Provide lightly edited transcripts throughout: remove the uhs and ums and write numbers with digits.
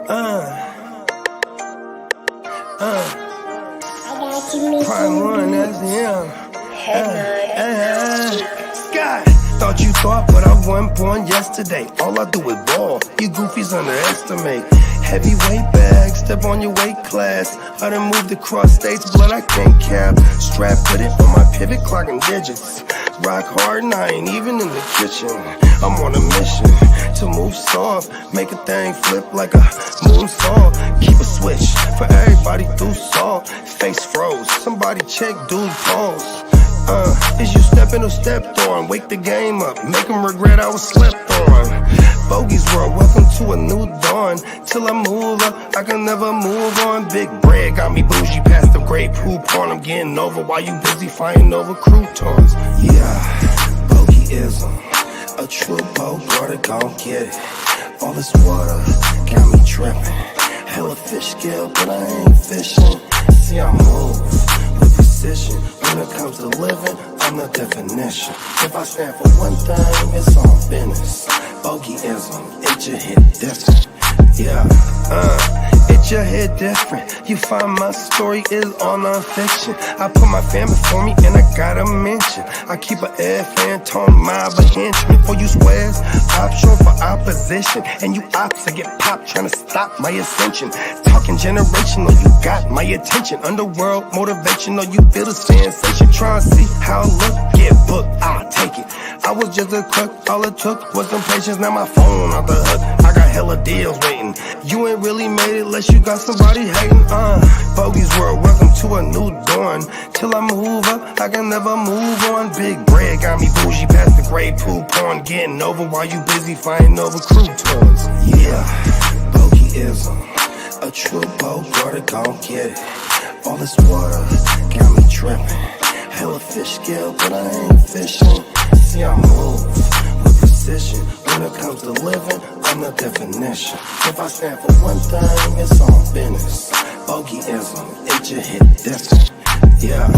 Prime one, that's him. Sky, thought you thought, but I wasn't born yesterday. All I do is ball, you goofies underestimate. Heavyweight bag, step on your weight class. I done moved across states, blood I can't cap. Strap put it on my pivot, clocking digits. Rock hard and I ain't even in the kitchen. I'm on a mission to move soft, make a thing flip like a moonsault. Keep a switch for everybody through salt. Face froze, somebody check dude pulse. Is you stepping or stepped on? Wake the game up, make them regret I was slept on. Bogey's world, welcome to a new dawn. Till I move up, I can never move on. Big bread got me bougie past the great poop on. I'm getting over while you busy fighting over croutons. Yeah, bogeyism, a true boat brother gon' get it. All this water got me tripping. Hella fish scale, but I ain't fishing. See I move with precision. When it comes to living, I'm the definition. If I stand for one thing, it's on business. Bogeyism, it just hit different. Yeah, it just hit different. You find my story is all non-fiction. I put my family for me and I gotta mention. I keep an air fan, tone mob a henchman. For you squares, option for opposition. And you ops that get popped trying to stop my ascension. Talking generational, you got my attention. Underworld motivational, you feel the sensation. Try and see how I look, get booked, I'll take it. I was just a cook, all it took was some patience. Now my phone off the hook, I got hella deals waiting. You ain't really made it unless you got somebody hating. Bogey's world, welcome to a new dawn. Till I move up, I can never move on. Big bread got me bougie past the great poop on. Getting over while you busy fighting over croutons. Yeah, bogeyism, a true boat brother gon' get it. All this water got me tripping. Hella fish scale, but I ain't fishing. See I move with precision. When it comes to living, I'm the definition. If I stand for one thing, it's on business. Bogeyism, it just hit different. Yeah.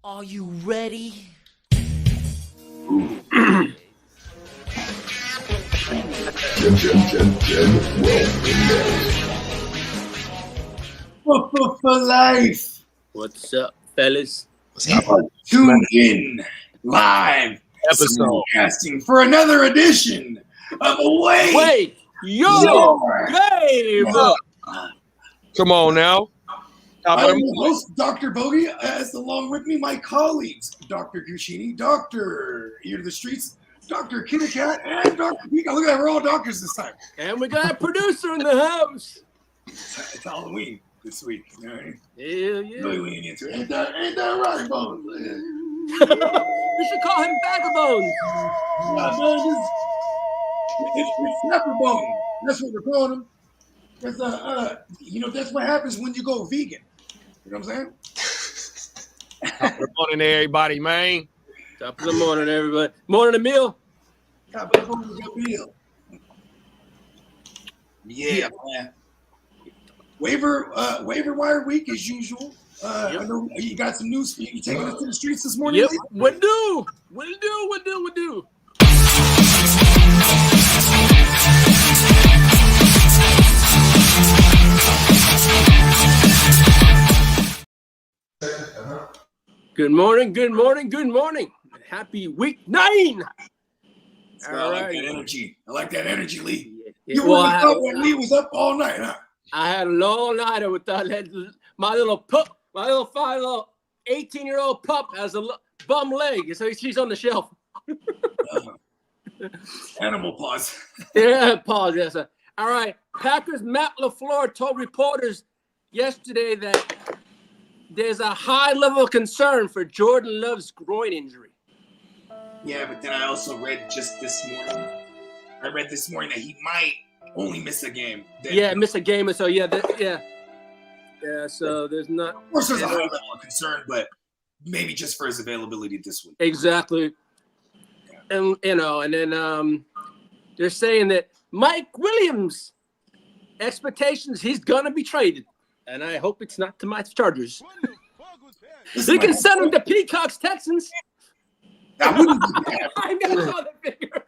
Are you ready? For life. What's up, fellas? Tuned in live Episode. casting for another edition of Wait, your game. Come on now. I'm your host, Dr. Bogey, as along with me, my colleagues, Dr. Guccini, Dr. Ear to the Streets, Dr. Kitty-Cat, and Dr. Pika. Look at that, we're all doctors this time. And we got a producer in the house. It's Halloween this week. You know what I mean? Hell yeah. Really leaning into it. Ain't that right, Bones? You should call him Vagabond. Yeah, man, it's Snapper Bone. That's what we're calling him. Because, that's what happens when you go vegan. You know what I'm saying? Good morning, everybody, man. Top of the morning, everybody. Morning, Emil. Top of the meal. Yeah, man. Waiver wire week as usual. I know you got some news. You taking us to the streets this morning? Yep. What do? Good morning. Happy week 9. I like that energy. I like that energy, Lee. Yeah. You were up when Lee was up all night, huh? I had a long night with that. My little pup, my little 18-year-old pup has a bum leg, so she's on the shelf. Animal paws. Yeah, pause. Yes, sir. All right. Packers Matt LaFleur told reporters yesterday that there's a high level of concern for Jordan Love's groin injury. Yeah, but then I also read just this morning. I read this morning that he might only miss a game. Miss a game or so. Yeah. So there's not. Of course, there's a high level of concern, but maybe just for his availability this week. Exactly. And and then they're saying that Mike Williams expectations he's gonna be traded, and I hope it's not to my Chargers. They can send him to Peacock's Texans. That wouldn't be bad. I never saw that figure.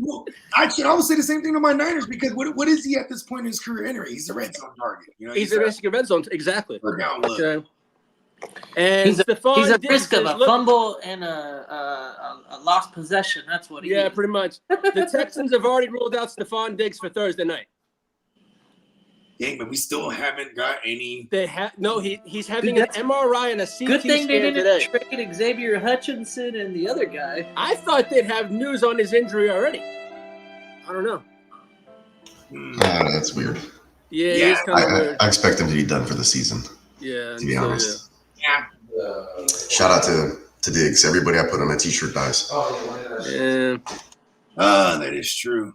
Well, I would say the same thing to my Niners because what is he at this point in his career anyway? He's a red zone target. He's a risk of red zone. Exactly. Down and he's a risk of a look, fumble and a lost possession. That's what he is. Pretty much. The Texans have already ruled out Stephon Diggs for Thursday night. Dang, but we still haven't got any. They have he's having an MRI and a CT Good thing they scan didn't today. trade Xavier Hutchinson and the other guy. I thought they'd have news on his injury already. I don't know. That's weird. Yeah, it's kind of weird. I expect him to be done for the season. Yeah, to be honest. Yeah. Shout out to Diggs. Everybody I put on a t-shirt dies. Yeah. That is true.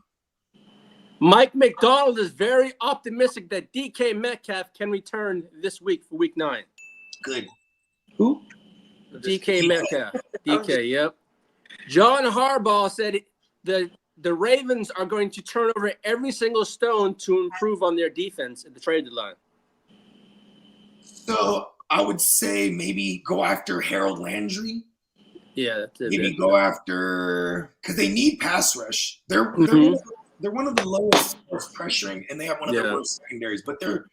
Mike McDonald is very optimistic that DK Metcalf can return this week for Week 9. Good. Who? DK Metcalf. DK, yep. John Harbaugh said the Ravens are going to turn over every single stone to improve on their defense at the trade deadline. So I would say maybe go after Harold Landry. Yeah, that's it. Maybe go after because they need pass rush. They're one of the lowest pressuring, and they have one of the worst secondaries. But they're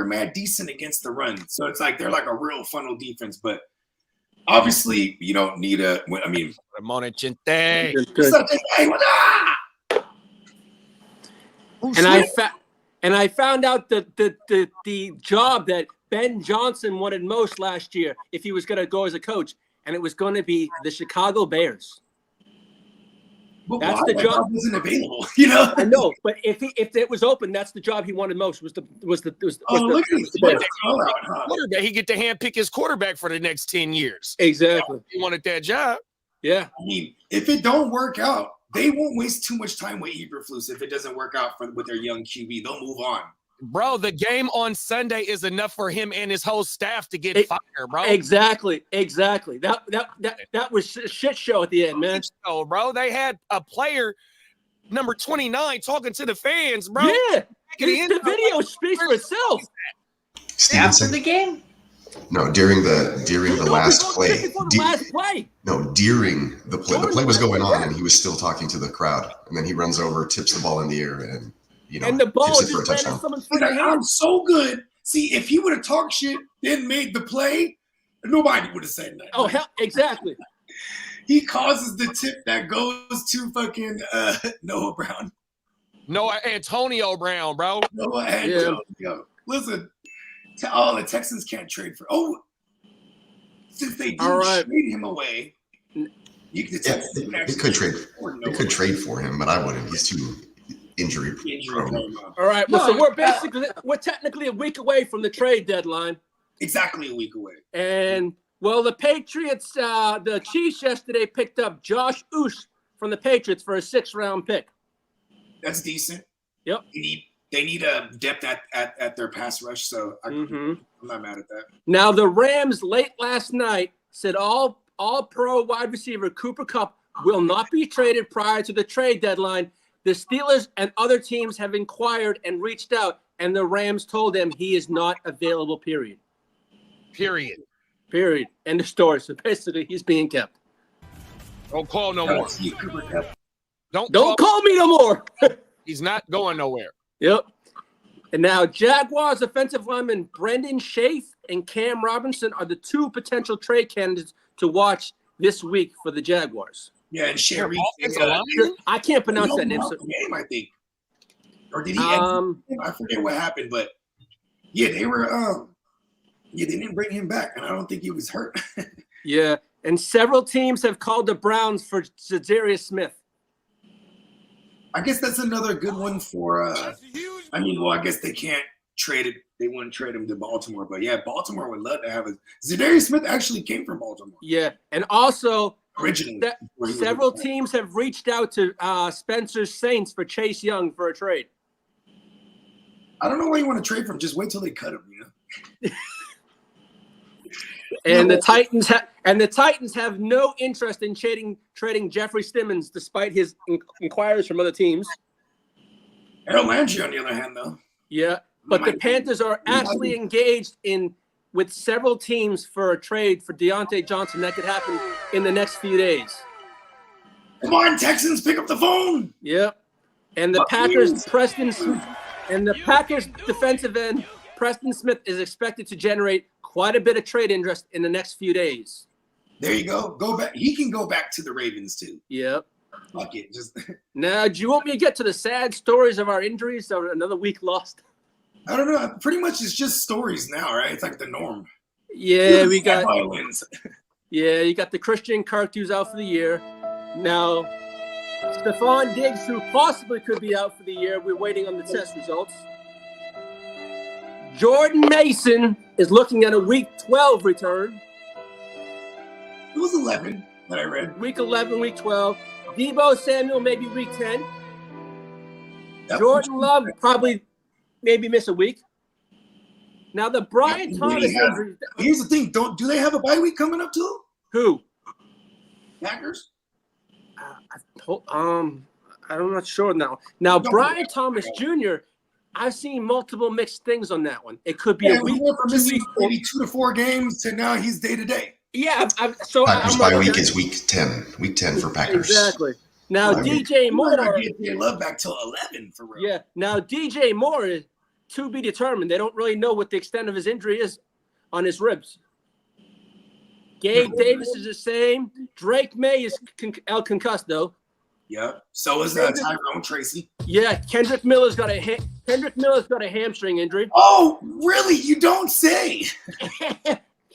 mad decent against the run. So it's like they're like a real funnel defense. But obviously, you don't need a. I mean, Ramon Chinte. And I found out that the job that Ben Johnson wanted most last year, if he was going to go as a coach, and it was going to be the Chicago Bears. But that's why? the job. Wasn't available, you know. I know, but if it was open, that's the job he wanted most. Was the look at this quarterback. He get to handpick his quarterback for the next 10 years. Exactly. He wanted that job. Yeah. I mean, if it don't work out, they won't waste too much time with Eberflus. If it doesn't work out with their young QB, they'll move on. Bro, the game on Sunday is enough for him and his whole staff to get fired, bro. Exactly. That was a shit show at the end, man. Oh, bro, they had a player, number 29, talking to the fans, bro. Yeah, the video speaks for itself. After the game? No, during the last play. No, during the play. The play was going on, and he was still talking to the crowd. And then he runs over, tips the ball in the air, and and the ball tips it just for a ran in touchdown. someone's He's freaking like, hand. I'm so good. See, if he would have talked shit, then made the play, nobody would have said that. Oh, hell, exactly. He causes the tip that goes to fucking Noah Brown. Antonio Brown, bro. Noah Antonio. Listen, the Texans can't trade for. Since they didn't trade him away, They could trade for him, but I wouldn't. He's too injury prone. All right. Well, so we're technically a week away from the trade deadline. Exactly a week away. And the Patriots, the Chiefs yesterday picked up Josh Ouse from the Patriots for a 6th-round pick. That's decent. Yep. They need a depth at their pass rush, so I'm not mad at that. Now the Rams late last night said all pro wide receiver Cooper Kupp will not be traded prior to the trade deadline. The Steelers and other teams have inquired and reached out, and the Rams told them he is not available, period. End of story. So basically, he's being kept. Don't call no more. Don't call me no more. He's not going nowhere. Yep. And now Jaguars offensive lineman Brendan Schaaf and Cam Robinson are the 2 potential trade candidates to watch this week for the Jaguars. Yeah, and Sherry. I can't pronounce that name. I think. Or did he? I forget what happened, but yeah, they were. They didn't bring him back, and I don't think he was hurt. Yeah, and several teams have called the Browns for Za'Darius Smith. I guess that's another good one for. I guess they can't They wouldn't trade him to Baltimore. But yeah, Baltimore would love to have it. Zadarius Smith actually came from Baltimore. Yeah, and also Originally. several teams have reached out to Spencer Saints for Chase Young for a trade. I don't know why you want to trade for him. Just wait till they cut him, And the Titans have no interest in trading Jeffrey Simmons, despite his inquiries from other teams. Harold Landry, on the other hand, though. Yeah, but the Panthers are actually engaged with several teams for a trade for Deontay Johnson that could happen in the next few days. Come on, Texans, pick up the phone. Yep. And the Packers defensive end Preston Smith is expected to generate quite a bit of trade interest in the next few days. There you go. Go back. He can go back to the Ravens too. Yep. Fuck it. Just Now, do you want me to get to the sad stories of our injuries or another week lost? I don't know. Pretty much it's just stories now, right? It's like the norm. Yeah, we got violins. Yeah, you got the Christian Kirk who's out for the year. Now, Stephon Diggs, who possibly could be out for the year. We're waiting on the test results. Jordan Mason is looking at a Week 12 return. It was 11 that I read. Week 11, Week 12. Deebo Samuel maybe Week 10. Yep. Jordan Love probably maybe miss a week. Now the Brian Thomas injury. Here's the thing: do they have a bye week coming up too? Who? Packers. I'm not sure now. Now Brian Thomas Jr. I've seen multiple mixed things on that one. It could be a week, from missing maybe 2 to 4 games to now he's day to day. Yeah, Packers bye week is week 10. Week 10 for Packers. Exactly. Now DJ Moore. DJ Love back till 11 for real. Yeah. Now DJ Moore is to be determined. They don't really know what the extent of his injury is on his ribs. Gabe Davis is the same. Drake May is concussed though. Yep. So is Tyrone Tracy. Yeah, Kendrick Miller's got a hamstring injury. Oh, really? You don't say.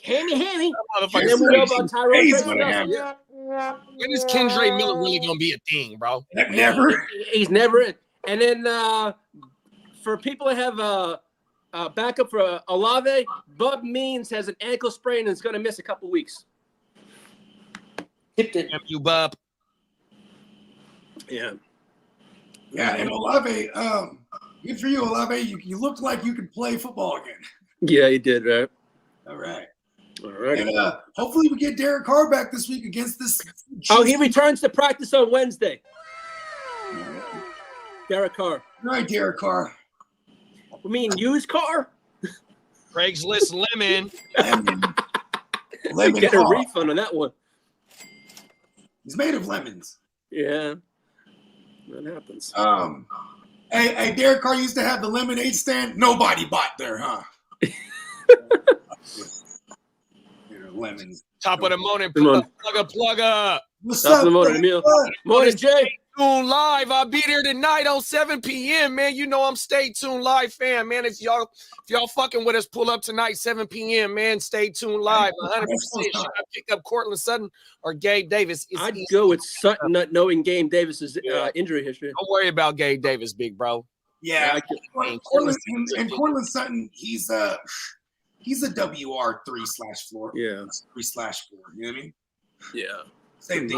Hammy. And then we know about Tyrone Tracy. When is Kendra Miller really gonna be a thing, bro? Never. He's never in. And then for people that have a backup for Olave, Bub Means has an ankle sprain and is going to miss a couple weeks. Tipped it. You bub. Yeah. Yeah, and Olave, good for you, Olave. You looked like you could play football again. Yeah, he did, right? All right. All right. And hopefully we get Derek Carr back this week against this. Oh, he returns to practice on Wednesday. Derek Carr. All right, Derek Carr. I mean, used car? Craigslist lemon. Lemon Get a Carr. refund on that one. He's made of lemons. Yeah. That happens. Hey, Derek Carr used to have the lemonade stand. Nobody bought there, huh? Lemons. Top of the morning. Come on. Plugger. What's Top up, of the morning, Emil. Morning, Jay. Tuned live. I'll be there tonight on 7 p.m. Man, you know I'm Stay Tuned Live fan, man. If y'all fucking with us, pull up tonight 7 p.m. Man, Stay Tuned Live. 100%. Should I pick up Cortland Sutton or Gabe Davis? I'd go with Sutton, not knowing Gabe Davis's injury history. Don't worry about Gabe Davis, big bro. Yeah, Cortland Sutton, he's a WR 3/4. Yeah. 3/4. You know what I mean? Yeah. Same thing.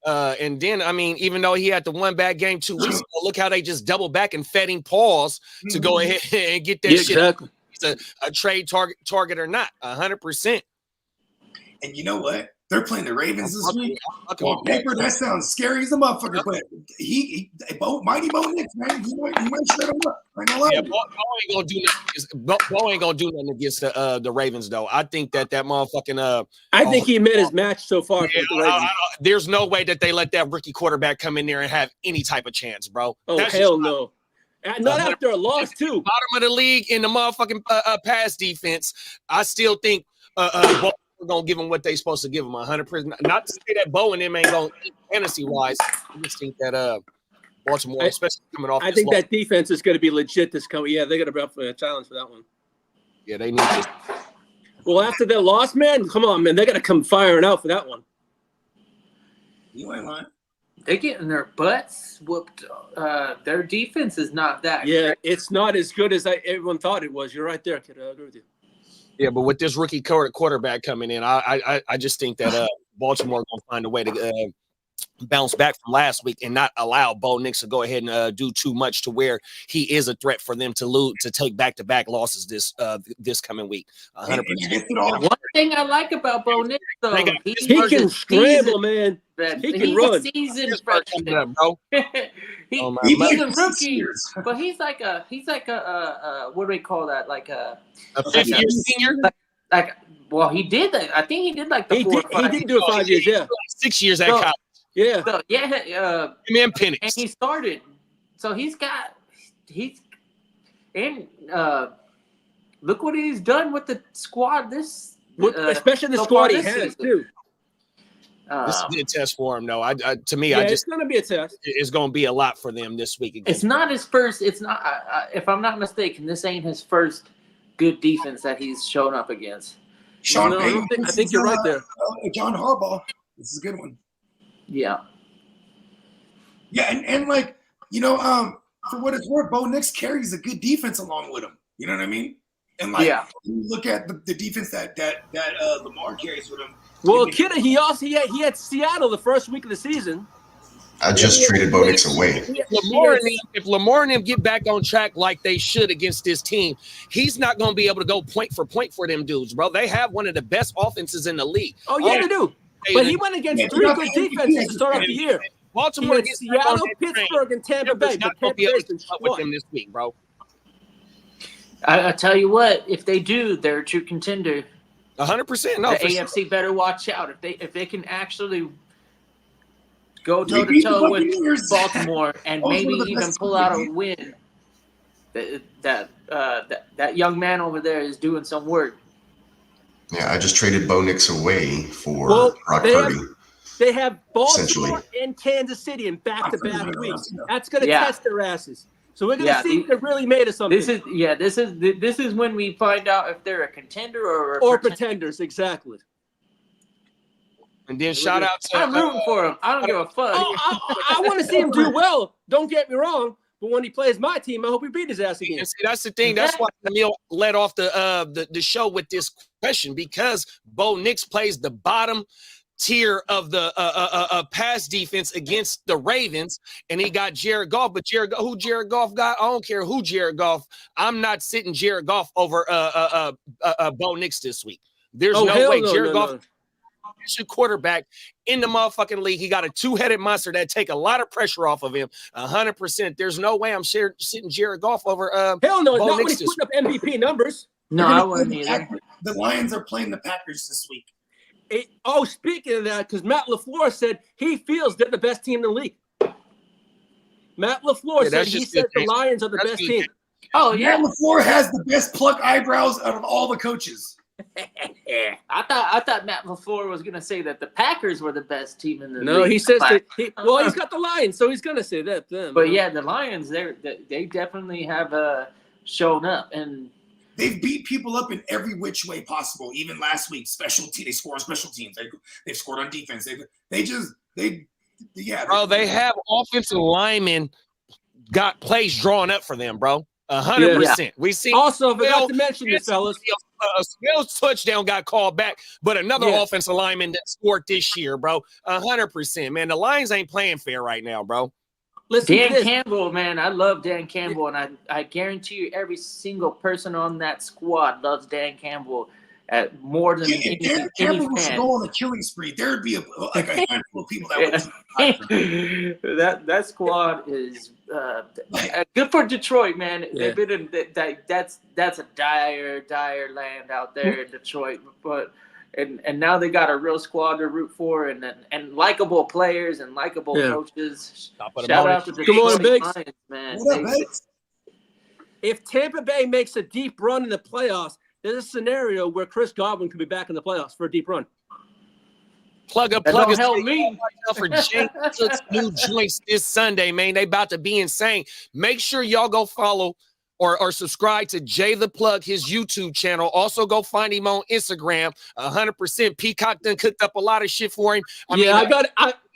100%. And then, I mean, even though he had the one bad game 2 weeks ago, look how they just double back and fed him pause to go ahead and get that shit. Exactly. It's a trade target or not, 100%. And you know what? They're playing the Ravens this week. On paper, that sounds scary as a motherfucker. But Mighty Bo Nix, man, he might shut him up. Yeah, Bo ain't gonna do nothing against the Ravens though. I think that motherfucking I think he met his match so far. Yeah, there's no way that they let that rookie quarterback come in there and have any type of chance, bro. Oh, That's hell no. Not after a loss, too. Bottom of the league in the motherfucking pass defense. I still think Bo gonna give them what they supposed to give them 100%. Not to say that Bo and them ain't gonna eat fantasy wise. I just think that Baltimore, especially coming off. I think that defense is going to be legit this coming. Yeah, they're going to be up for a challenge for that one. Yeah, they need to. Well, after their loss, man, come on, man, they're going to come firing out for that one. You ain't lying. They're getting their butts whooped. Their defense is not that. Yeah, great. it's not as good as everyone thought it was. You're right there, kid. I agree with you. Yeah, but with this rookie quarterback coming in, I just think that Baltimore gonna find a way to bounce back from last week and not allow Bo Nix to go ahead and do too much to where he is a threat for them to take back-to-back losses this coming week. 100%. One thing I like about Bo Nix, though, he can scramble, man. He can run. Seasoned freshman, bro. He's a rookie, but he's like a what do we call that? Like a fifth-year senior. Well, he did that. I think he did like the he did do it 5 years, yeah. 6 years at college. Yeah. So, and he started. So look what he's done with the squad especially the squad he has too. This is a test for him, though. It's going to be a test. It's going to be a lot for them this week. It's not his first. It's not. If I'm not mistaken, this ain't his first good defense that he's shown up against. I think you're right there. John Harbaugh. This is a good one. Yeah. Yeah, and like, for what it's worth, Bo Nix carries a good defense along with him. You know what I mean? And like, when you look at the defense that Lamar carries with him. Well, kid, he had Seattle the first week of the season. I just traded Bo Nix away. If Lamar and them get back on track like they should against this team, he's not going to be able to go point for them dudes, bro. They have one of the best offenses in the league. Oh, yeah, they do. But he went against three good defenses to start off the year. Baltimore, Seattle, Pittsburgh, and Tampa Bay. Not going to be able to keep up with them this week, bro. I tell you what, if they do, they're a true contender. 100%. No, the AFC better watch out if they can actually go toe to toe with Baltimore and maybe even pull out a win. That young man over there is doing some work. Yeah, I just traded Bo Nix away for Brock Purdy. They have Baltimore and Kansas City in back-to-back weeks. That's going to test their asses. So we're going to see if they really made us something. This is when we find out if they're a contender or pretenders. Exactly. And then shout out to I'm rooting for him. I don't give a fuck. I want to see him do well. Don't get me wrong. But when he plays my team, I hope he beat his ass again. See, that's the thing. That's why Emil led off the show with this question, because Bo Nix plays the bottom tier of the pass defense against the Ravens, and he got Jared Goff. But who Jared Goff got? I don't care who Jared Goff. I'm not sitting Jared Goff over Bo Nix this week. There's no way. Jared Goff, quarterback in the motherfucking league. He got a two-headed monster that take a lot of pressure off of him. 100%. There's no way I'm sitting Jared Goff over. Hell no, Bo not Nix when he's putting up MVP numbers. No, I wouldn't either. The Lions are playing the Packers this week. Speaking of that, because Matt LaFleur said he feels they're the best team in the league. Matt LaFleur said the Lions are the best team. Oh, yeah. Matt LaFleur has the best plucked eyebrows out of all the coaches. I thought Matt LaFleur was going to say that the Packers were the best team in the league. No, he says that. He's got the Lions, so he's going to say that. But yeah, the Lions, they definitely have shown up, and they've beat people up in every which way possible. Even last week, they score on special teams. They've scored on defense. Bro, they have offensive linemen got plays drawn up for them, bro. 100%. We see. Also, forgot to mention this, fellas. Smell's touchdown got called back, but another offensive lineman that scored this year, bro. 100%, man. The Lions ain't playing fair right now, bro. Listen, Dan Campbell, man, I love Dan Campbell, and I guarantee you every single person on that squad loves Dan Campbell at more than any Dan Campbell was to go on a killing spree. There would be a handful of people that would. that squad is good for Detroit, man. Yeah. They've been in that's a dire land out there in Detroit, but. And now they got a real squad to root for, and likable players and likable coaches. Shout out to the Lions, man. If Tampa Bay makes a deep run in the playoffs, there's a scenario where Chris Godwin could be back in the playoffs for a deep run. Plug don't help me. For Jay Cook's new joints this Sunday, man. They about to be insane. Make sure y'all go follow or subscribe to Jay the Plug, his YouTube channel. Also go find him on Instagram. 100%. Peacock done cooked up a lot of shit for him. I got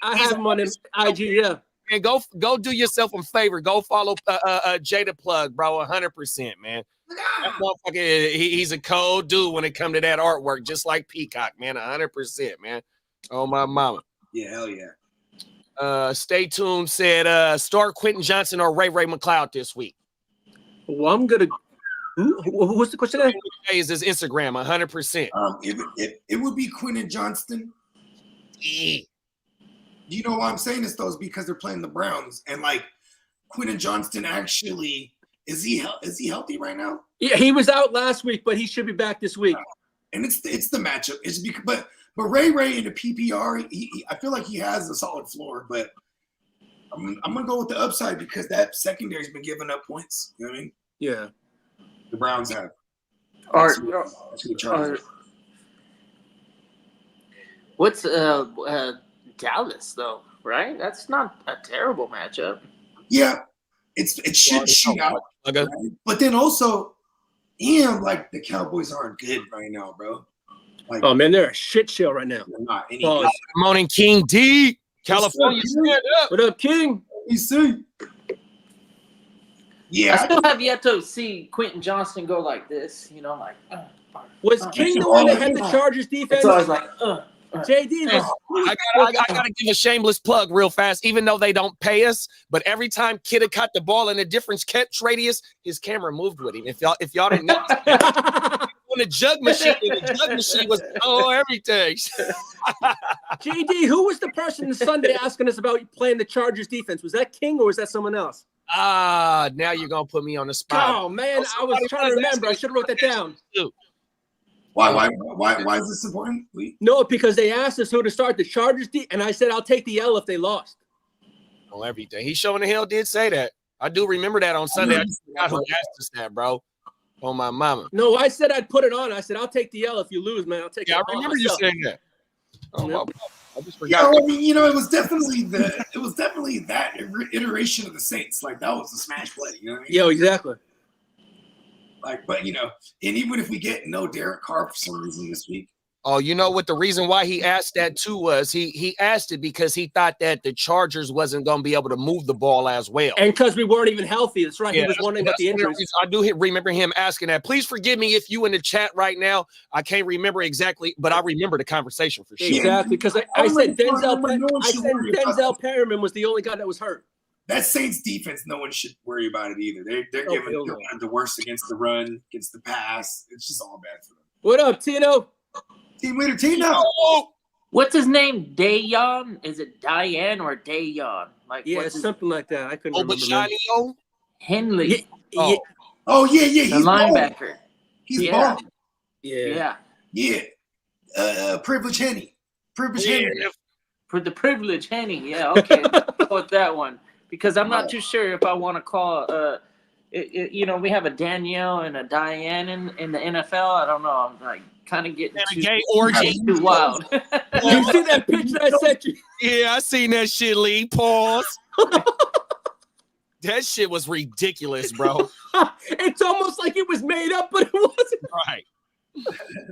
I have him on his IG. Yeah. And go do yourself a favor. Go follow Jada Plug, bro. 100%, man. That motherfucker, he's a cold dude when it come to that artwork, just like Peacock, man. 100%, man. Oh my mama. Yeah, hell yeah. Stay tuned. Said start Quentin Johnson or Ray McLeod this week. Well, I'm gonna. What's the question? Is his Instagram 100%? It would be Quentin Johnston. Yeah. You know why I'm saying this though is because they're playing the Browns and like Quentin Johnston actually is he healthy right now? Yeah, he was out last week, but he should be back this week. And it's the matchup. It's because but Ray in the PPR, I feel like he has a solid floor, but I'm gonna go with the upside because that secondary's been giving up points. You know what I mean? Yeah, the Browns have. What's Dallas though? Right, that's not a terrible matchup. Yeah, it should shoot out. Okay. Right? But then also, like the Cowboys aren't good right now, bro. Like, oh man, they're a shit show right now. They're not any Oh, good. Morning, King D. California, stand up. What up, King? You see? Yeah, I still have yet to see Quentin Johnston go like this. You know, like. Was King the one that had the Chargers defense? It's always like. JD was. I gotta give a shameless plug real fast, even though they don't pay us. But every time Kid had caught the ball in a different catch radius, his camera moved with him. If y'all didn't know, on the jug machine was everything. JD, who was the person Sunday asking us about playing the Chargers defense? Was that King or was that someone else? Now you're gonna put me on the spot. Oh man, I was trying to remember. I should have wrote that down. Why is this important? No, because they asked us who to start the Chargers, and I said I'll take the L if they lost. Oh, everything. He showing the hell did say that. I do remember that on Sunday. I just forgot who asked us that, bro. Oh my mama. No, I said I'd put it on. I said I'll take the L if you lose, man. I'll take. Yeah, I remember you saying that. Oh, Yep. I just forgot. Yeah, I mean, it was definitely that iteration of the Saints. Like that was a smash play. You know what I mean? Yeah, exactly. Like, but and even if we get no Derek Carr for some reason this week. Oh, you know what? The reason why he asked that too was he asked it because he thought that the Chargers wasn't going to be able to move the ball as well, and because we weren't even healthy. That's right. Yeah, he was wondering about the injuries. I do remember him asking that. Please forgive me if you in the chat right now. I can't remember exactly, but I remember the conversation for sure. Exactly, because I said Denzel Perriman was the only guy that was hurt. That Saints defense, no one should worry about it either. They're giving the worst against the run, against the pass. It's just all bad for them. What up, Tino? Team leader, Tino. What's his name? Dayon? Is it Diane or Dayon? Like something like that. I couldn't remember. Henley. Yeah. The He's linebacker. Bald. He's bald. Yeah. Privilege Henny. Henny. For the privilege, Henny. Yeah, okay. I'll go with that one. Because I'm not too sure if I want to call we have a Danielle and a Diane in the NFL. I don't know. I'm like kind of getting gay orgy too wild. You see that picture I sent you? Yeah, I seen that shit, Lee. Pause. That shit was ridiculous, bro. It's almost like it was made up, but it wasn't. Right.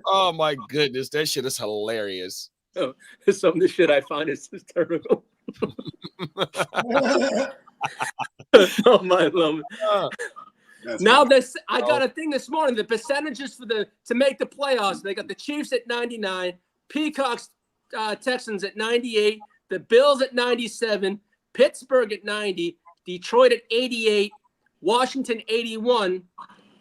Oh my goodness, that shit is hilarious. Oh, some of the shit I find is hysterical. Oh my love. Now I got a thing this morning. The percentages to make the playoffs. They got the Chiefs at 99, Peacocks, Texans at 98, the Bills at 97, Pittsburgh at 90, Detroit at 88, Washington 81.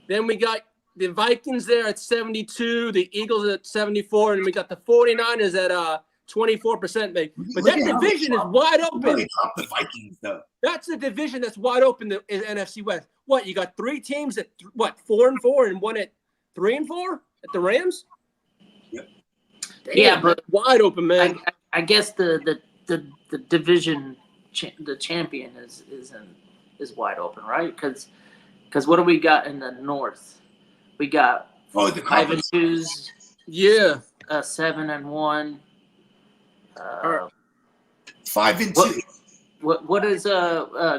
Then we got the Vikings there at 72, the Eagles at 74, and we got the 49ers at 24%. But that division is wide open. Really top the Vikings though. That's the division that's wide open in NFC West. What, you got three teams at 4-4 and one at 3-4 at the Rams? Yep. Damn, Yeah, but wide open, man. I guess the division the champion is wide open, right? Because what do we got in the North? We got the 5-2s. Yeah. 7-1. 5-2. What is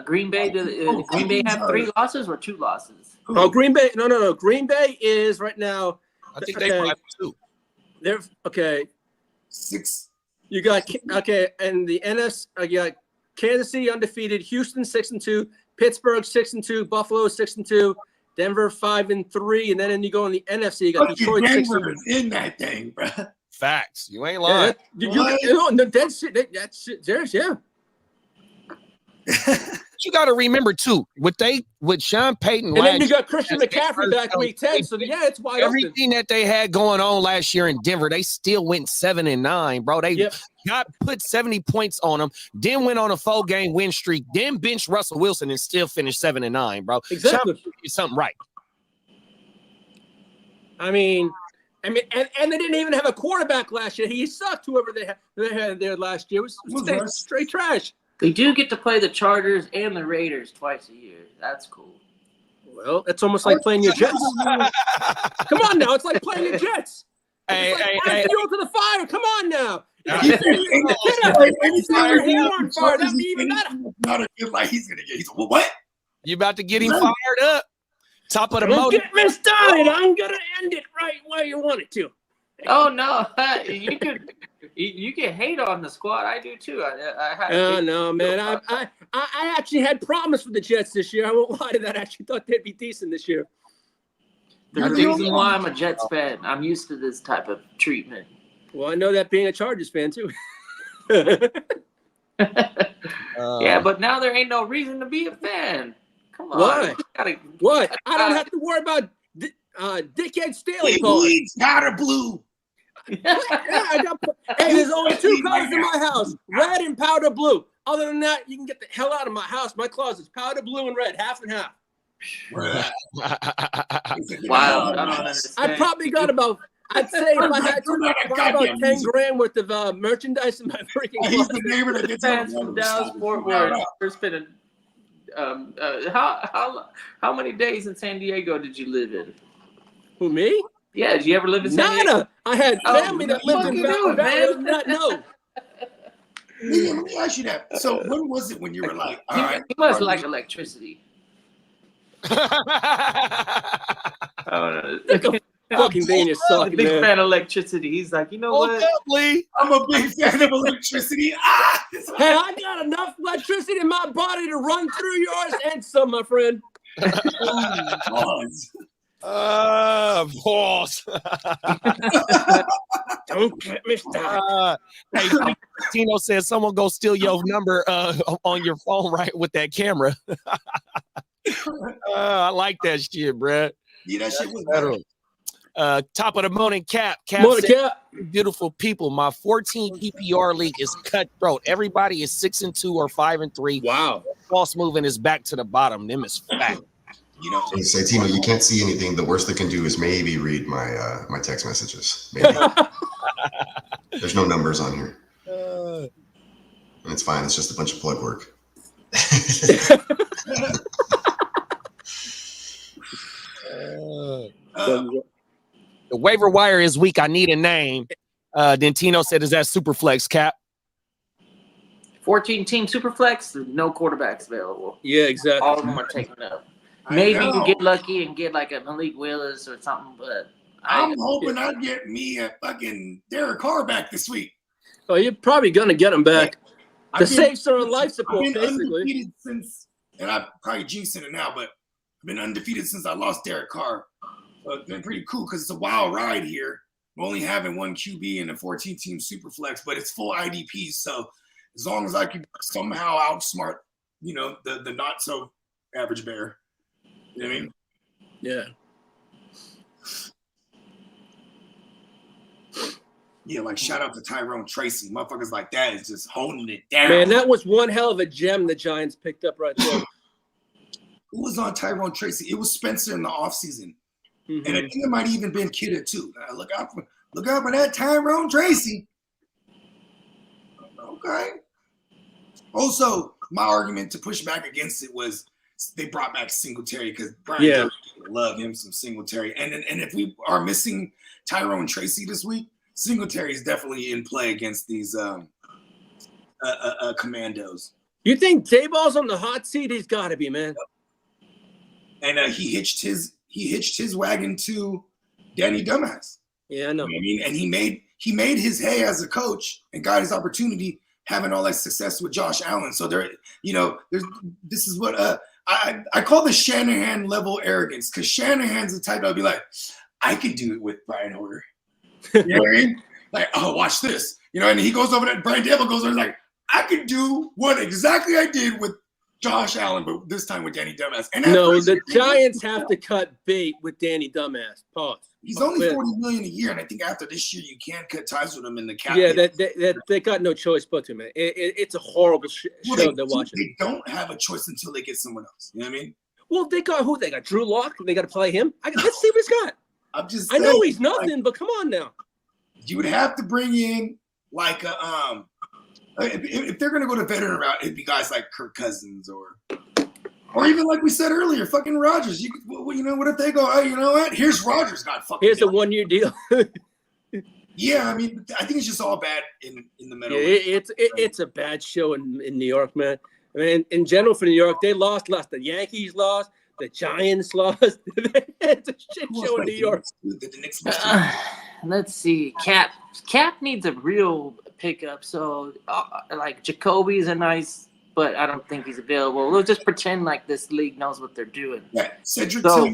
Green Bay? Green Bay have 3 losses or 2 losses? Oh, Green Bay. No. Green Bay is right now. I think they 5-2. They're okay. 6. You got okay, and the NFC. You got Kansas City undefeated, Houston 6-2, Pittsburgh 6-2, Buffalo 6-2, Denver 5-3, and then you go in the NFC. You got Detroit 6-2. In that thing, bro. Facts. You ain't lying. That's serious, yeah. You got to remember too, with Sean Payton, and then you got Christian McCaffrey back week 10. So yeah, it's wide everything open. that they had going on last year in Denver, they still went 7-9, bro. They put 70 points on them, then went on a 4-game win streak, then benched Russell Wilson and still finished 7-9, bro. Exactly, something right. I mean, and they didn't even have a quarterback last year. He sucked. Whoever they had there last year was straight trash. They do get to play the Chargers and the Raiders twice a year. That's cool. Well, it's almost like playing your Jets. Come on now, it's like playing your Jets. Add fuel to the fire. Come on now. He's gonna get. What? You about to get him fired up? Top of the motor. Get me started. I'm gonna end it right where you want it to. Oh no, you can hate on the squad. I do too. No, man. I actually had promise for the Jets this year. I won't lie to that. I actually thought they'd be decent this year. The reason why I'm a Jets fan, I'm used to this type of treatment. Well, I know that being a Chargers fan too. Yeah, but now there ain't no reason to be a fan. Come on. What? I don't have to worry about dickhead Staley. He bleeds powder blue. There's only 2 colors in my house: red and powder blue. Other than that, you can get the hell out of my house. My closet's powder blue and red, half and half. Wow, I probably got about. I'd say if I had to, about 10 grand worth of merchandise in my freaking closet. He's the neighbor that gets fans from Dallas Fort Worth. First been how many days in San Diego did you live in? Who, me? Yeah, did you ever live in San Diego? Nada. I had family that lived in Valley. No. Let me ask you that. So when was it when you were like, all right? He must like electricity. Fucking thing is sucking, big man. fan of electricity. He's like, you know what? I'm a big fan of electricity. Hey, I got enough electricity in my body to run through yours and some, my friend. Boss. Don't get me started. Hey, Tino says someone go steal your number on your phone right with that camera. I like that shit, bro. Yeah, that shit was better. Top of the morning, Cap. Beautiful people. My 14 PPR league is cutthroat. Everybody is 6-2 or 5-3. Wow. False moving is back to the bottom. Them is fact. You know, hey, Tino, you can't see anything. The worst they can do is maybe read my my text messages. Maybe. There's no numbers on here. And it's fine. It's just a bunch of plug work. The waiver wire is weak. I need a name. Then Tino said, is that Superflex, Cap? 14-team Superflex, no quarterbacks available. Yeah, exactly. All of them are taken up. Maybe you can get lucky and get like a Malik Willis or something, but I'm hoping I get me a fucking Derek Carr back this week. Oh, you're probably gonna get him back. The safes are on life support, I've been basically. Undefeated since, and I'm probably jinxing it now, but I've been undefeated since I lost Derek Carr. So it's been pretty cool because it's a wild ride here. I'm only having one QB in a 14-team Superflex, but it's full IDP. So as long as I can somehow outsmart, the not so average bear. You know what I mean? Yeah. Yeah, like shout out to Tyrone Tracy. Motherfuckers like that is just holding it down. Man, that was one hell of a gem the Giants picked up right there. Who was on Tyrone Tracy? It was Spencer in the offseason. Mm-hmm. And I think it might even been Kidder too. Look out for that Tyrone Tracy. Okay. Also, my argument to push back against it was they brought back Singletary because Brian love him some Singletary. And if we are missing Tyrone Tracy this week, Singletary is definitely in play against these commandos. You think Dayball's on the hot seat? He's got to be, man. And he hitched his wagon to Danny Dumbass. Yeah, I know. You know what I mean, and he made his hay as a coach and got his opportunity having all that success with Josh Allen. So this is what I call the Shanahan level arrogance, because Shanahan's the type that would be like, I can do it with Brian Hoyer. You know what I mean? Like, oh, watch this. And he goes over there, Brian Dable goes over and like, I can do what exactly I did with Josh Allen, but this time with Danny Dumbass. And no, the Giants have to cut bait with Danny Dumbass. Pause. He's only $40 million a year, and I think after this year you can't cut ties with him in the cap. Yeah, they got no choice but to, man. It's a horrible show to watch. They don't have a choice until they get someone else. You know what I mean? Well, they got who? They got Drew Lock. They got to play him. Let's see what he's got. I'm just. I know he's nothing, but come on now. You would have to bring in like a if they're gonna go to veteran route, it'd be guys like Kirk Cousins or even like we said earlier, fucking Rodgers. What if they go? Oh, you know what? Here's Rodgers. Got fucking. Here's a 1-year deal. Yeah, I mean, I think it's just all bad in the middle. Yeah, it's a bad show in New York, man. I mean, in general for New York, they lost. The Yankees lost. The Giants lost. It's a shit show in New York. Let's see. Cap needs a real pickup. So, like Jacoby's a nice. But I don't think he's available. We'll just pretend like this league knows what they're doing. Yeah, Cedric. So,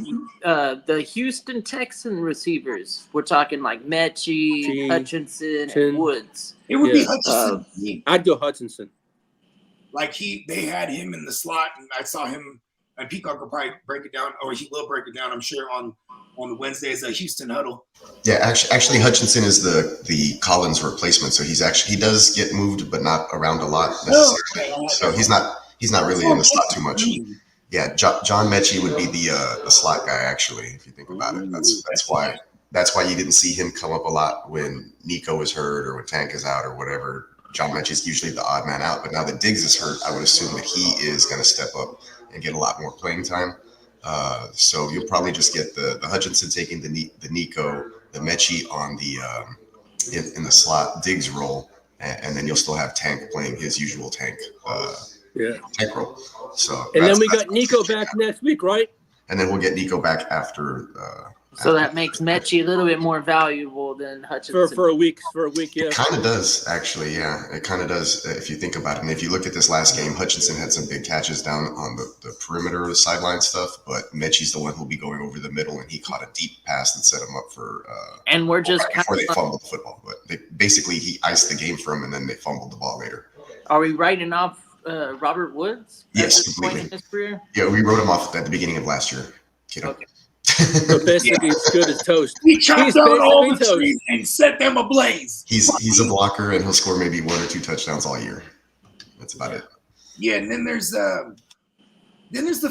the Houston Texan receivers, we're talking like Mechie, Hutchinson, and Woods. It would be Hutchinson. I'd go Hutchinson. Like they had him in the slot, and I saw him. And Peacock will probably break it down, or he will break it down, I'm sure, on the Wednesdays at Houston Huddle. Yeah, actually, Hutchinson is the Collins replacement, so he does get moved, but not around a lot necessarily. So he's not really in the slot too much. Yeah, John Mechie would be the slot guy, actually, if you think about it. That's why you didn't see him come up a lot when Nico was hurt or when Tank is out or whatever. John Mechie is usually the odd man out, but now that Diggs is hurt, I would assume that he is going to step up and get a lot more playing time. So you'll probably just get the Hutchinson taking the Nico, the Mechie on the in the slot Diggs role, and then you'll still have Tank playing his usual Tank role. So and then we got Nico back next week, right? And then we'll get Nico back after. So that makes Mechie a little bit more valuable than Hutchinson. For a week, yeah. It kind of does, actually, yeah. It kind of does if you think about it. And if you look at this last game, Hutchinson had some big catches down on the perimeter of the sideline stuff, but Mechie's the one who'll be going over the middle, and he caught a deep pass that set him up for and we're just before they fumbled the football. But he iced the game for him, and then they fumbled the ball later. Are we writing off Robert Woods? Yes, completely. In his career? Yeah, we wrote him off at the beginning of last year. Okay. So basically, it's good as toast. He chopped out all the trees and set them ablaze. He's a blocker, and he'll score maybe 1 or 2 touchdowns all year. That's about it. Yeah, and then there's the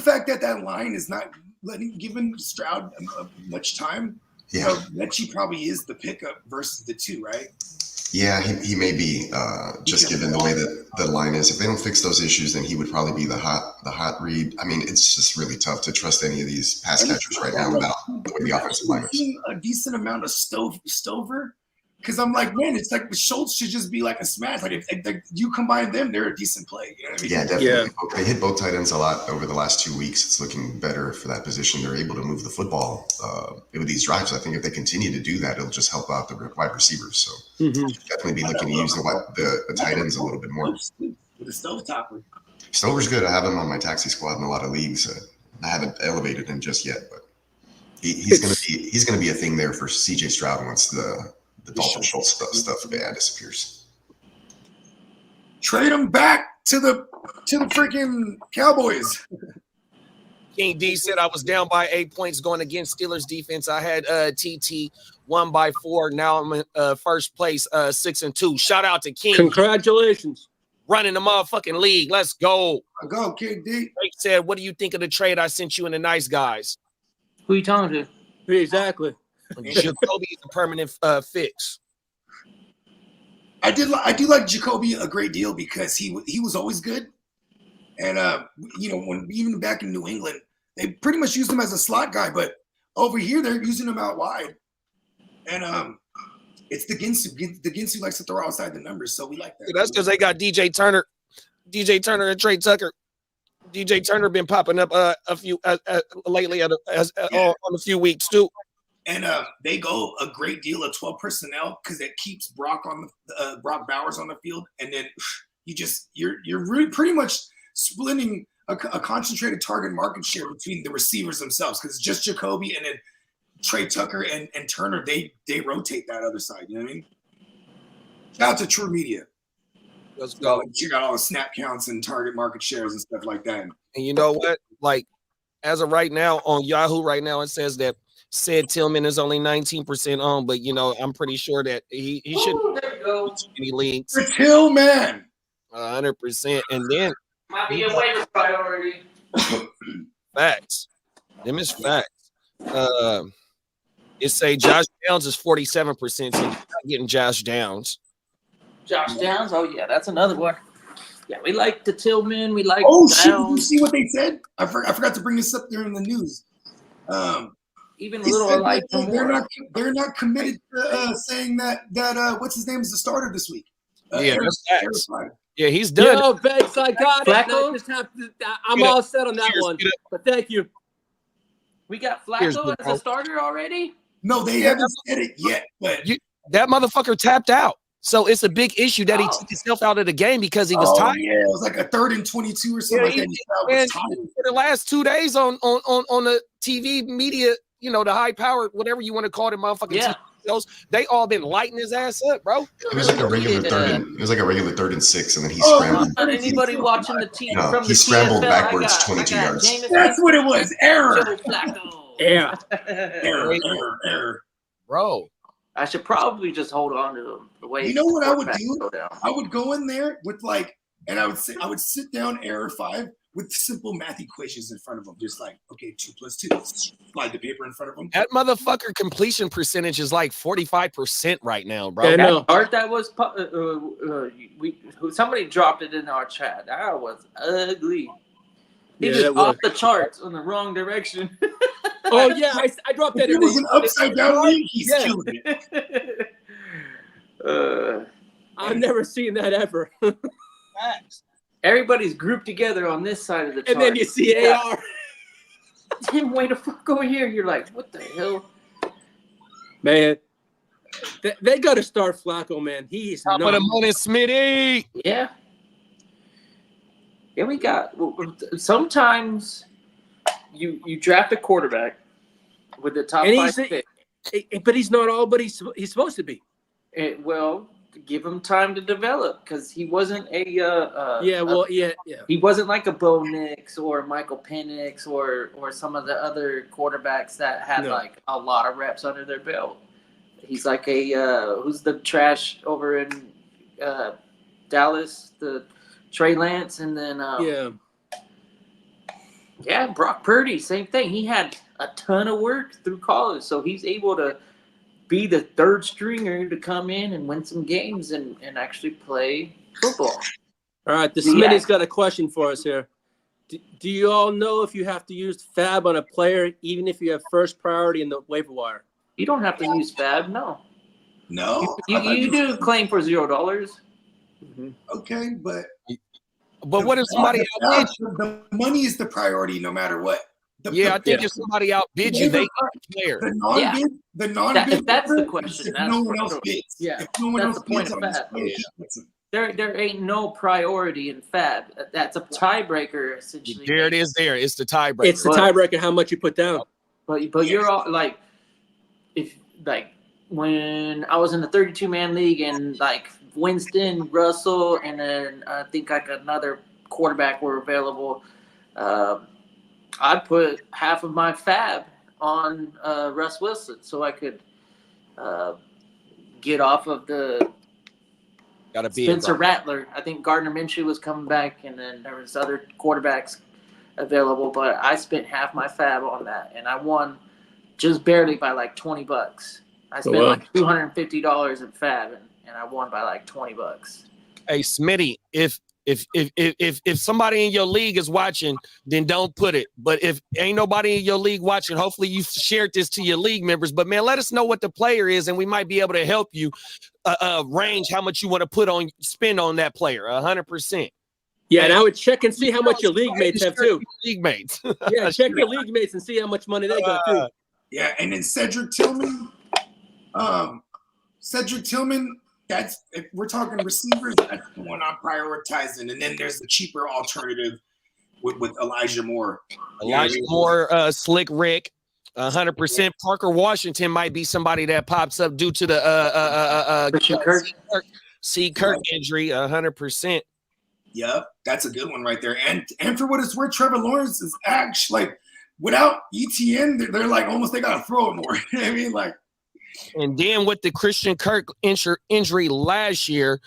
fact that line is not giving Stroud much time. Yeah, Mechie probably is the pickup versus the 2, right? Yeah, he may be just given the way that the line is. If they don't fix those issues, then he would probably be the hot read. I mean, it's just really tough to trust any of these pass catchers right now without the way the offensive line is. A decent amount of Stover, because I'm like, man, it's like Schultz should just be like a smash. Like if you combine them, they're a decent play. You know what I mean? Yeah, definitely. Yeah. They hit both tight ends a lot over the last 2 weeks. It's looking better for that position. They're able to move the football with these drives. I think if they continue to do that, it'll just help out the wide receivers. So definitely be looking to use the tight ends a little bit more. The Stovetopper. Stover's good. I have him on my taxi squad in a lot of leagues. I haven't elevated him just yet, but he's gonna be a thing there for CJ Stroud once the Dalton Schultz stuff disappears. Trade him back to the freaking Cowboys. King D said I was down by 8 points going against Steelers defense. I had TT 1 by 4. Now I'm in first place, 6-2. Shout out to King. Congratulations. Running the motherfucking league. Let's go. Go, King D. Drake said, what do you think of the trade I sent you and the nice guys? Who you talking to? Exactly. Jacoby is a permanent fix. I do like Jacoby a great deal because he was always good, and when even back in New England, they pretty much used him as a slot guy, but over here they're using him out wide, and it's the Ginsu. The Ginsu likes to throw outside the numbers, so we like that. That's because they got DJ Turner and Trey Tucker. DJ Turner been popping up a few lately on a few weeks too. And they go a great deal of 12 personnel because it keeps Brock Bowers on the field, and then you're really pretty much splitting a concentrated target market share between the receivers themselves because it's just Jacoby and then Trey Tucker and Turner. They rotate that other side. You know what I mean? Shout out to True Media. Let's go. You got all the snap counts and target market shares and stuff like that. And you know what? Like, as of right now on Yahoo right now, it says that said Tillman is only 19% on, but you know, I'm pretty sure that he shouldn't There you go. any leagues. For Tillman. 100%. And then Might be a waiver priority. facts. Them is facts. It say Josh Downs is 47%, so you're not getting Josh Downs. Josh Downs. Oh yeah, that's another one. Yeah, we like the Tillman. We like Oh shit! Did you Downs. see what they said? I forgot to bring this up there in the news. Even They little said like that they're not committed to saying that what's his name is the starter this week. Yeah, that's facts. Aaron. Yeah, he's done. Yo, Vex, I got it. Flacco? I just have to, I'm all set on that one. But thank you. we got Here's Flacco the as bro. a starter already. No, they haven't said it yet, but That motherfucker tapped out. So it's a big issue that he took himself out of the game because he was tired. Yeah, it was like a 3rd and 22 or something like that. He And was tired. for the last 2 days on the TV media, you know, the high powered, whatever you want to call it, motherfucking Yeah. TV shows, they all been lighting his ass up, bro. It was like a regular third and 6, and then he Oh, scrambled. Not anybody watching the team No, from he the scrambled TFL, backwards I 22 got yards. Jameis That's what it was. Error. Joe Flacco. Yeah. Error. Bro. I should probably just hold on to him. The way You know what I would quarterbacks do? go down. I would go in there with I would sit down error 5 with simple math equations in front of them, just like 2 + 2. Slide the paper in front of them. That motherfucker completion percentage is like 45% right now, bro. Yeah, That no. art that was somebody dropped it in our chat. That was ugly. He Yeah, just that was. off the charts in the wrong direction. Oh, yeah, I dropped If that it in was an upside down league, he's Yeah. killing it. I've never seen that ever. Everybody's grouped together on this side of the chart. And then you see AR. Tim, way the fuck over here. You're like, what the hell? Man, they got to start Flacco, man. He's Top of the not. morning, Smitty. Yeah. Yeah, we got sometimes you draft a quarterback with the top And 5 pick. But he's not all but he's supposed to be. Well, give him time to develop because he wasn't Yeah. he wasn't like a Bo Nix or Michael Penix or some of the other quarterbacks that had No. like a lot of reps under their belt. He's like who's the trash over in Dallas, the Trey Lance, and then Brock Purdy, same thing. He had a ton of work through college, so he's able to be the third stringer to come in and win some games and actually play football. All right, the Smitty's got a question for us here. Do you all know if you have to use FAB on a player, even if you have first priority in the waiver wire? You don't have to use FAB, no. No. You do claim for $0. Okay, but What if somebody outbid you? the money is the priority no matter what. I think if somebody outbid you, they get the player. The non-bid. That's the player, question. If That's no for one else sure. bids. Yeah, If no one that's else the point bids of on this FAB. player, he gets him. There ain't no priority in FAB. That's a tiebreaker, essentially. There it is. There, it's the tiebreaker. It's the tiebreaker how much you put down. But you're all like, if like when I was in the 32-man league and like Winston, Russell, and then I think like another quarterback were available, I'd put half of my FAB on Russ Wilson so I could get off of the Gotta be Spencer Rattler. I think Gardner Minshew was coming back, and then there was other quarterbacks available. But I spent half my FAB on that, and I won just barely by like $20. I spent like $250 in FAB, and I won by like $20. Hey, Smitty, if somebody in your league is watching, then don't put it. But if ain't nobody in your league watching, hopefully you shared this to your league members. But man, let us know what the player is, and we might be able to help you range how much you want to spend on that player. 100%. Yeah, and I would check and see how much your league mates have too. League mates. Yeah, check your league mates and see how much money they got too. Yeah, and then Cedric Tillman. Cedric Tillman, that's if we're talking receivers, that's the one I'm prioritizing. And then there's the cheaper alternative with Elijah Moore. Elijah Moore, Slick Rick, 100%. Parker Washington might be somebody that pops up due to the Kirk injury, 100%. Yep, that's a good one right there. And for what it's worth, Trevor Lawrence is actually like without ETN, they're like almost they gotta throw it more. You know what I mean? Like, and then with the Christian Kirk injury last year,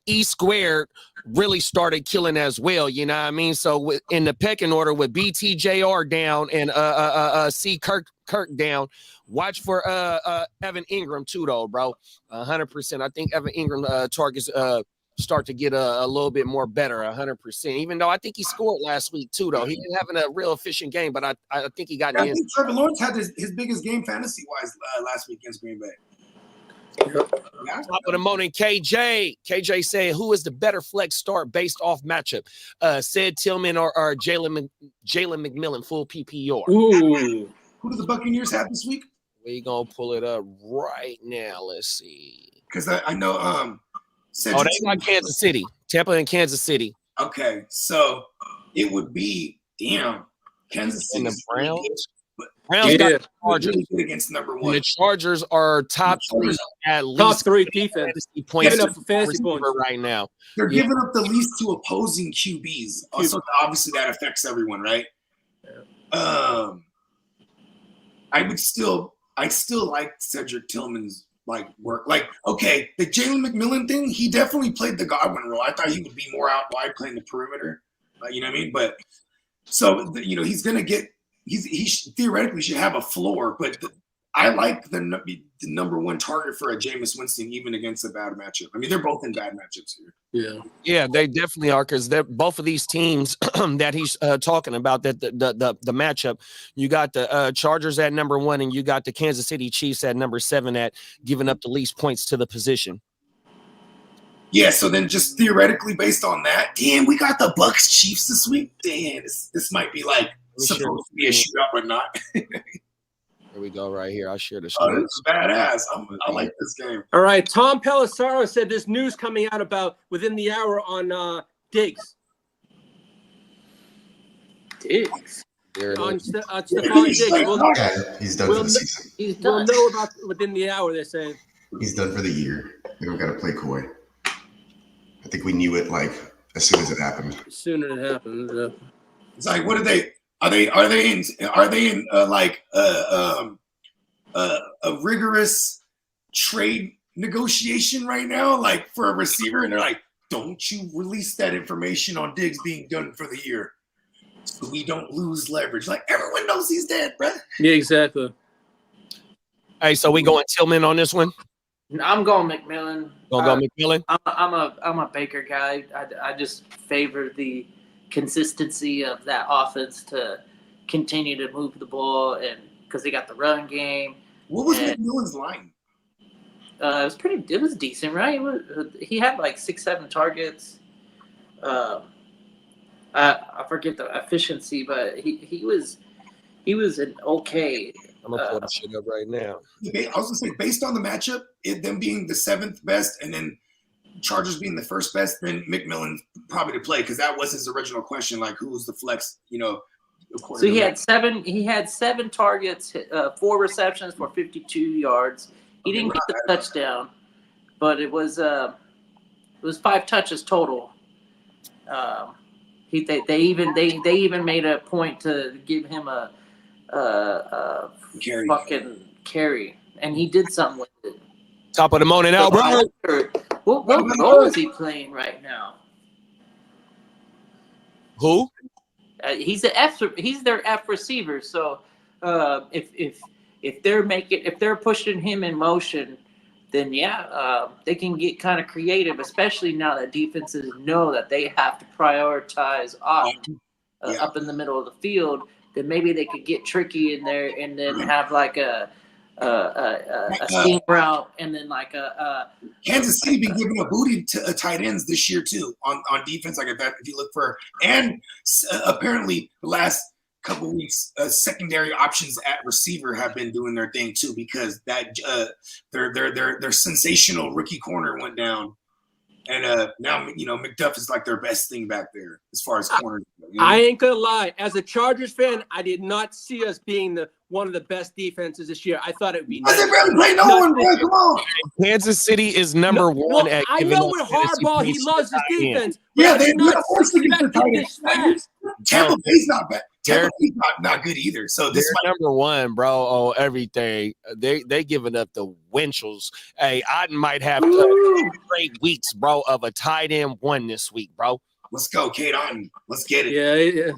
E squared really started killing as well. You know what I mean? So in the pecking order with BTJR down and C Kirk down, watch for Evan Ingram too, though, bro. 100%. I think Evan Ingram targets start to get a little bit more better, 100%. Even though I think he scored last week too, though he didn't have a real efficient game, but I think he got. I think Trevor Lawrence had his biggest game fantasy wise last week against Green Bay. Top of the morning, KJ said, "Who is the better flex start based off matchup? Said Tillman or Jalen McMillan full PPR." Ooh. Who do the Buccaneers have this week? We gonna pull it up right now. Let's see. Because I know they got Kansas City, Tampa, and Kansas City. Okay, so it would be Kansas City and the Browns. Browns got the Chargers against number one. And the Chargers are top three at least. Top three defense. Points up for fantasy points right now. They're giving up the least to opposing QBs. Also, obviously, that affects everyone, right? Yeah. I'd still like Cedric Tillman's work. Okay, the Jalen McMillan thing, he definitely played the Godwin role. I thought he would be more out wide playing the perimeter. You know what I mean? But so he's gonna get. He theoretically should have a floor, but I like the number one target for a Jameis Winston, even against a bad matchup. I mean, they're both in bad matchups here. Yeah, they definitely are, because they're both of these teams that he's talking about. That the matchup, you got the Chargers at number one, and you got the Kansas City Chiefs at number 7 at giving up the least points to the position. Yeah, so then just theoretically based on that, damn, we got the Bucks Chiefs this week. Damn, this might be supposed to be a shootout, but not. Here we go, right here. I'll share the Oh, screen. this is badass. I like this game. All right, Tom Pelissaro said there's news coming out about within the hour on Diggs. Diggs. On Stephon Diggs. He's done for the season. He's done. We'll know about within the hour, they're saying. He's done for the year. We don't got to play coy. I think we knew it as soon as it happened. As soon as it happened. It's like, what are they? Are they in a rigorous trade negotiation right now, for a receiver? And they're like, don't you release that information on Diggs being done for the year, so we don't lose leverage. Everyone knows he's dead, bro. Yeah, exactly. Hey, so we going Tillman on this one? I'm going McMillan. Gonna go McMillan? I'm a Baker guy. I just favor the consistency of that offense to continue to move the ball, and because they got the run game. What was McMillan's line? It was decent, right? He had 6-7 targets. I forget the efficiency, but he was an okay. I'm gonna pull the shit up right now. I was gonna say, based on the matchup, them being the 7th best, and then Chargers being the 1st best, then McMillan probably to play, because that was his original question, who was the flex, So he had 7 targets, 4 receptions for 52 yards. He didn't get the touchdown, but it was 5 touches total. They even made a point to give him a fucking carry, and he did something with it. Top of the morning, Albert. What role is he playing right now? Who? He's their F receiver. So if they're pushing him in motion, then they can get kind of creative, especially now that defenses know that they have to prioritize up in the middle of the field. Then maybe they could get tricky in there and then have a steam route, and then Kansas City been giving a booty to tight ends this year too on defense. If you look for, and apparently the last couple weeks, secondary options at receiver have been doing their thing too, because that their sensational rookie corner went down, and now McDuff is like their best thing back there as far as corners. I ain't gonna lie. As a Chargers fan, I did not see us being one of the best defenses this year. I thought it would be. I didn't really play no one, bro. Come on. Kansas City is number one at I giving know up with fantasy Harbaugh, he points loves his to tight end. defense. Yeah, I they're did not not forced to get the expect tight this end. fast. Tampa Bay's not bad. Tampa Bay's not good either. So this They're number one, bro, on everything. They giving up the Winchell's. Hey, I might have 2 great weeks, bro, of a tight end one this week, bro. let's go, Kate Otten. Let's get it. Yeah.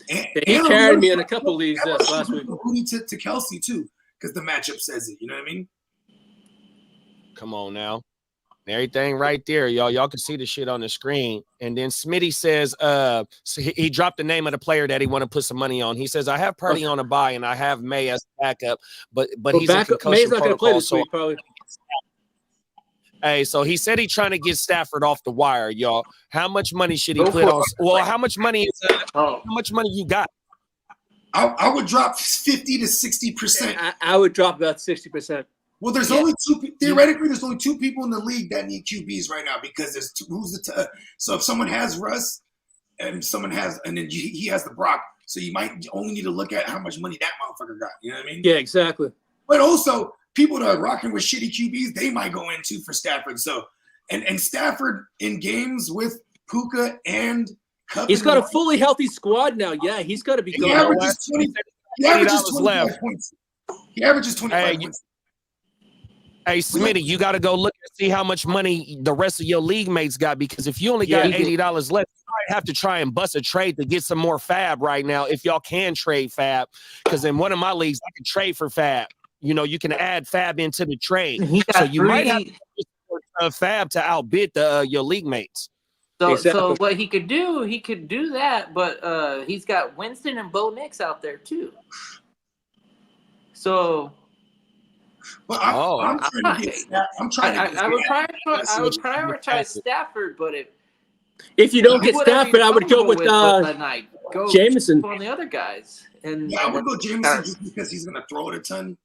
And He carried me in a couple of leagues last week. Booty to Kelsey too, because the matchup says it. You know what I mean? Come on now. Everything right there, y'all. Y'all can see the shit on the screen. And then Smitty says, so he dropped the name of the player that he want to put some money on. He says, I have Purdy on a bye and I have May as backup, but he's in concussion May's not going to play protocol. this week, probably. Hey, so he said he's trying to get Stafford off the wire, y'all. How much money should he put on? Well, how much money is how much money you got? I would drop 50 to 60%. I would drop about 60%. Well, there's only theoretically, there's only 2 people in the league that need QBs right now, because there's so if someone has Russ and someone has, and then he has the Brock, so you might only need to look at how much money that motherfucker got. You know what I mean? Yeah, exactly. But also, people that are rocking with shitty QBs, they might go in too for Stafford. So, and Stafford in games with Puka and Cup. He's got a fully healthy squad now. Yeah, he's got to be He good. averages 25 points. He averages 25 points. Hey, Smitty, you got to go look and see how much money the rest of your league mates got, because if you only got $80 left, you might have to try and bust a trade to get some more fab right now, if y'all can trade fab. Because in one of my leagues, I can trade for fab. You know, you can add fab into the trade. So you might have to fab to outbid your league mates. So what he could do that, but he's got Winston and Bo Nix out there too. So Well, I'm trying to get. I would prioritize Stafford, but if you don't get Stafford, I would go with Jameson on the other guys. And I would go Jameson just because he's going to throw it a ton.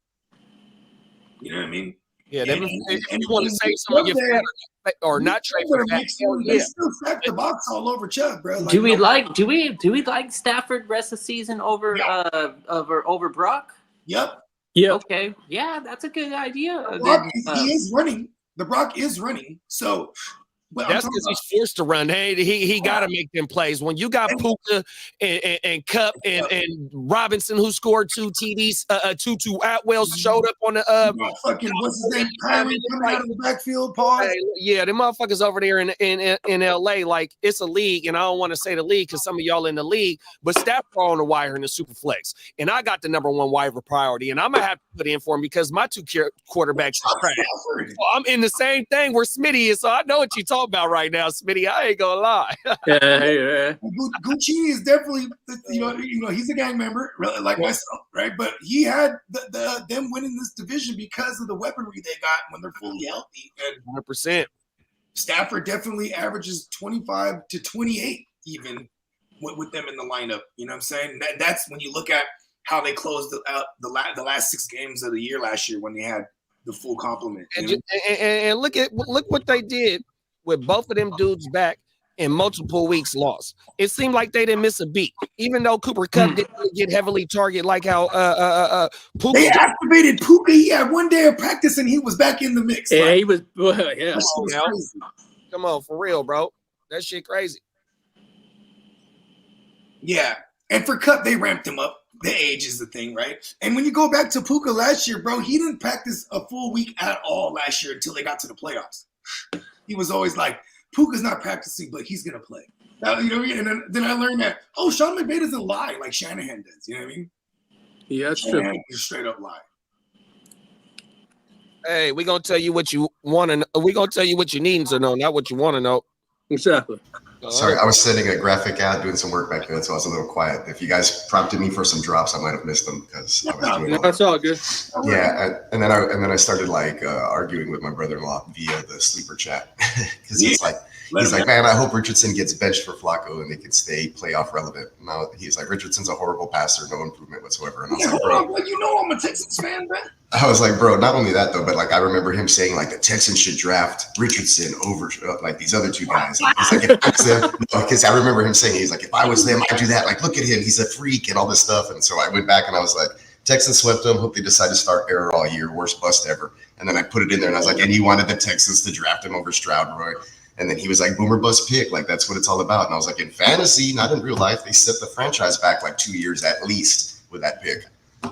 You know what I mean? Yeah, if you want to save some of your or not trade for that, they still stack the box all over Chubb, bro. Do we like Stafford rest of the season over Brock? Yep. Yeah. Okay. Yeah, that's a good idea. He is running. The Brock is running. So that's because he's forced to run. Hey, he got to make them plays. When you got Puka and Cup and Robinson, who scored 2 TDs, Tutu Atwell showed up on the fucking what's his name? Kyrie coming out of the backfield. Pause. Yeah, the motherfuckers over there in LA, like, it's a league, and I don't want to say the league because some of y'all in the league, but Stafford on the wire in the super flex, and I got the number 1 waiver priority, and I'm gonna have to put in for him because my 2 quarterbacks is trash. So I'm in the same thing where Smitty is, so I know what you're talking about right now, Smitty. I ain't gonna lie. Yeah. Gucci is definitely, you know, he's a gang member, like myself, right? But he had them winning this division because of the weaponry they got when they're fully healthy. And 100%. Stafford definitely averages 25 to 28 even with them in the lineup. You know what I'm saying? That's when you look at how they closed out the last 6 games of the year last year when they had the full complement. And look what they did with both of them dudes back in multiple weeks lost. It seemed like they didn't miss a beat, even though Cooper Kupp didn't really get heavily targeted like how Puka. They activated Puka. He had 1 day of practice and he was back in the mix. Yeah, he was. Yeah. Come on, for real, bro. That shit crazy. Yeah, and for Kupp, they ramped him up. The age is the thing, right? And when you go back to Puka last year, bro, he didn't practice a full week at all last year until they got to the playoffs. He was always like, Puka's not practicing, but he's going to play. Now, you know, and then I learned that, Sean McVay doesn't lie like Shanahan does. You know what I mean? Yeah, that's Shanahan true. just straight up lie. Hey, we're going to tell you what you want to know. We're going to tell you what you need to know, not what you want to know. Exactly. Sorry, I was setting a graphic ad, doing some work back there, so I was a little quiet. If you guys prompted me for some drops, I might have missed them because I was doing. No, that's all good. Yeah, and then I started like arguing with my brother-in-law via the sleeper chat because he's like, man, I hope Richardson gets benched for Flacco and they can stay playoff relevant. Now he's like, Richardson's a horrible passer, no improvement whatsoever. And I was like, bro, you know I'm a Texans fan, man. I was like, bro, not only that though, but like I remember him saying like the Texans should draft Richardson over like these other two guys. He's like, if I was them, because I remember him saying, he's like, if I was them, I'd do that. Like, look at him, he's a freak and all this stuff. And so I went back and I was like, Texans swept them. Hope they decide to start error all year. Worst bust ever. And then I put it in there and I was like, and he wanted the Texans to draft him over Stroud, Roy. And then he was like, boomer bust pick. Like, that's what it's all about. And I was like, in fantasy, not in real life, they set the franchise back like 2 years at least with that pick.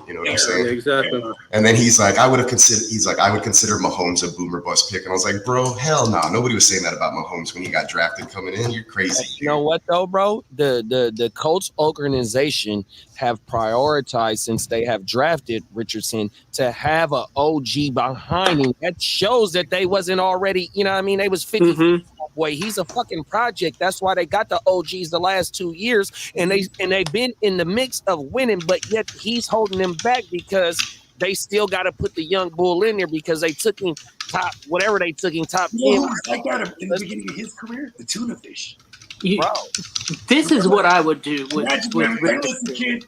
You know what I'm saying? Yeah, exactly. And then he's like, I would consider Mahomes a boomer bust pick. And I was like, bro, hell no. Nobody was saying that about Mahomes when he got drafted coming in. You're crazy. You know what though, bro? The Colts organization have prioritized, since they have drafted Richardson, to have an OG behind him. That shows that they wasn't already, you know what I mean? They was 50. Boy, he's a fucking project. That's why they got the OGs the last 2 years, and they've been in the mix of winning, but yet he's holding them back because they still got to put the young bull in there because they took him top, whatever they took him top 10. I got him in the beginning of his career, the tuna fish. Bro, this is what I would do with Richardson. Kid,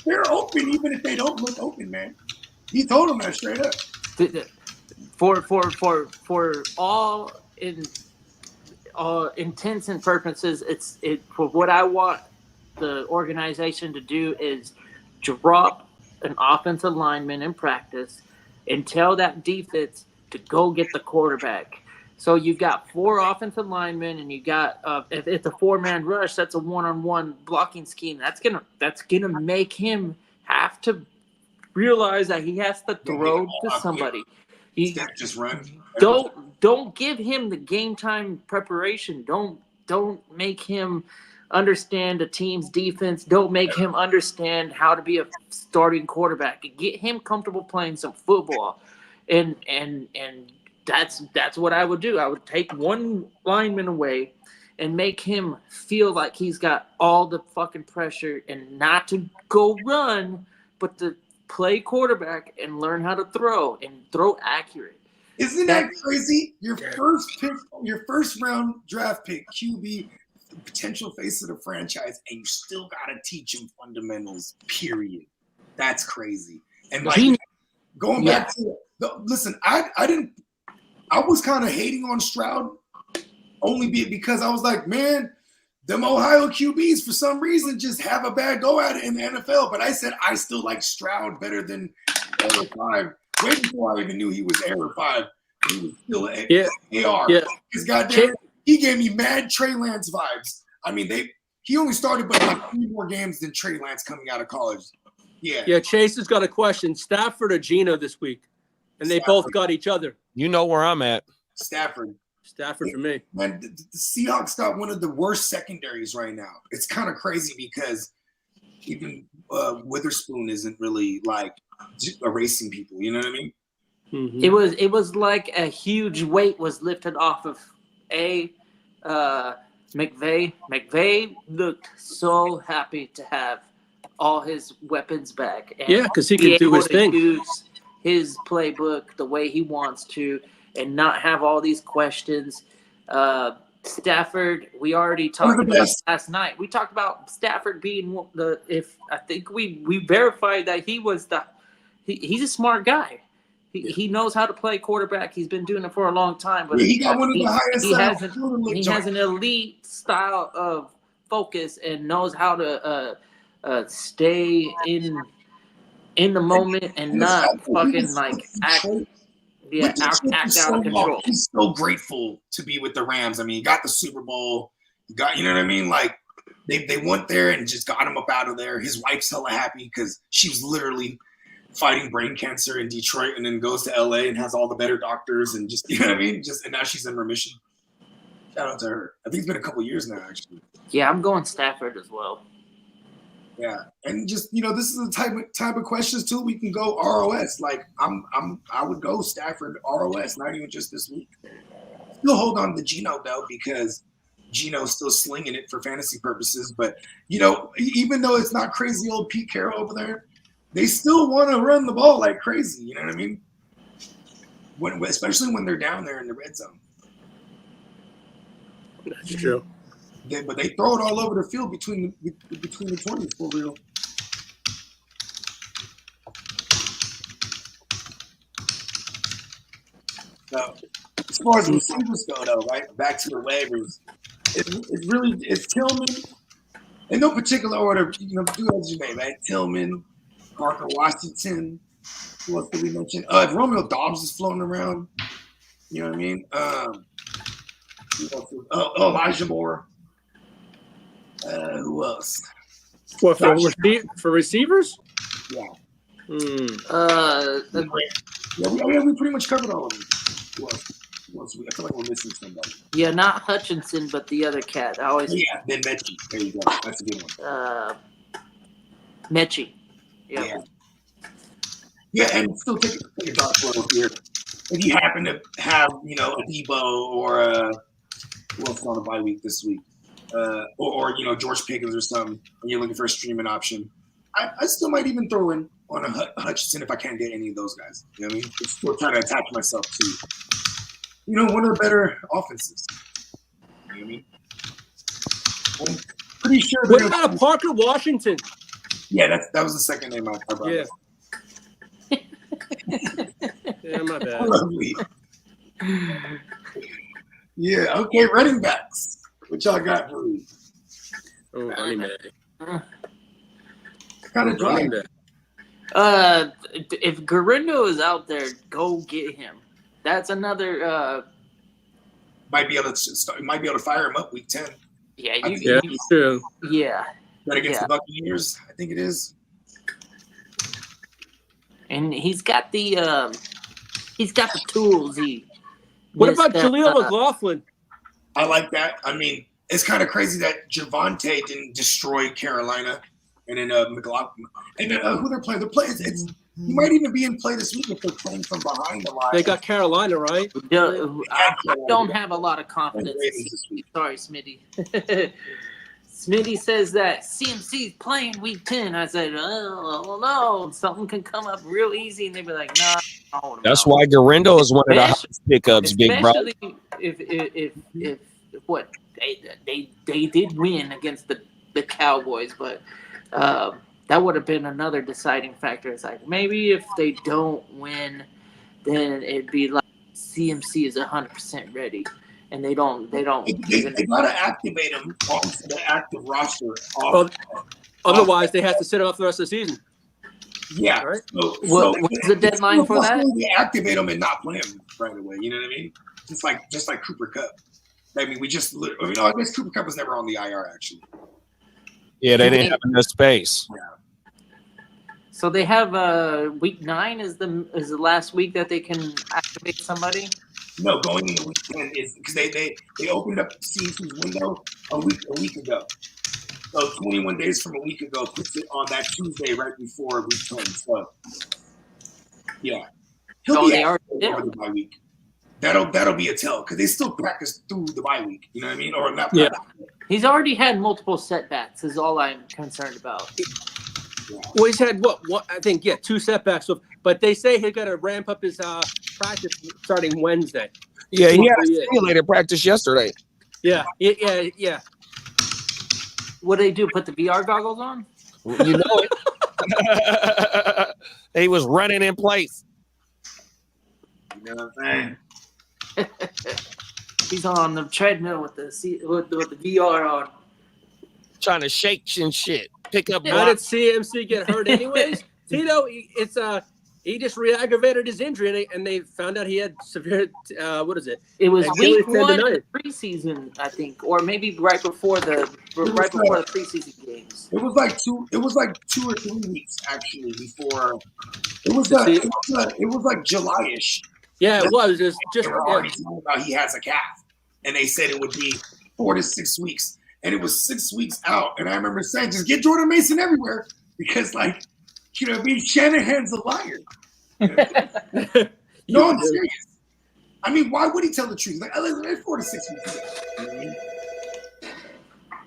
they're open even if they don't look open, man. He told them that straight up. For all intents and purposes, for what I want the organization to do is drop an offensive lineman in practice and tell that defense to go get the quarterback. So you got 4 offensive linemen, and you got if it's a 4-man rush, that's a 1-on-1 blocking scheme. That's gonna make him have to realize that he has to throw to somebody. Just run. Don't give him the game time preparation. Don't make him understand a team's defense. Don't make him understand how to be a starting quarterback. Get him comfortable playing some football, and that's what I would do. I would take one lineman away and make him feel like he's got all the fucking pressure, and not to go run, but to play quarterback and learn how to throw and throw accurate. Isn't that crazy? Your first pick, your first round draft pick, QB, potential face of the franchise, and you still gotta teach him fundamentals. Period. That's crazy. And like going back to listen, I was kind of hating on Stroud only because I was like, man, them Ohio QBs for some reason just have a bad go at it in the NFL. But I said I still like Stroud better than Error 5. Way before I even knew he was Error 5. He was still AR. Yeah. Because goddamn, he gave me mad Trey Lance vibes. I mean, he only started but like 3 more games than Trey Lance coming out of college. Yeah. Chase has got a question. Stafford or Geno this week? And they both got each other. You know where I'm at. Stafford for me. Man, the Seahawks got one of the worst secondaries right now. It's kind of crazy because even Witherspoon isn't really like erasing people. You know what I mean? Mm-hmm. It was like a huge weight was lifted off of McVay. McVay looked so happy to have all his weapons back. And because he can do his thing. Use his playbook the way he wants to, and not have all these questions. Stafford, we already talked about last night. We talked about Stafford being I think we verified that he's a smart guy. He knows how to play quarterback. He's been doing it for a long time. But he got one of the highest. He has an elite style of focus and knows how to stay in the moment and not fucking like act out of control. He's so grateful to be with the Rams. I mean, he got the Super Bowl. You know what I mean? Like they went there and just got him up out of there. His wife's hella happy because she was literally fighting brain cancer in Detroit and then goes to LA and has all the better doctors and just, you know what I mean? And now she's in remission. Shout out to her. I think it's been a couple years now, actually. Yeah, I'm going Stafford as well. Yeah, and just this is the type of questions too. We can go ROS. Like I would go Stafford ROS, not even just this week. Still hold on to Geno though because Gino's still slinging it for fantasy purposes. But, even though it's not crazy old Pete Carroll over there, they still want to run the ball like crazy. You know what I mean? Especially when they're down there in the red zone. That's true. But they throw it all over the field between the 20s for real. So, as far as receivers go, though, right? Back to the waivers. It's Tillman. In no particular order, do as you may, right? Tillman, Parker Washington. Who else did we mention? If Romeo Dobbs is floating around, you know what I mean? Elijah Moore. Who else? What, for receivers? Yeah. We pretty much covered all of them. Who else? I feel like we're missing somebody. Yeah, not Hutchinson, but the other cat. Ben Mechie. There you go. That's a good one. Mechie. Yeah. Yeah, and still take a dark photo here. If you happen to have, a Debo or who else on a bye week this week, or George Pickens or something, and you're looking for a streaming option, I still might even throw in on a Hutchinson if I can't get any of those guys. You know what I mean? Just still trying to attach myself to, one of the better offenses. You know what I mean? I'm pretty sure. What about Parker Washington? Yeah, that was the second name I brought up. Yeah, my bad. Yeah, okay, running backs. What y'all got for me? Oh, running back. Kind of dry. If Garindo is out there, go get him. That's another. Might be able to fire him up week 10. Yeah, true. Yeah. But against the Buccaneers, I think it is. And he's got the tools. What about Jaleel McLaughlin? I like that. I mean, it's kind of crazy that Javonte didn't destroy Carolina, and then McLaughlin, and then who they're playing. He might even be in play this week if they're playing from behind the line. They got Carolina, right? I don't have a lot of confidence. Sorry, Smitty. Smitty says that CMC's playing week 10. I said, oh no, something can come up real easy, and they'd be like, nah. That's why Garindo is one of the hottest pickups, big bro. Especially if what they did win against the Cowboys, but that would have been another deciding factor. It's like maybe if they don't win, then it'd be like CMC is 100% ready. And they don't. They gotta activate him onto the active roster. Otherwise, they have to sit him up for the rest of the season. Yeah. Right? What's the deadline for that? They activate him and not play him right away. You know what I mean? Just like Cooper Kupp. I mean, I guess Cooper Kupp was never on the IR actually. Yeah, they didn't have enough space. Yeah. So they have week 9 is the last week that they can activate somebody. No, going into week 10 is because they opened up CMC's window a week ago. So 21 days from a week ago puts it on that Tuesday right before week 10. So yeah, he'll be out over the bye week. That'll be a tell because they still practice through the bye week. You know what I mean? Or not? Yeah. He's already had multiple setbacks. Is all I'm concerned about. Yeah. Well, he's had what? I think 2 setbacks. So, but they say he's got to ramp up his practice starting Wednesday. Yeah, he had a simulated practice yesterday. Yeah. What do they do? Put the VR goggles on? You know it. He was running in place. You know what I'm saying? He's on the treadmill with the VR on, trying to shake and shit. Pick up. How did CMC get hurt anyways? Tito, he just re-aggravated his injury, and they found out he had severe. What is it? It was week 1 of the preseason, I think, or maybe right before the preseason games. It was like 2 or 3 weeks actually before. It was like July-ish. Yeah, it was just already talking about he has a calf, and they said it would be 4 to 6 weeks, and it was 6 weeks out. And I remember saying, just get Jordan Mason everywhere because, Shanahan's a liar. No, I'm serious. I mean, why would he tell the truth? Like, 4 to 6 weeks. You know what I mean?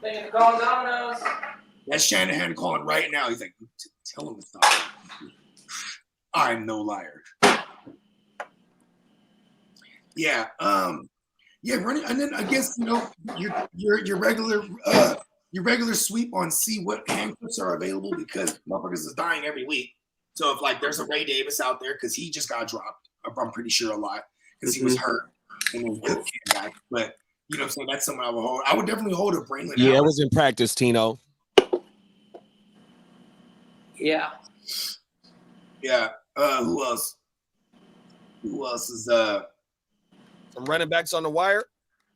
Thinking to call Domino's. That's Shanahan calling right now. He's like, tell him to stop. I'm no liar. Yeah. Yeah, running, and then I guess your regular sweep on see what handcuffs are available because motherfuckers is dying every week. So if like there's a Ray Davis out there because he just got dropped, I'm pretty sure a lot because he was hurt and then came back. But you know what I'm saying? That's someone I would hold. I would definitely hold a Braylon. Yeah, Allen. it was in practice, Tino. Yeah. Yeah. Who else? Who else is Some running backs on the wire.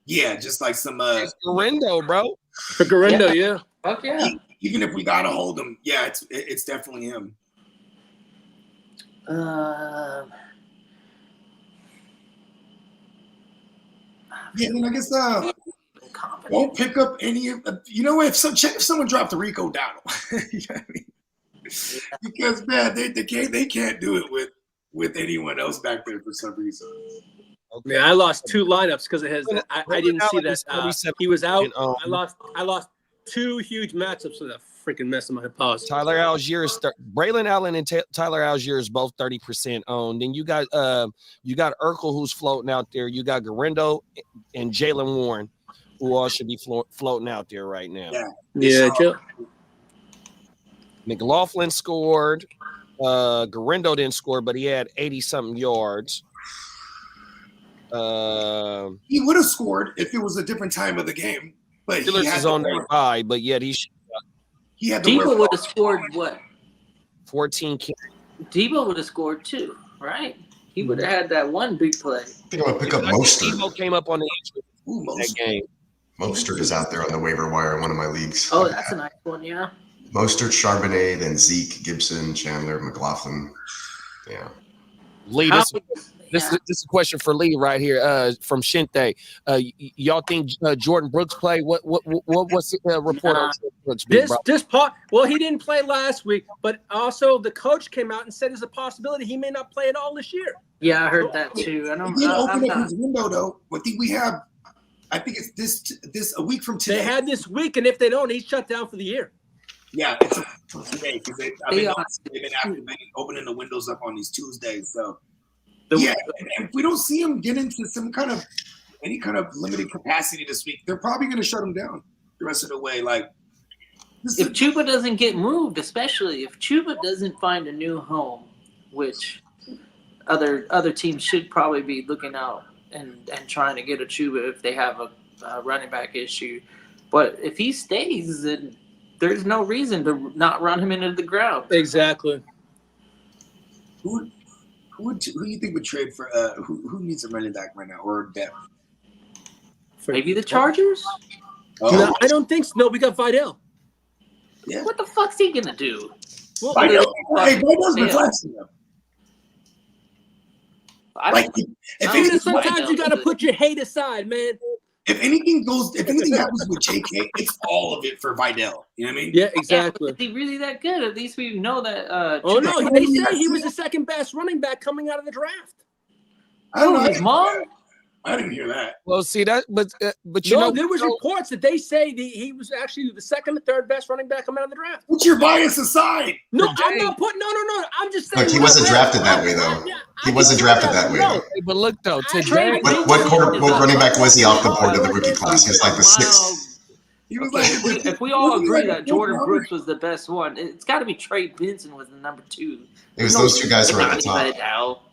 yeah, just like some It's Garindo, bro. For Garindo, yeah. Fuck yeah. even if we gotta hold him, yeah, it's definitely him. Yeah, I mean, I guess won't pick up any of if someone dropped the Rico Dowdle. You know what I mean? Because man, they can't do it with anyone else back there for some reason. Okay. Man, I lost 2 lineups because it has. I didn't see that he was out. I lost 2 huge matchups for that freaking mess in my pause. Tyler Algier is Braylon Allen and Tyler Algier is both 30% owned. Then you got Urkel who's floating out there. You got Garindo and Jalen Warren, who all should be floating out there right now. Yeah, Joe. McLaughlin scored. Garindo didn't score, but he had 80-something yards. He would have scored if it was a different time of the game. But Steelers is on their bye, but yet he had Debo would have scored what? 14. Debo would have scored too, right? He would have had that one big play. I think I'm gonna pick up Mostert. Debo came up on the that game. Mostert is out there on the waiver wire in one of my leagues. Oh, that's a nice one, yeah. Mostert, Charbonnet, then Zeke, Gibson, Chandler, McLaughlin. Yeah. Lee, this is a question for Lee right here from Shinte. Y'all think Jordan Brooks play? What's the report on Jordan Brooks? This part. Well, he didn't play last week, but also the coach came out and said there's a possibility he may not play at all this year. Yeah, I heard that too. He did open up his window though. I think we have. I think it's this a week from today. They had this week, and if they don't, he's shut down for the year. Yeah, it's from today because they've been opening the windows up on these Tuesdays. So yeah, and if we don't see him get into any kind of limited capacity this week, they're probably going to shut him down the rest of the way. Like if Chuba doesn't get moved, especially if Chuba doesn't find a new home, which other teams should probably be looking out and trying to get a Chuba if they have a running back issue. But if he stays, then there's no reason to not run him into the ground. Exactly. Who do you think would trade for who needs a running back right now or depth? Maybe the Chargers? Oh. No, I don't think so. No, we got Vidal. Yeah. What the fuck's he gonna do? Well, Vidal's been flexing though. Sometimes you got to put your hate aside, man. If anything happens with JK, it's all of it for Vidal. You know what I mean? Yeah, exactly. Is he really that good? At least we know that. They say he was the second best running back coming out of the draft. I don't know. His mom? I didn't hear that. Well, see that, but there was reports that they say he was actually the second or third best running back coming out of the draft. Put your bias aside. No, I'm not putting. No. I'm just saying. Look, he wasn't drafted that way though. He wasn't drafted that way. No. But look though, today, what running back was he off the board of the rookie class? He was like the 6th. He was like, if we all agree that Jordan Brooks was the best one, it's got to be Trey Benson was the number 2. It was those two guys who were at the top.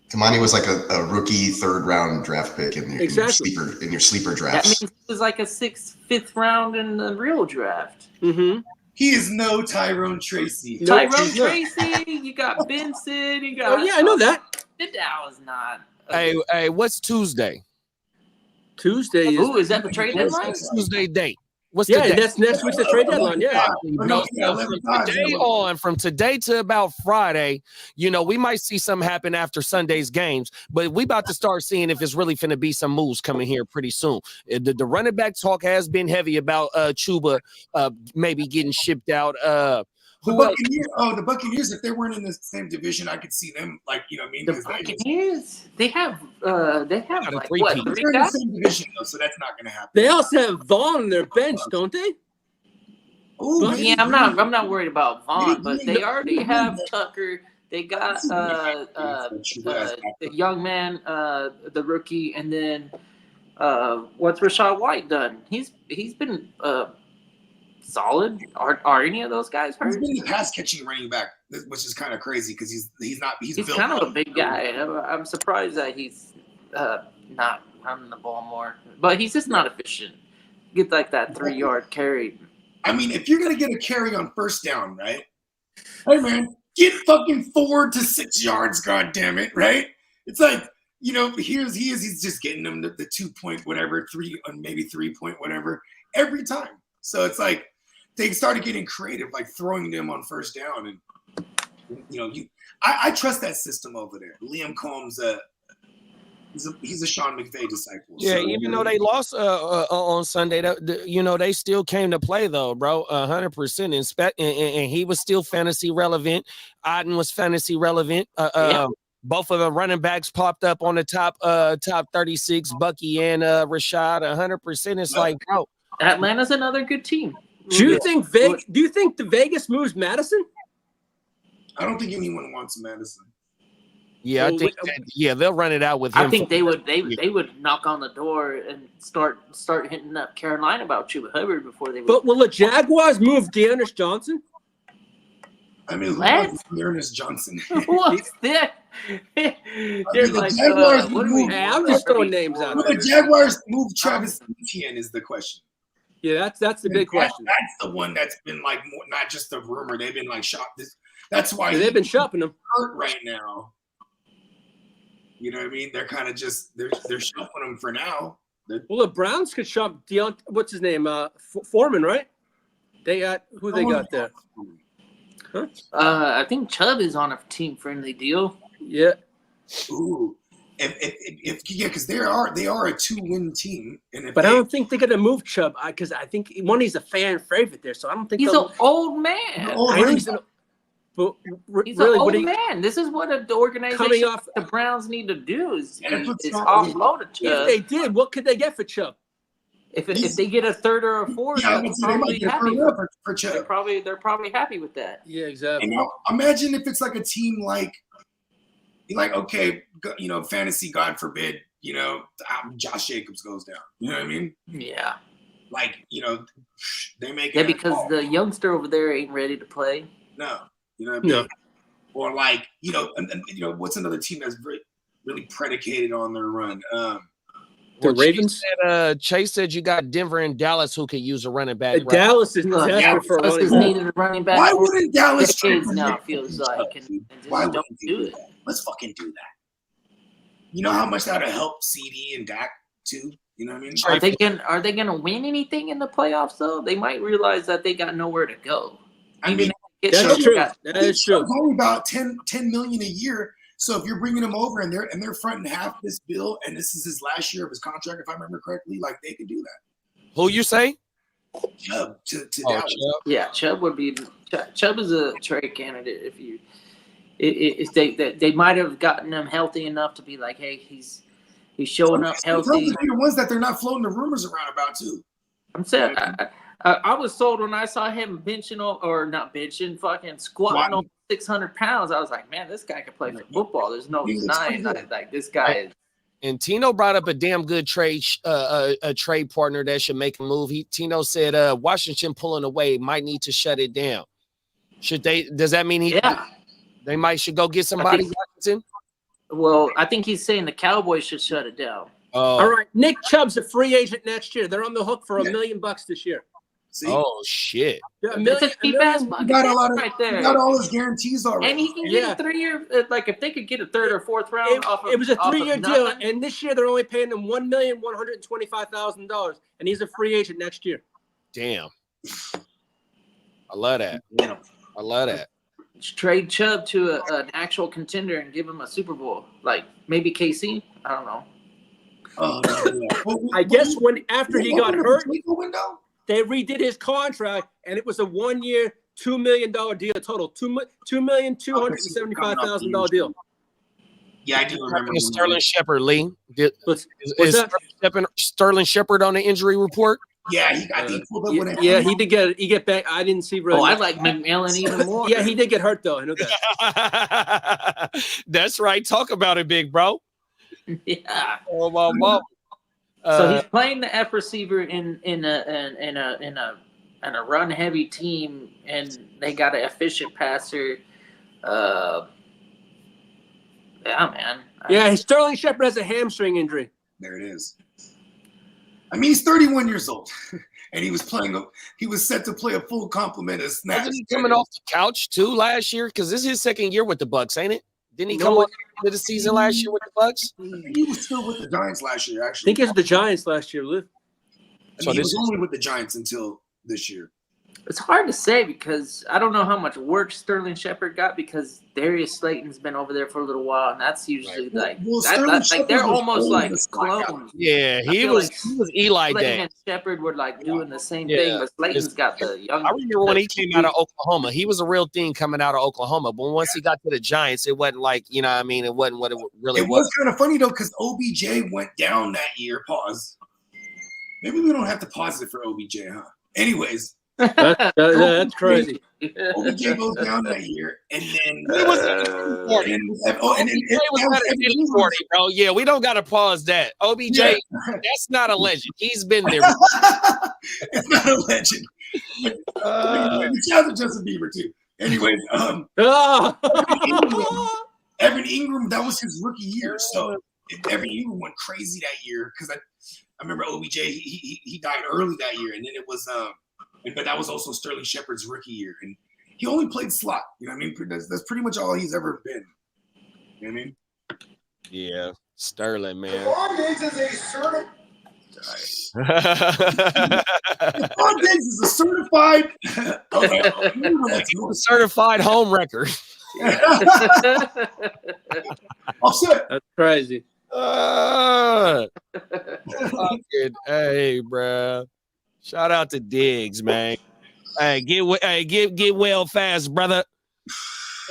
Kamani was like a rookie 3rd round draft pick in your sleeper drafts. That means he was like a 6th, 5th round in the real draft. Mm-hmm. He is no Tyrone Tracy. Tracy, you got Benson, you got. Oh yeah, I know that. That was not. Hey, what's Tuesday? Tuesday is. Ooh, is that the trade deadline? Tuesday date. What's that's next week's the trade deadline. Yeah. From today to about Friday, we might see something happen after Sunday's games, but we about to start seeing if it's really finna be some moves coming here pretty soon. The running back talk has been heavy about Chuba maybe getting shipped out. The Buccaneers, if they weren't in the same division, I could see them, like, you know what I mean? The Buccaneers, they have Got a like three-peat. what, They're 3 in the guys? same division though, so that's not gonna happen. They also have Vaughn on their bench, don't they? Ooh, But- Yeah, I'm not worried about Vaughn, but they already have Tucker. They got the young man, the rookie, and then what's Rashad White done? He's been solid. Are any of those guys He's hurt? been the pass catching running back, which is kind of crazy because he's He's built kind of up. a big guy. I'm surprised that he's not running the ball more, but he's just not efficient. Get like that 3-yard carry. I mean, if you're gonna get a carry on first down, right? Hey man, get fucking 4 to 6 yards, god damn it, right? It's like, he's just getting them the 2 point whatever, 3 maybe 3 point whatever every time. So it's like they started getting creative, like throwing them on first down, and I trust that system over there. Liam Combs, he's a Sean McVay disciple. Yeah, so, even though they lost on Sunday, they still came to play though, bro, 100%. And he was still fantasy relevant. Auden was fantasy relevant. Both of the running backs popped up on the top 36. Bucky and Rashad, 100%. It's like, bro, Atlanta's another good team. Do you think the Vegas moves Madison? I don't think anyone wants Madison. yeah, I think they'll run it out with him. I think they would knock on the door and start hitting up Carolina about Chuba Hubbard before they would. But will the Jaguars move Dearness Johnson? I mean, who What? wants Dearness Johnson? What's that? They're the like, Jaguars what do we? Hey, I'm just throwing names out Will there. the Jaguars move Travis Etienne is the question. Yeah, that's the big question. That's the one that's been like more, not just a rumor. They've been like shopped. That's why They've been shopping him. hurt right now. You know what I mean? They're kind of just they're shopping him for now. Well, the Browns could shop what's his name? Foreman, right? They got who they got there? I think Chubb is on a team-friendly deal. Yeah. Ooh, because they are a 2-win team, and But I don't think they're gonna move Chubb because I think he's a fan favorite there, so I don't think He's they'll- an old man. I know he's but He's really, an old what he man. This is what the organization, coming off. the Browns need to do is If offload a If Chubb. they did, what could they get for Chubb? If they get a third or a fourth, Yeah, they're they might get happy. for Chubb. They're probably happy with that. Yeah, exactly. And now, imagine if it's like a team like okay, fantasy, God forbid, Josh Jacobs goes down. You know what I mean? Yeah. Like, they make Yeah, because the youngster over there ain't ready to play. no, you know what I mean? No. Or like, and what's another team that's really predicated on their run? The Ravens. Chase said you got Denver and Dallas who could use a running back. Right? Dallas is desperate for a Dallas running has back. needed a running back. Why for wouldn't Dallas trade decades for now? Nick It feels Chubb, like, dude? and just Why don't wouldn't they do do it. that? Let's fucking do that. You know how much that would help CD and Dak too? You know what I mean? Are they gonna win anything in the playoffs though? They might realize that they got nowhere to go. I mean, That's Chubb true. got- That is true. It's only about 10 million a year. So if you're bringing him over and they're fronting half this bill, and this is his last year of his contract, if I remember correctly, like they could do that. Who you say? Chubb to Oh, Dallas. Chubb. Yeah, Chubb is a trade candidate. If they might have gotten him healthy enough to be like, hey, he's showing up Those healthy. are the ones that they're not floating the rumors around about too. I'm saying I was sold when I saw him fucking squatting on 600 pounds. I was like, man, this guy can play for football. There's no denying that. Like this guy is. And Tino brought up a damn good trade, a trade partner that should make a move. Tino said, Washington pulling away might need to shut it down. Should they? Does that mean they should go get somebody? Washington. Well, I think he's saying the Cowboys should shut it down. All right, Nick Chubb's a free agent next year. They're on the hook for $1 million this year. See, Oh shit! Yeah, It's a cheap ass bucket got a lot of, right he there. got all his guarantees already. And he can get a 3-year, like if they could get a third or fourth round It was a off of 3-year deal, nothing. and this year they're only paying him $1,125,000, and he's a free agent next year. Damn. I love that. I love that. Trade Chubb to an actual contender and give him a Super Bowl, like maybe KC. I don't know. Oh, yeah. I guess after he got hurt, window? they redid his contract, and it was a 1-year, $2 million deal total. $2,275,000 deal. Yeah, I do remember. Sterling Shepard, Lee. What's Is that? Sterling Shepard on the injury report? Yeah, I think he pulled up with a Yeah, he did get back. I didn't see. Really Oh, I like McMillan even more. Yeah, he did get hurt though. I know that. That's right. Talk about it, big bro. Yeah. Oh my mom. So he's playing the F receiver in a run heavy team, and they got an efficient passer. Yeah, man. Yeah, Sterling Shepard has a hamstring injury. There it is. I mean, he's 31 years old, and he was set to play a full complement of snaps. Wasn't he coming off the couch too last year? Because this is his second year with the Bucks, ain't it? Didn't he come on to the season last year with the Bucks? He was still with the Giants last year, I actually. think it was the Giants last year, Lou. I mean, he was only with the Giants until this year. It's hard to say because I don't know how much work Sterling Shepard got because Darius Slayton's been over there for a little while, and that's usually like they're almost like clones. Yeah, he was Eli Slayton Day. and Shepard were like doing the same thing, but Slayton's got the young. I remember when he came out of Oklahoma, he was a real thing coming out of Oklahoma. But once he got to the Giants, it wasn't like, you know what I mean? It wasn't what it really was. It was kind of funny though, because OBJ went down that year. Pause. Maybe we don't have to pause it for OBJ, huh? Anyways. That's crazy. OBJ goes down that year, and then It was 40, bro. Yeah, we don't got to pause that. OBJ, that's not a legend. He's been there. It's not a legend. Shout out to Justin Bieber too. Anyways, Evan Ingram, that was his rookie year, so Evan Ingram went crazy that year because I remember OBJ he died early that year, and then it was but that was also Sterling Shepard's rookie year, and he only played slot. You know what I mean? That's pretty much all he's ever been. You know what I mean? Yeah, Sterling, man. Stephon Diggs is a certified certified home record. Offset. That's crazy. Hey, bro. Shout out to Diggs, man. Hey, get well fast, brother.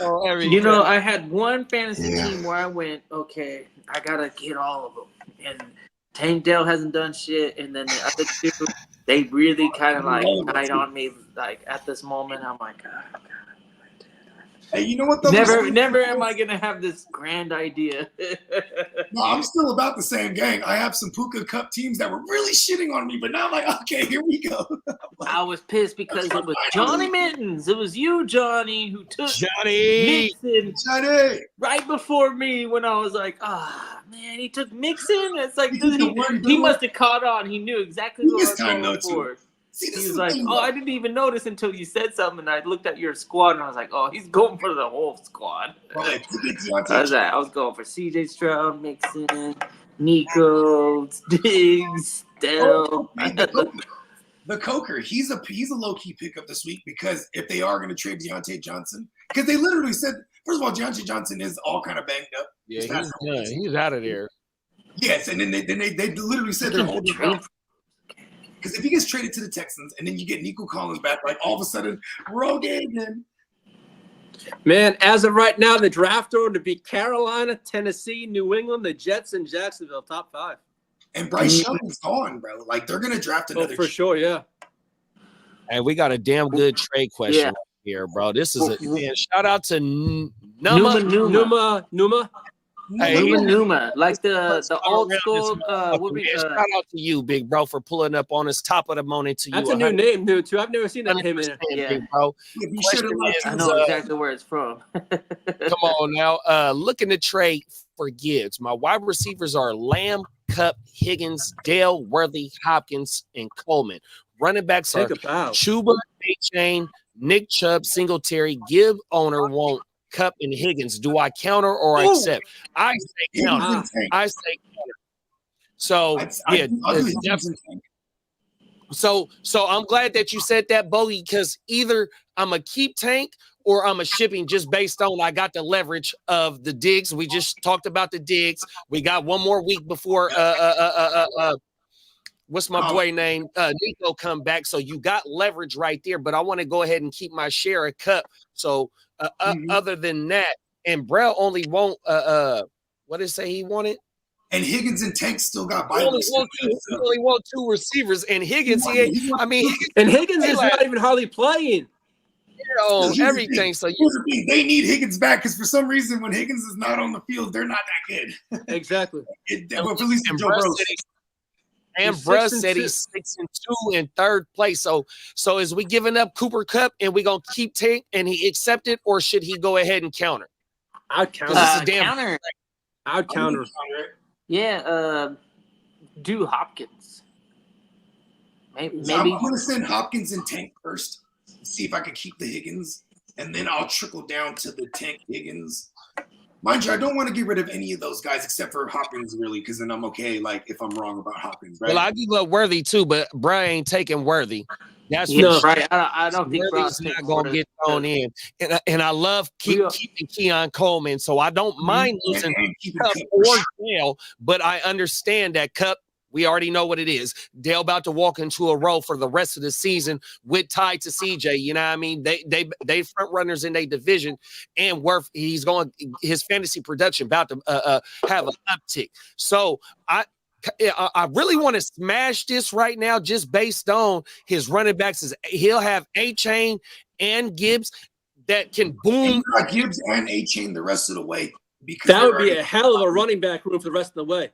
I had one fantasy team where I went, okay, I gotta get all of them, and Tank Dell hasn't done shit, and then the other two, they really kind of like died on me. Like at this moment, I'm like, oh, God. Hey, you know what? Never am I gonna have this grand idea. No, I'm still about the same gang. I have some Puka Cup teams that were really shitting on me, but now I'm like, okay, here we go. I was pissed because it was Johnny Mittens. It was you, Johnny, who took Mixon right before me when I was like, man, he took Mixon. It's like, he must have caught on. He knew exactly what I was going for. See, he was like, I didn't even notice until you said something. And I looked at your squad and I was like, oh, he's going for the whole squad. I was going for CJ Stroud, Mixon, Nico, Diggs, Dell. The Coker, he's a low-key pickup this week because if they are going to trade Deontay Johnson, because they literally said, first of all, Deontay Johnson is all kind of banged up. Yeah, he's out of there. Yes, and then they literally said they're holding out. Because if he gets traded to the Texans and then you get Nico Collins back, like all of a sudden we're all game then. Man, as of right now, the draft order to be Carolina, Tennessee, New England, the Jets, and Jacksonville, top 5. And Bryce Young's gone, bro. Like they're gonna draft another. Oh, for sure, yeah. Hey, we got a damn good trade question here, bro. This is shout out to Numa. Hey, Numa, like the old school. Shout out to you, big bro, for pulling up on us. Top of the morning to you. That's a new name, dude. Too. I've never seen that name in it. Yeah, bro. I know exactly where it's from. Come on now. Looking to trade for Gibbs. My wide receivers are Lamb, Cup, Higgins, Dale, Worthy, Hopkins, and Coleman. Running backs are Chuba, A-Chain, Nick Chubb, Singletary. Gibb owner won't Cup and Higgins. Do I counter or accept? I say counter. So So I'm glad that you said that, Bogey, because either I'm gonna keep Tank or I'm a shipping just based on I got the leverage of the Diggs. We just talked about the Diggs. We got one more week before what's my boy name? Nico come back. So you got leverage right there, but I want to go ahead and keep my share of Cup. So other than that, and Brell only won't What did it say he wanted? And Higgins and Tank still got He only Bibles. want two receivers, and Higgins, And Higgins is not even hardly playing. On everything. So here's the thing. They need Higgins back because for some reason when Higgins is not on the field, they're not that good. Exactly. At least Joe Burrow. And Bruss said he's 6-2 in third place. So is we giving up Cooper Kupp and we gonna keep Tank and he accept it, or should he go ahead and counter? I'd counter. This is damn Counter. I'd counter. Yeah, do Hopkins. Maybe. So I'm going to send Hopkins and Tank first. See if I can keep the Higgins, and then I'll trickle down to the Tank Higgins. Mind you, I don't want to get rid of any of those guys except for Hopkins, really, because then I'm okay. Like if I'm wrong about Hopkins, right? Well, I give up Worthy too, but Brian ain't taking Worthy. That's right. I don't think Worthy's not gonna get thrown in. And I love keeping Keon Coleman, so I don't mind losing Kupp or Dale, but I understand that Kupp. We already know what it is. Dale about to walk into a role for the rest of the season with tied to CJ. You know what I mean? They front runners in their division, and his fantasy production about to have an uptick. So I really want to smash this right now, just based on his running backs. He'll have A-Chain and Gibbs that can boom. Gibbs and A-Chain the rest of the way. Because that would be a hell of a running back room for the rest of the way.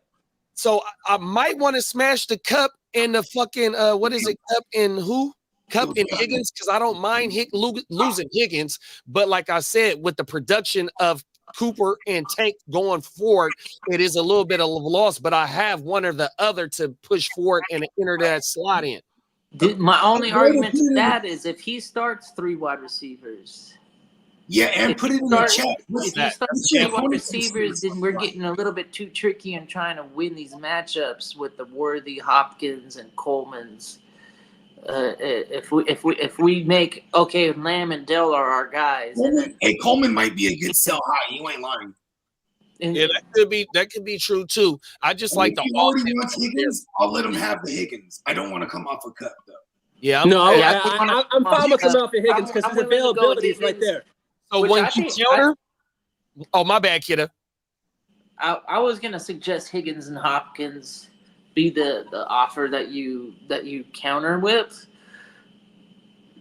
So I might want to smash the Kupp and the fucking what is it? Kupp and who? Kupp and Higgins, because I don't mind losing Higgins, but like I said, with the production of Cooper and Tank going forward, it is a little bit of a loss. But I have one or the other to push forward and enter that slot in. My only argument to that is if he starts 3 wide receivers. Yeah, and put it in the chat. If you start 3 wide receivers, then we're getting a little bit too tricky and trying to win these matchups with the Worthy, Hopkins, and Colemans. If we make Lamb and Dell are our guys. Hey, Coleman might be a good sell high. You ain't lying. Yeah, that could be true too. I just like the wants Higgins. I'll let him have the Higgins. I don't want to come off a cut though. Yeah, I'm fine with coming off of Higgins because his availability is right there. So when you counter, my bad, kiddo. I was gonna suggest Higgins and Hopkins be the offer that you counter with,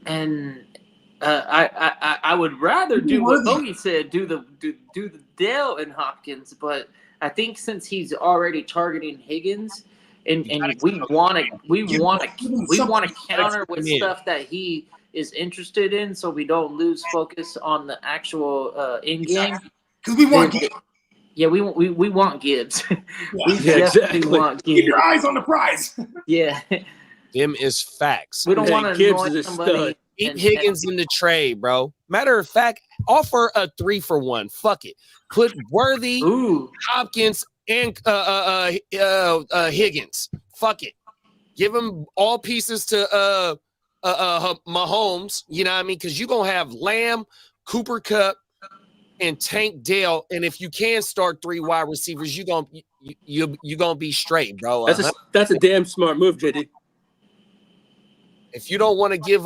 and I would rather do what Bogey said, do the Dale and Hopkins, but I think since he's already targeting Higgins, and we want to counter with stuff that he is interested in, so we don't lose focus on the actual in game. Because we want Gibbs. Yeah, we want Gibbs. We definitely want Gibbs. Keep your eyes on the prize. Yeah, them is facts. We don't want to annoy somebody. Keep Higgins in the trade, bro. Matter of fact, offer a 3-for-1. Fuck it. Put Worthy, Hopkins, and Higgins. Fuck it. Give them all pieces to Mahomes, you know what I mean? Because you're gonna have Lamb, Cooper Kupp, and Tank Dale, and if you can start 3 wide receivers, you're gonna be straight, bro. That's a damn smart move, JD. If you don't want to give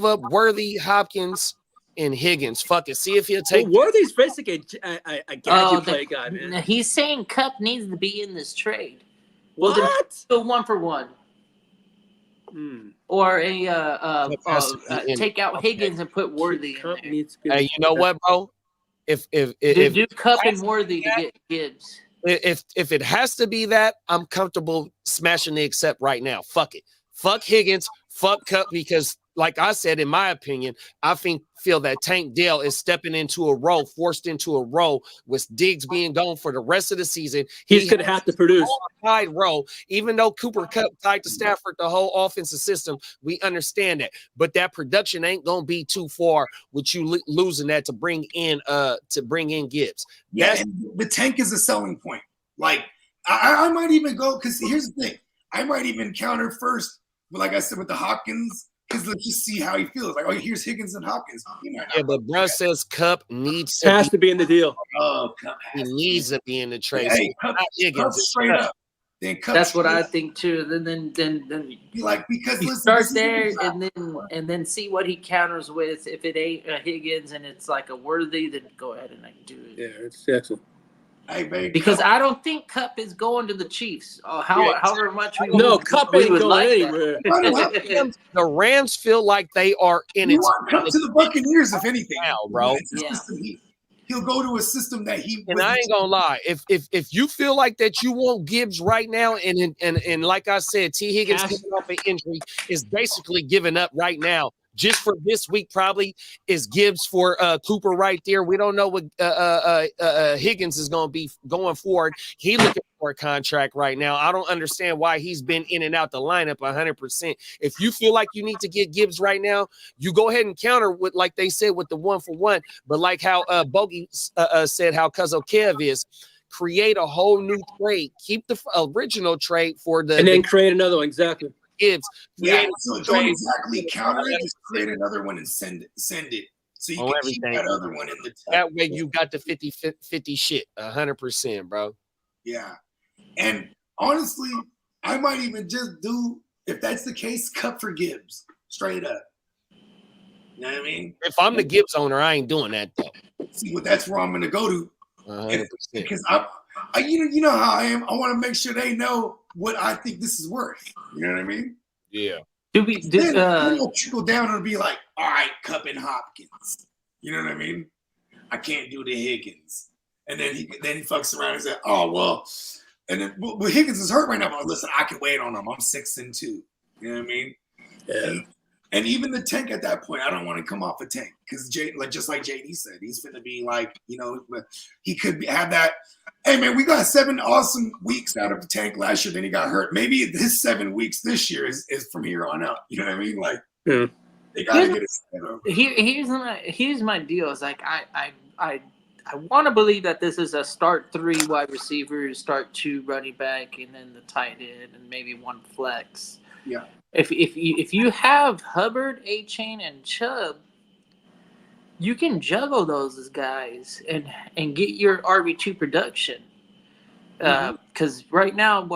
up Worthy, Hopkins, and Higgins. Fuck it. See if he'll take. Worthy's basically a gadget play guy, man. He's saying Kupp needs to be in this trade. What? Well, then, 1-for-1. Or take out Higgins and put Worthy in there. Hey, you know what, bro? If do Kupp and Worthy to get Gibbs. If it has to be that, I'm comfortable smashing the accept right now. Fuck it. Fuck Higgins. Fuck Kupp, because like I said, in my opinion, I feel that Tank Dell is stepping into a role, forced into a role with Diggs being gone for the rest of the season. He's going to have to produce. Tied role, even though Cooper Kupp tied to Stafford the whole offensive system, we understand that. But that production ain't going to be too far with you losing that to bring in Gibbs. Yeah, and the Tank is a selling point. Like, I might even go, because here's the thing. I might even counter first, like I said, with the Hopkins. Because let's just see how he feels. Like, here's Higgins and Hopkins. Yeah, but Bruh says Kupp has to be in the deal. Oh, he needs to be in the trade. Hey, Kupp straight up. Then Kupp that's what I think too. Then be like, because you start there and then see what he counters with. If it ain't a Higgins and it's like a Worthy, then go ahead and do it. Yeah, it's excellent. Hey, baby. Because I don't think Cup is going to the Chiefs. However much we No, Cup ain't going anywhere. That. The Rams feel like they are in You it. want Cup to the Buccaneers, if anything, now, bro. Yeah. He'll go to a system that he. And I ain't gonna lie, if you feel like that you want Gibbs right now, and like I said, T. Higgins coming off an injury is basically giving up right now. Just for this week, probably is Gibbs for Cooper right there. We don't know what Higgins is going to be going forward. He looking for a contract right now. I don't understand why he's been in and out the lineup 100%. If you feel like you need to get Gibbs right now, you go ahead and counter with, like they said, with the 1-for-1. But like how Bogey said, how Cuzzo Kev is, create a whole new trade. Keep the original trade for the – and then create another one, exactly. Gibbs. Yeah, so don't exactly counter it. Just create another one and send it. So you can keep that other one in the top. That way you got the 50-50 shit, 100%, bro. Yeah. And honestly, I might even just do, if that's the case, Cup for Gibbs. Straight up. You know what I mean? If I'm the Gibbs owner, I ain't doing that, though. See, well, that's where I'm going to go to. 100%. Because you know how I am. I want to make sure they know what I think this is worth. You know what I mean? Yeah. It'll trickle down and be like, all right, Cup and Hopkins. You know what I mean? I can't do the Higgins. And then he fucks around and says, oh, well, and then well, Higgins is hurt right now, but listen, I can wait on him. I'm 6-2. You know what I mean? Yeah. And even the tank at that point, I don't want to come off a tank because just like JD said, he's going to be like, you know, he could have that. Hey man, we got 7 awesome weeks out of the tank last year. Then he got hurt. Maybe his 7 weeks this year is from here on out. You know what I mean? Like they got to get it. Here's my deal. Is like I want to believe that this is a start 3 wide receivers, start 2 running back, and then the tight end, and maybe 1 flex. Yeah. If you have Hubbard, A-Chain, and Chubb, you can juggle those as guys and get your RB2 production. Because right now,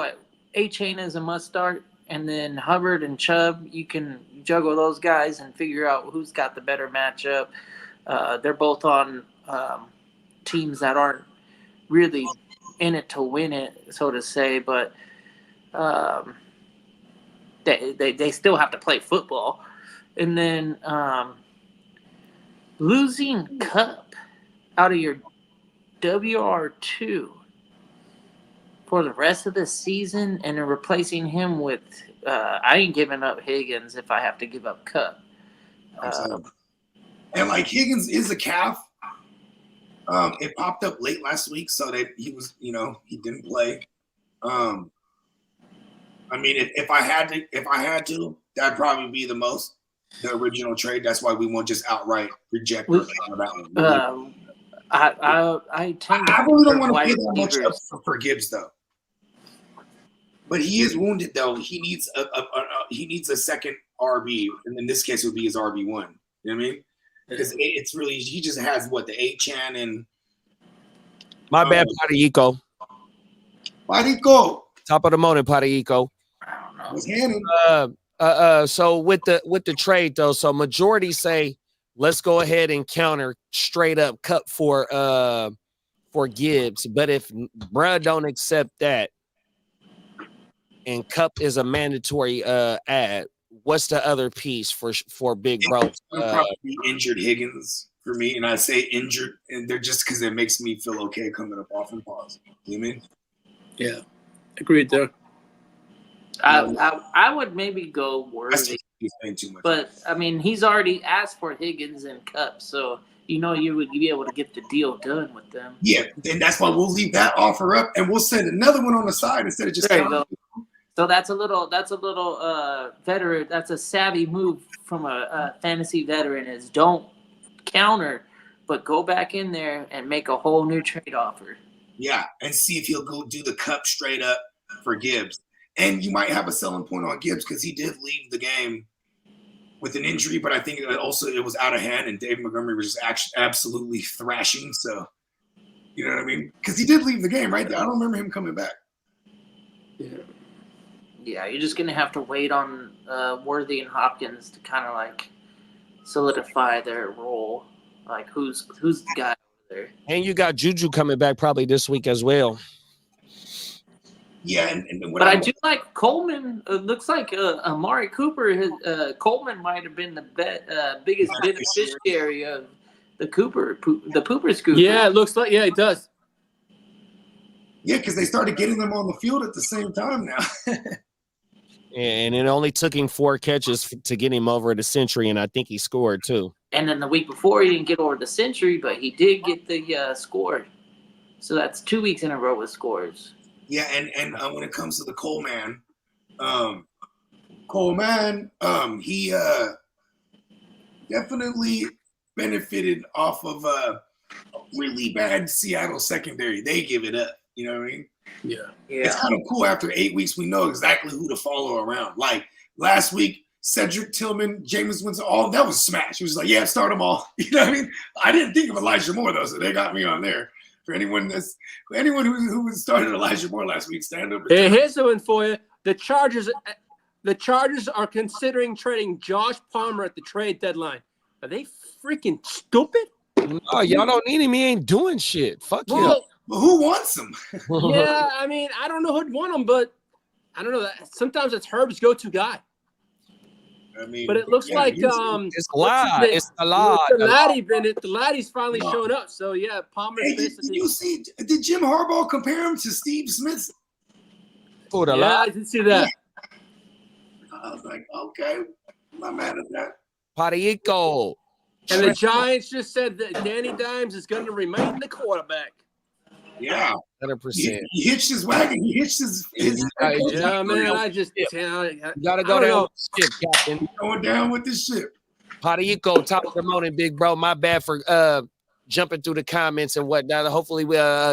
A-Chain is a must start, and then Hubbard and Chubb, you can juggle those guys and figure out who's got the better matchup. They're both on teams that aren't really in it to win it, so to say, but they still have to play football. And then losing Cup out of your WR2 for the rest of the season and then replacing him with I ain't giving up Higgins if I have to give up Cup. And like Higgins is a calf. It popped up late last week, so that he was, he didn't play. I mean, if I had to, that'd probably be the original trade. That's why we won't just outright reject that one. I really don't want to pay that much up for Gibbs though. But he is wounded though. He needs a second RB, and in this case, it would be his RB1. You know what I mean? Because it's really he just has the A-Chan and my bad, Parico. Top of the morning, Parico. So with the trade though, so majority say let's go ahead and counter straight up Cup for Gibbs. But if bruh don't accept that and Cup is a mandatory ad, what's the other piece for Big Bro? Probably injured Higgins for me, and I say injured, and they're just because it makes me feel okay coming up off and pause. You know what I mean? Yeah, agreed there. I would maybe go Worthy, but I mean he's already asked for Higgins and Cup, so you would be able to get the deal done with them. Yeah, and that's why we'll leave that offer up, and we'll send another one on the side instead of just. There you go. So that's a little veteran. That's a savvy move from a fantasy veteran. Is don't counter, but go back in there and make a whole new trade offer. Yeah, and see if he'll go do the Cup straight up for Gibbs. And you might have a selling point on Gibbs because he did leave the game with an injury, but I think it was out of hand, and Dave Montgomery was just absolutely thrashing. So, you know what I mean? Because he did leave the game, right? I don't remember him coming back. Yeah, you're just gonna have to wait on Worthy and Hopkins to kind of like solidify their role. Like who's the guy over there. And you got Juju coming back probably this week as well. Yeah, and But I do like Coleman. It looks like Amari Cooper. Coleman might have been the biggest beneficiary of the Pooper Scooper. Yeah, it looks like it does. Yeah, because they started getting them on the field at the same time now. And it only took him 4 catches to get him over the century, and I think he scored too. And then the week before, he didn't get over the century, but he did get the score. So that's 2 weeks in a row with scores. Yeah, and when it comes to the Coleman, he definitely benefited off of a really bad Seattle secondary. They give it up. You know what I mean? Yeah. It's kind of cool. After 8 weeks, we know exactly who to follow around. Like last week, Cedric Tillman, Jameis Winston, all that was smash. He was like, yeah, start them all. You know what I mean? I didn't think of Elijah Moore though, so they got me on there. For anyone who started Elijah Moore last week, stand up. Hey, here's the one for you. The Chargers are considering trading Josh Palmer at the trade deadline. Are they freaking stupid? No, y'all don't need him. He ain't doing shit. Fuck him. But who wants him? Yeah, I mean, I don't know who'd want him, but I don't know. Sometimes it's Herb's go-to guy. I mean, But it looks like it's a lot. It's a lot. The laddie's finally shown up. So yeah, Palmer's Hey, basically. did Jim Harbaugh compare him to Steve Smith? For the Yeah, I lot. didn't see that. I was like, okay, I'm not mad at that. Parico. And the Giants just said that Danny Dimes is going to remain the quarterback. Yeah, 100%. he hitched his wagon. He hitched his Yeah, man. I just You gotta I go don't down know. with the ship, Captain. going down with this ship. Parico, top of the morning, big bro. My bad for jumping through the comments and whatnot. Hopefully,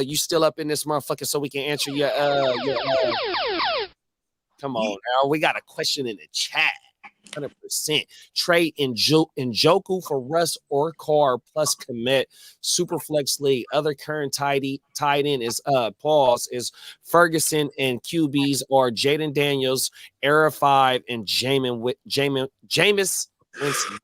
you still up in this motherfucker so we can answer your Come on now. We got a question in the chat. 100%. Trade Njoku for Russ or Carr plus commit. Superflex league. Other current tight end is is Ferguson, and QBs are Jaden Daniels, Era 5, and Jameis Winston.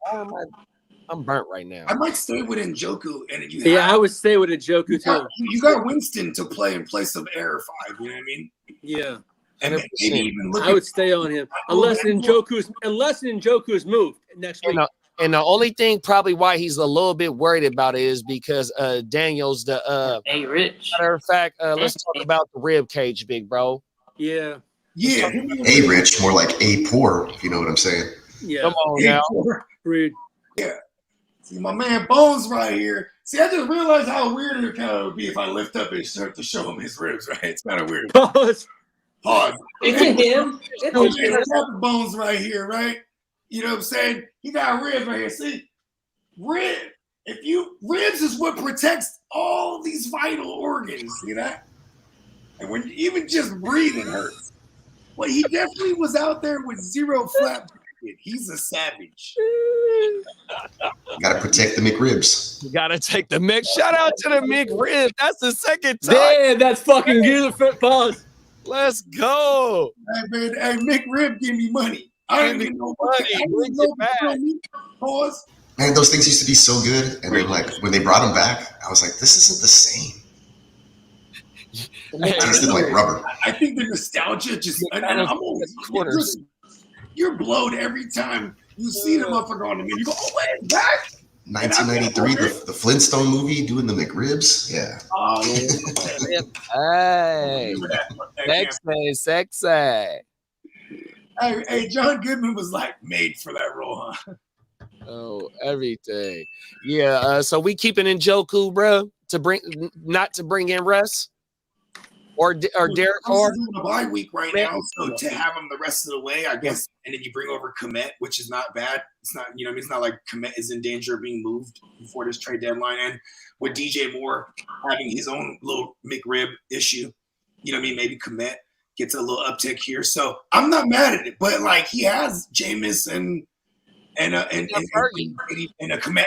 I'm burnt right now. I might stay with Njoku, and I would stay with Njoku too. You got Winston to play in place of Air 5. You know what I mean? Yeah. And maybe even look I would stay on him unless Njoku's moved next week. And the only thing probably why he's a little bit worried about it is because Daniels Rich. Matter of fact, let's talk about the rib cage, big bro. Yeah. Yeah. A rich, more like a poor, if you know what I'm saying. Yeah. Come on now. Rude. Yeah. See, my man Bones right here. See, I just realized how weird it kind of would be if I lift up his shirt to show him his ribs, right? It's kind of weird. Pause. Pause. It's him. Bones right here, right? You know what I'm saying? He got ribs right here. See, ribs is what protects all these vital organs. See that? And when even just breathing hurts. Well, he definitely was out there with zero flat. He's a savage. Got to protect the McRibs. You gotta take the mix. Shout out to the McRib. That's the second time. Damn, that's fucking good. Pause. Let's go. Hey, man, hey, McRib, give me money. I don't even know what Pause. Man, those things used to be so good. And then, like, when they brought them back, I was like, this isn't the same. It tasted like rubber. I think the nostalgia just. Listen, you're blowed every time you see the motherfucker on the menu. You go, oh, wait, it's back. 1993, the Flintstone movie doing the McRibs. Yeah. Oh, Hey, sexy. Hey, John Goodman was like made for that role, huh? Oh, everything. Yeah. So we keeping Njoku, bro, not to bring in Russ or Derek Carr. He's on a bye week right now, so to have him the rest of the way, I guess, and then you bring over Komet, which is not bad. It's not, you know, it's not like Komet is in danger of being moved before this trade deadline, and with DJ Moore having his own little McRib issue, you know what I mean? Maybe Komet gets a little uptick here, so I'm not mad at it. But like he has Jameis and a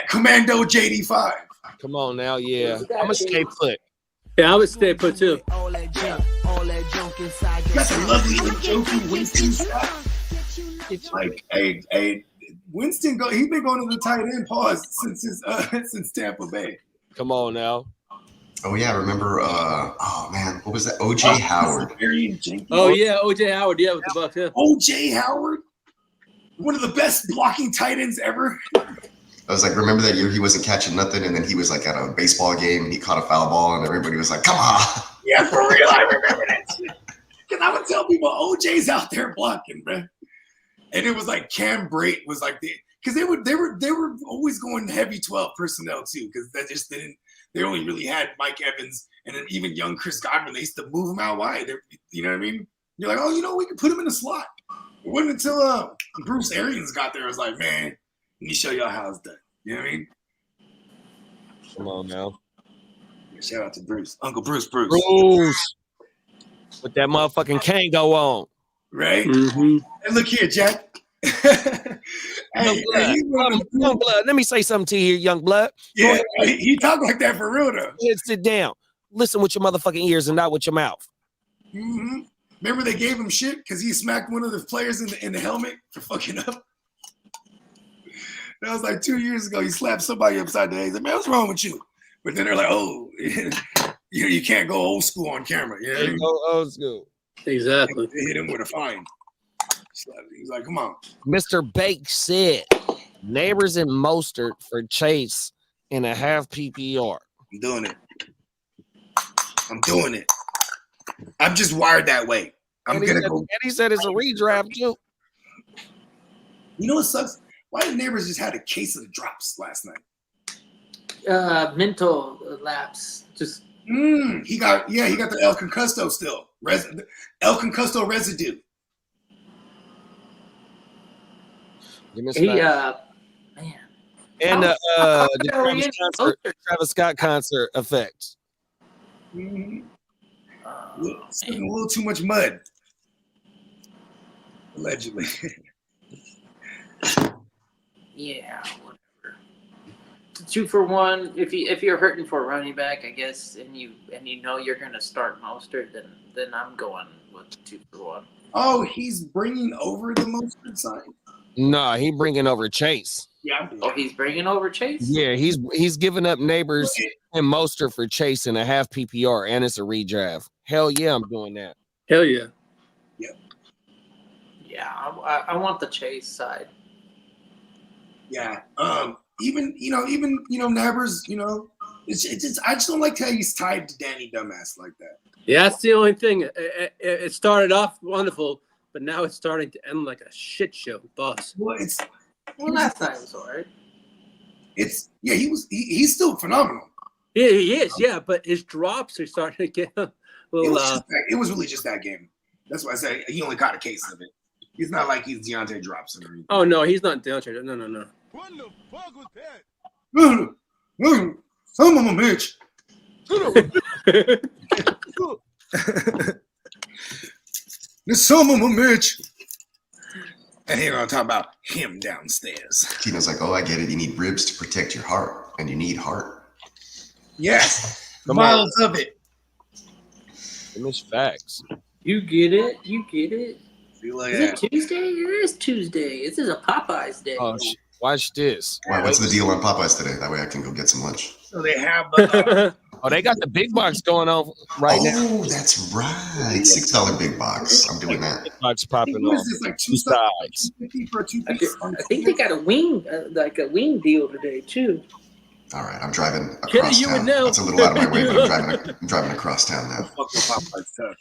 Commando JD5. Come on now, yeah. I'm gonna stay put. Yeah, I would stay put too. That's a lovely Njoku Winston shot. Like, hey, Winston he's been going to the tight end pause since Tampa Bay. Come on now. Oh yeah, remember? Oh man, what was that? O.J. Howard. Oh yeah, OJ Howard. Yeah, with the Bucks. Yeah. O.J. Howard, one of the best blocking tight ends ever. I was like, remember that year he wasn't catching nothing, and then he was like at a baseball game and he caught a foul ball, and everybody was like, "Come on!" Yeah, for real, I remember that shit. Because I would tell people OJ's out there blocking, man. And it was like Cam Brate was like because they were always going heavy 12 personnel too, because that just didn't. They only really had Mike Evans and then even young Chris Godwin. They used to move him out wide. You know what I mean? You're like, oh, we can put him in the slot. It wasn't until Bruce Arians got there. I was like, man, let me show y'all how it's done. You know what I mean? Come on now. Shout out to Bruce, Uncle Bruce. Bruce. With that motherfucking Kango on. Right? Mm-hmm. And look here, Jack. Young blood. Let me say something to you, young blood. Yeah, he talked like that for real though. Yeah, sit down. Listen with your motherfucking ears and not with your mouth. Mm-hmm. Remember they gave him shit because he smacked one of the players in the helmet for fucking up. That was like 2 years ago. He slapped somebody upside the head. He's like, man, what's wrong with you? But then they're like, oh, you can't go old school on camera. You know what I mean? Go old school. Exactly. They hit him with a fine. He's like, come on. Mr. Bake said, Neighbors and Mostert for Chase in a half PPR. I'm doing it. I'm just wired that way. And he said it's a redraft too. You know what sucks? Why did Neighbors just had a case of the drops last night? Mental lapse. Just he got the El Concusto still. El Concusto residue. Man. And the Travis Scott concert effects. Mm-hmm. Spending a little too much mud. Allegedly. Yeah, whatever. 2 for 1. If you're hurting for a running back, I guess, and you know you're gonna start Mostert, then I'm going with 2 for 1. Oh, he's bringing over the Mostert side. Nah, he bringing over Chase. Yeah. Oh, he's bringing over Chase. Yeah, he's giving up Neighbors and Mostert for Chase in a half PPR, and it's a redraft. Hell yeah, I'm doing that. Hell yeah. Yep. Yeah, I want the Chase side. Yeah. Even Neighbors, it's just I just don't like how he's tied to Danny Dumbass like that. Yeah, that's the only thing. It started off wonderful, but now it's starting to end like a shit show, boss. Well, last time was all right. He's still phenomenal. Yeah, he is. Yeah, but his drops are starting to get a little. It was really just that game. That's why I said he only caught a case of it. He's not like he's Deontay drops or anything. Oh no, he's not Deontay. No. What the fuck was that? Some of them, bitch. There's some of them, bitch. And here gonna talk about him downstairs. Tino's like, oh, I get it. You need ribs to protect your heart, and you need heart. Yes, miles of it. It's facts. You get it. Like is it Tuesday? It is Tuesday. This is a Popeyes day. Oh, watch this. Why? What's the deal on Popeyes today? That way I can go get some lunch. So they have. Oh, they got the big box going on right now. Oh, that's right. $6 big box. I'm doing that. Big box popping What off. is this, like Two sides. $2.50 for a 2-piece? I think they got a wing, deal today too. All right, I'm driving across you would town. know. That's a little out of my way, but I'm driving across town now. Fuck with Popeyes tough.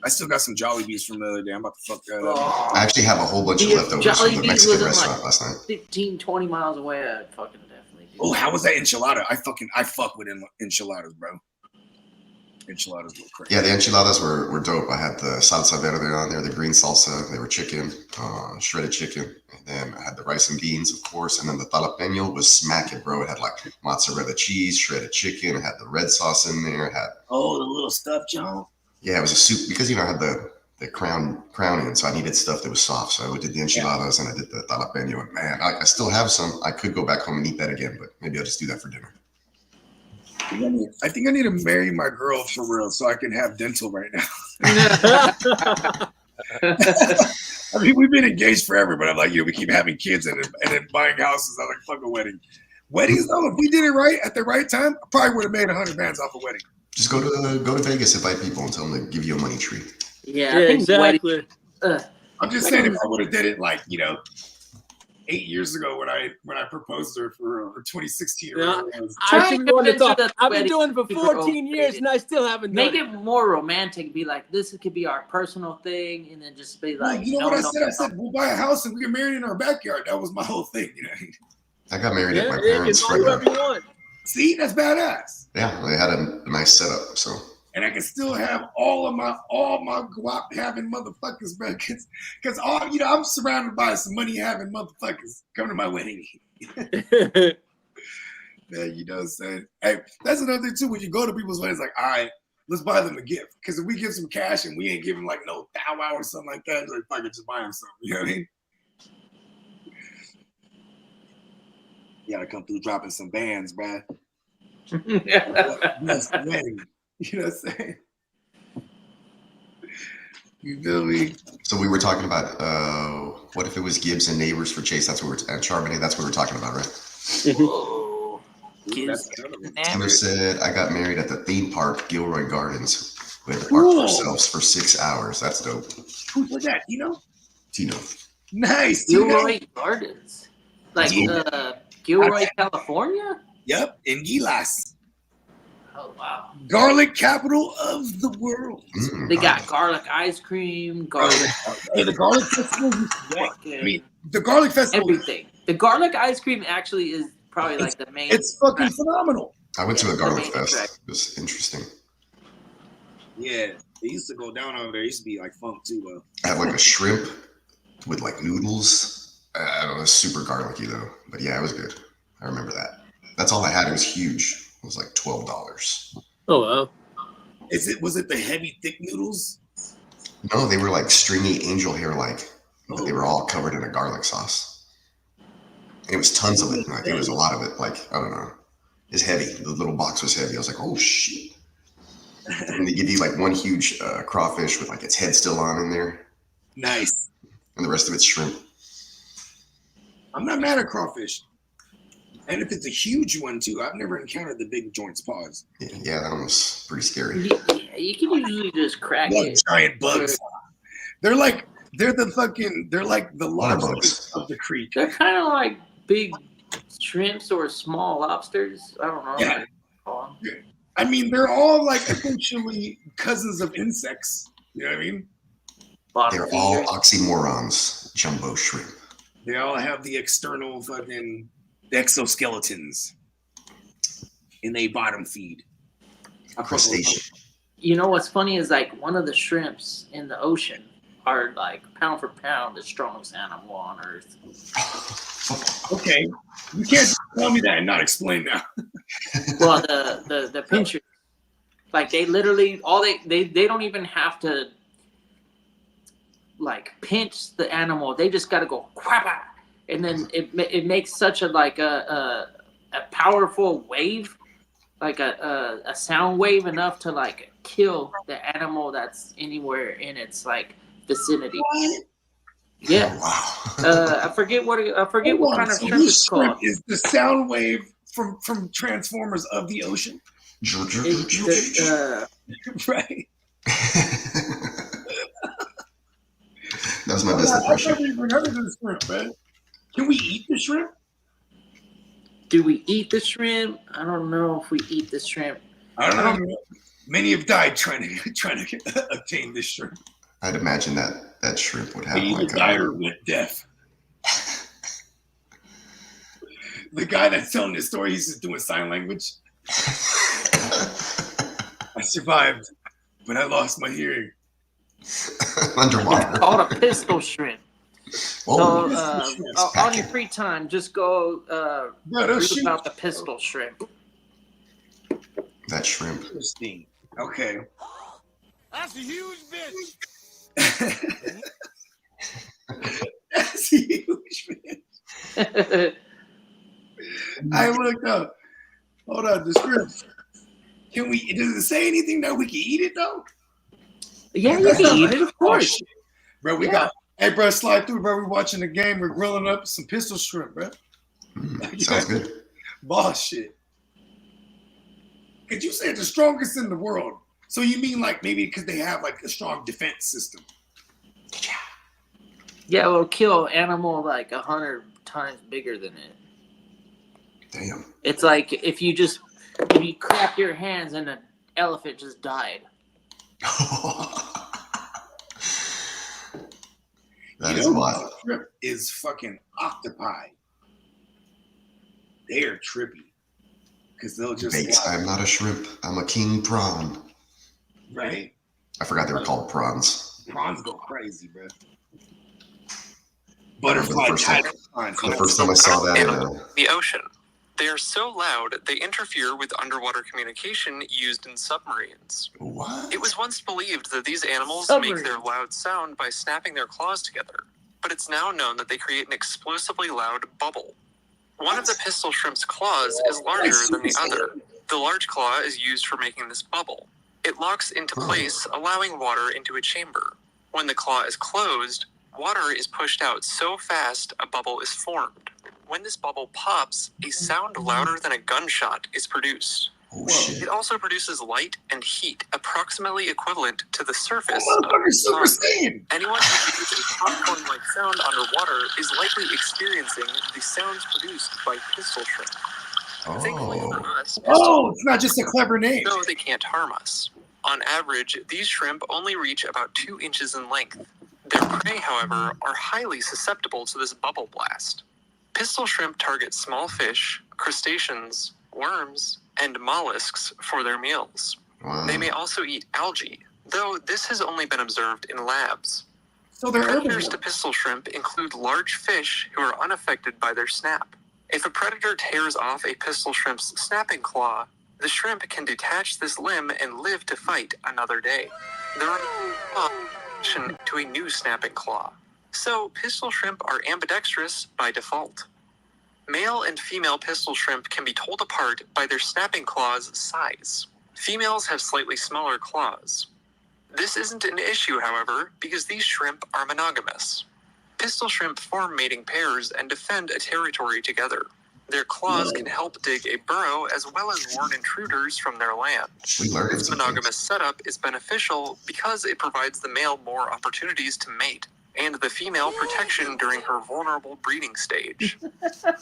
I still got some Jollibees from the other day. I'm about to fuck that up. Oh, I actually have a whole bunch of leftovers from the Jollibees Mexican was restaurant like last night. 15, 20 miles away. I'd fucking definitely do. Oh, how was that enchilada? I fuck with enchiladas, bro. Enchiladas were crazy. Yeah, the enchiladas were dope. I had the salsa verde on there, the green salsa. They were chicken, shredded chicken. And then I had the rice and beans, of course. And then the jalapeño was smacking, bro. It had like mozzarella cheese, shredded chicken. It had the red sauce in there. It had the little stuff, John. Yeah, it was a soup because I had the crown in, so I needed stuff that was soft. So I did the enchiladas and I did the jalapeño. And man, I still have some. I could go back home and eat that again, but maybe I'll just do that for dinner. I think I need to marry my girl for real so I can have dental right now. I mean, we've been engaged forever, but I'm like, we keep having kids and then buying houses. I'm like, fuck a wedding. Weddings though, if we did it right at the right time, I probably would have made 100 bands off a wedding. Just go to Vegas, invite people, and tell them to give you a money tree. Yeah, I think exactly. I'm just saying, if I would have did it like 8 years ago when I proposed to her for 2016. Yeah. Try I should to go to mention talk. that I've been wedding doing it for super 14 years overrated. and I still haven't done Make it more romantic. Be like, this could be our personal thing, and then just be like, you know what I said? I said we'll buy a house and we get married in our backyard. That was my whole thing. I got married Yeah, at my you can parents' buy front whatever yard. you want. See, that's badass. Yeah, they had a nice setup. So And I can still have all my guap having motherfuckers, bro. Because I'm surrounded by some money having motherfuckers. Come to my wedding. Yeah, you know what I'm saying? Hey, that's another thing too. When you go to people's weddings, like, all right, let's buy them a gift. Because if we give some cash and we ain't giving like no powwow or something like that, it's like, fuck it, just buy them something. You know what I mean? You gotta come through dropping some bands, bro. That's the wedding. You know what I'm saying? You feel me? So we were talking about what if it was Gibbs and Neighbors for Chase? That's what we're at Charbonnet. That's what we're talking about, right? Whoa. Taylor said, I got married at the theme park, Gilroy Gardens. We had to park ourselves for 6 hours. That's dope. Who did that? Tino. Nice. Tino. Gilroy Gardens. Like Gilroy, California? Yep, in Gilas. Oh, wow. Garlic capital of the world. They got garlic ice cream, garlic. Hey, the garlic festival. I mean, the garlic festival. Everything. The garlic ice cream actually is probably like the main. It's fucking phenomenal. I went to a garlic main fest. track. It was interesting. Yeah, they used to go down over there. It used to be like funk too, though. I had like a shrimp with like noodles. I don't know, it was super garlicky though. But yeah, it was good. I remember that. That's all I had. It was huge. It was like $12. Oh, wow. Was it the heavy, thick noodles? No, they were like stringy angel hair like, but they were all covered in a garlic sauce. And it was tons of it. Like it was a lot of it. Like, I don't know. It's heavy. The little box was heavy. I was like, oh shit. And they give you like one huge crawfish with like its head still on in there. Nice. And the rest of it's shrimp. I'm not mad at crawfish. And if it's a huge one too, I've never encountered the big joints paws. Yeah, that one was pretty scary. You can usually just crack What it. giant bugs. They're like the lobsters of the creek. They're kind of like big shrimps or small lobsters. I don't know. Yeah. Oh. I mean, they're all like essentially cousins of insects. You know what I mean? Bottom They're all feeders. oxymorons, jumbo shrimp. They all have the external fucking exoskeletons and they bottom feed. Crustacean. You know what's funny is like one of the shrimps in the ocean are like pound for pound the strongest animal on earth. Okay, you can't tell me that and not explain that. Well, the pinchers, like they literally they don't even have to like pinch the animal. They just got to go quappa, and then it makes such a powerful wave, like a sound wave enough to like kill the animal that's anywhere in its like vicinity. Yeah. Oh, wow. I forget what kind of So shrimp this it's called. shrimp is the sound wave from Transformers of the ocean, right? That was my best impression. I've never heard of this shrimp, man. Can we eat the shrimp? Do we eat the shrimp? I don't know if we eat the shrimp. I don't know. Many have died trying to obtain this shrimp. I'd imagine that shrimp would have They either like die or went deaf. The guy that's telling this story, he's just doing sign language. I survived, but I lost my hearing. underwater. Called a pistol shrimp. Oh, So on your free time, just go read about the pistol shrimp. that shrimp. Interesting. Okay. That's a huge bitch. That's huge, man. I looked up. Hold on, the shrimp. Does it say anything that we can eat it though? Yeah, you can eat it, of course. Shit. Bro, we got. Hey, bro, slide through, bro. We're watching the game. We're grilling up some pistol shrimp, bro. Sounds good. Bullshit. Because you said the strongest in the world. So you mean like maybe because they have like a strong defense system? Yeah, it'll kill an animal like 100 times bigger than it. Damn. It's like if you clap your hands and an elephant just died. That is wild. Shrimp is fucking octopi. They're trippy. Because they'll just. Bakes. I'm not a shrimp. I'm a king prawn. Right? I forgot they were called prawns. Prawns go crazy, bro. For the Butterfly first time, tiger. the first time I saw that in the ocean. They are so loud they interfere with underwater communication used in submarines. what? It was once believed that these animals Submarine. make their loud sound by snapping their claws together, but it's now known that they create an explosively loud bubble. One of the pistol shrimp's claws is larger than the other. The large claw is used for making this bubble. It locks into place, allowing water into a chamber. When the claw is closed, water is pushed out so fast a bubble is formed. When this bubble pops, a sound louder than a gunshot is produced. Oh shit! It also produces light and heat approximately equivalent to the surface. Motherfucker's Super Saiyan. Anyone who hears a popcorn-like sound underwater is likely experiencing the sounds produced by pistol shrimp. Thankfully for us, Oh, it's not just a clever name. no, they can't harm us. On average, these shrimp only reach about 2 inches in length. Their prey, however, are highly susceptible to this bubble blast. Pistol shrimp target small fish, crustaceans, worms, and mollusks for their meals. Wow. They may also eat algae, though this has only been observed in labs. So they're Predators herbivores. to pistol shrimp include large fish who are unaffected by their snap. If a predator tears off a pistol shrimp's snapping claw, the shrimp can detach this limb and live to fight another day. There are to a new snapping claw. So pistol shrimp are ambidextrous by default. Male and female pistol shrimp can be told apart by their snapping claw's size. Females have slightly smaller claws. This isn't an issue, however, because these shrimp are monogamous. Pistol shrimp form mating pairs and defend a territory together. Their claws can help dig a burrow as well as warn intruders from their land. We learned This some monogamous things. setup is beneficial because it provides the male more opportunities to mate, and the female protection during her vulnerable breeding stage.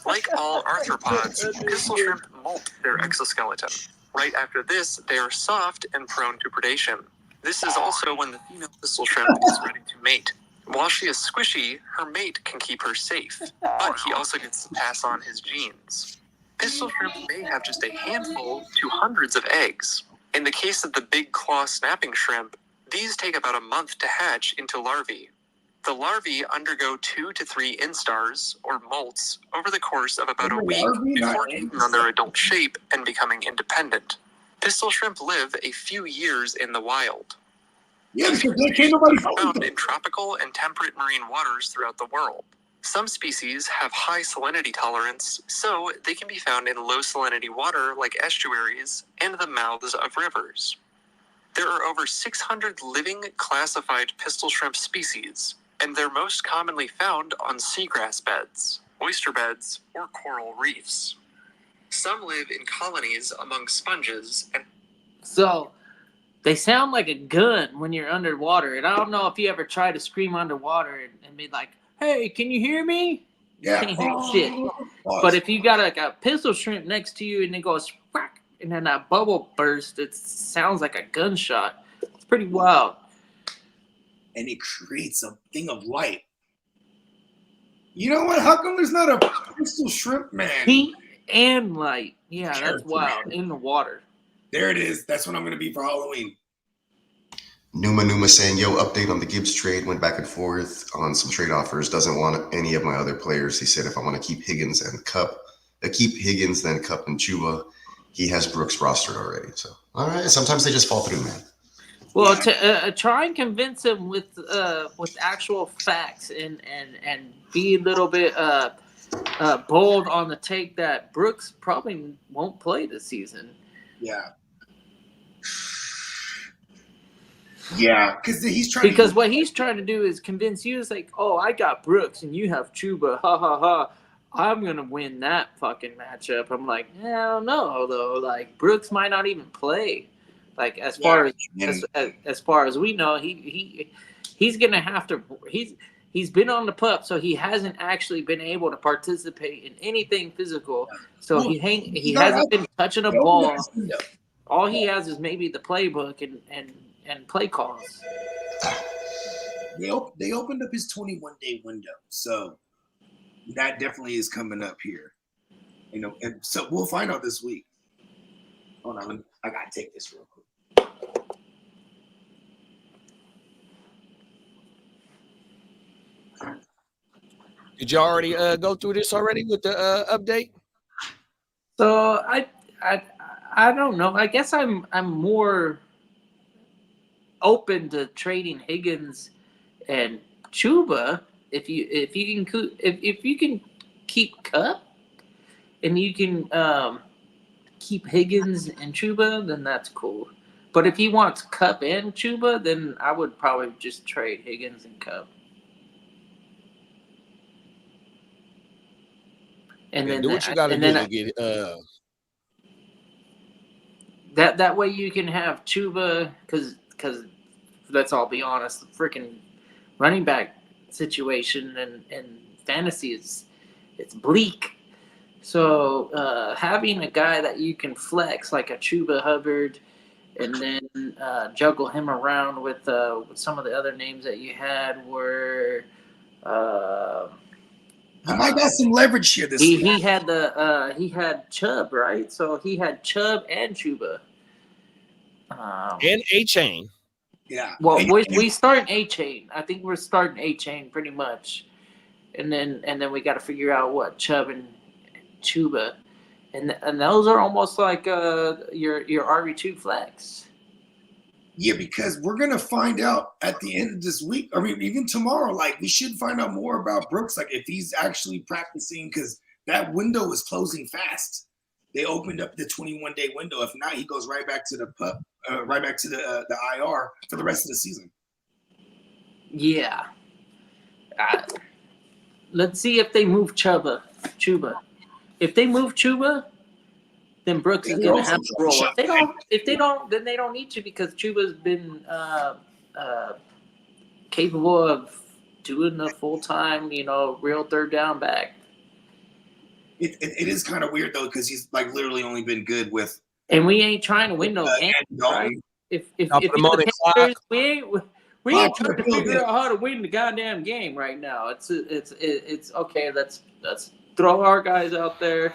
Like all arthropods, pistol shrimp molt their exoskeleton. Right after this, they are soft and prone to predation. This is also when the female pistol shrimp is ready to mate. While she is squishy, her mate can keep her safe, but he also gets to pass on his genes. Pistol shrimp may have just a handful to hundreds of eggs. In the case of the big claw snapping shrimp, these take about a month to hatch into larvae. The larvae undergo 2 to 3 instars, or molts, over the course of about a week before taking on their adult shape and becoming independent. Pistol shrimp live a few years in the wild. Yeah, because they can't nobody Found find them. in tropical and temperate marine waters throughout the world. Some species have high salinity tolerance, so they can be found in low salinity water like estuaries and the mouths of rivers. There are over 600 living classified pistol shrimp species, and they're most commonly found on seagrass beds, oyster beds, or coral reefs. Some live in colonies among sponges and So they sound like a gun when you're underwater. And I don't know if you ever tried to scream underwater and be like, hey, can you hear me? Yeah. Can't hear shit. But if you got like a pistol shrimp next to you and it goes whack, and then that bubble burst, it sounds like a gunshot. It's pretty wild. And it creates a thing of light. You know what? How come there's not a pistol shrimp man? Heat and light. Yeah, that's Character. wild. In the water. There it is. That's what I'm going to be for Halloween. Numa saying, yo, update on the Gibbs trade. Went back and forth on some trade offers. Doesn't want any of my other players. He said if I want to keep Higgins and Cup, keep Higgins, then Cup and Chuba. He has Brooks rostered already. So, all right. Sometimes they just fall through, man. Well, to try and convince him with actual facts and be a little bit bold on the take that Brooks probably won't play this season. Yeah. Yeah, he's trying What he's trying to do is convince you. It's like, oh, I got Brooks and you have Chuba. Ha ha ha. I'm gonna win that fucking matchup. I'm like, I don't know though. Like Brooks might not even play. Like as far as we know, he's gonna have to. He's been on the pup, so he hasn't actually been able to participate in anything physical. So he hasn't been touching a ball. All he has is maybe the playbook and play calls. They opened up his 21-day window, so that definitely is coming up here. You know, and so we'll find out this week. Hold on, I gotta take this real quick. Did you already go through this already with the update? So I don't know. I guess I'm more open to trading Higgins and Chuba if you can keep Kupp and you can keep Higgins and Chuba, then that's cool. But if he wants Kupp and Chuba, then I would probably just trade Higgins and Kupp. And then do what you got to do to get that way you can have Chuba because let's all be honest, the freaking running back situation and fantasy it's bleak. So having a guy that you can flex like a Chuba Hubbard and then juggle him around with some of the other names that you had were I might got some leverage here this week. He had Chubb, right? So he had Chubb and Chuba. and A-Chain. Yeah. Well, we start A-Chain. I think we're starting A-Chain pretty much, and then we got to figure out what Chubb and Chuba, and those are almost like your RB2 flex. Yeah, because we're gonna find out at the end of this week. I mean, even tomorrow. Like, we should find out more about Brooks. Like, if he's actually practicing, because that window is closing fast. They opened up the 21-day window. If not, he goes right back to the pup, right back to the IR for the rest of the season. Yeah. Let's see if they move Chuba. If they move Chuba, then Brooks is going to have to roll. If they don't, then they don't need to because Chuba's been capable of doing the full-time, real third down back. It is kind of weird though because he's like literally only been good with. And we ain't trying to win no games, right? If the Panthers, we ain't trying to figure out how to win the goddamn game right now. It's okay. Let's throw our guys out there.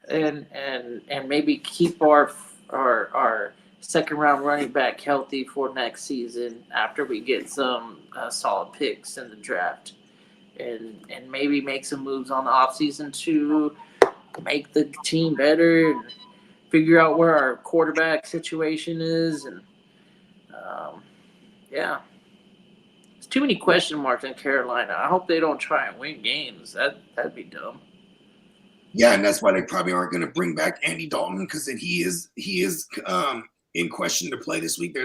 And maybe keep our second round running back healthy for next season after we get some solid picks in the draft, and maybe make some moves on the offseason to make the team better and figure out where our quarterback situation is, and there's too many question marks in Carolina. I hope they don't try and win games. That'd be dumb. Yeah, and that's why they probably aren't going to bring back Andy Dalton because he is in question to play this week.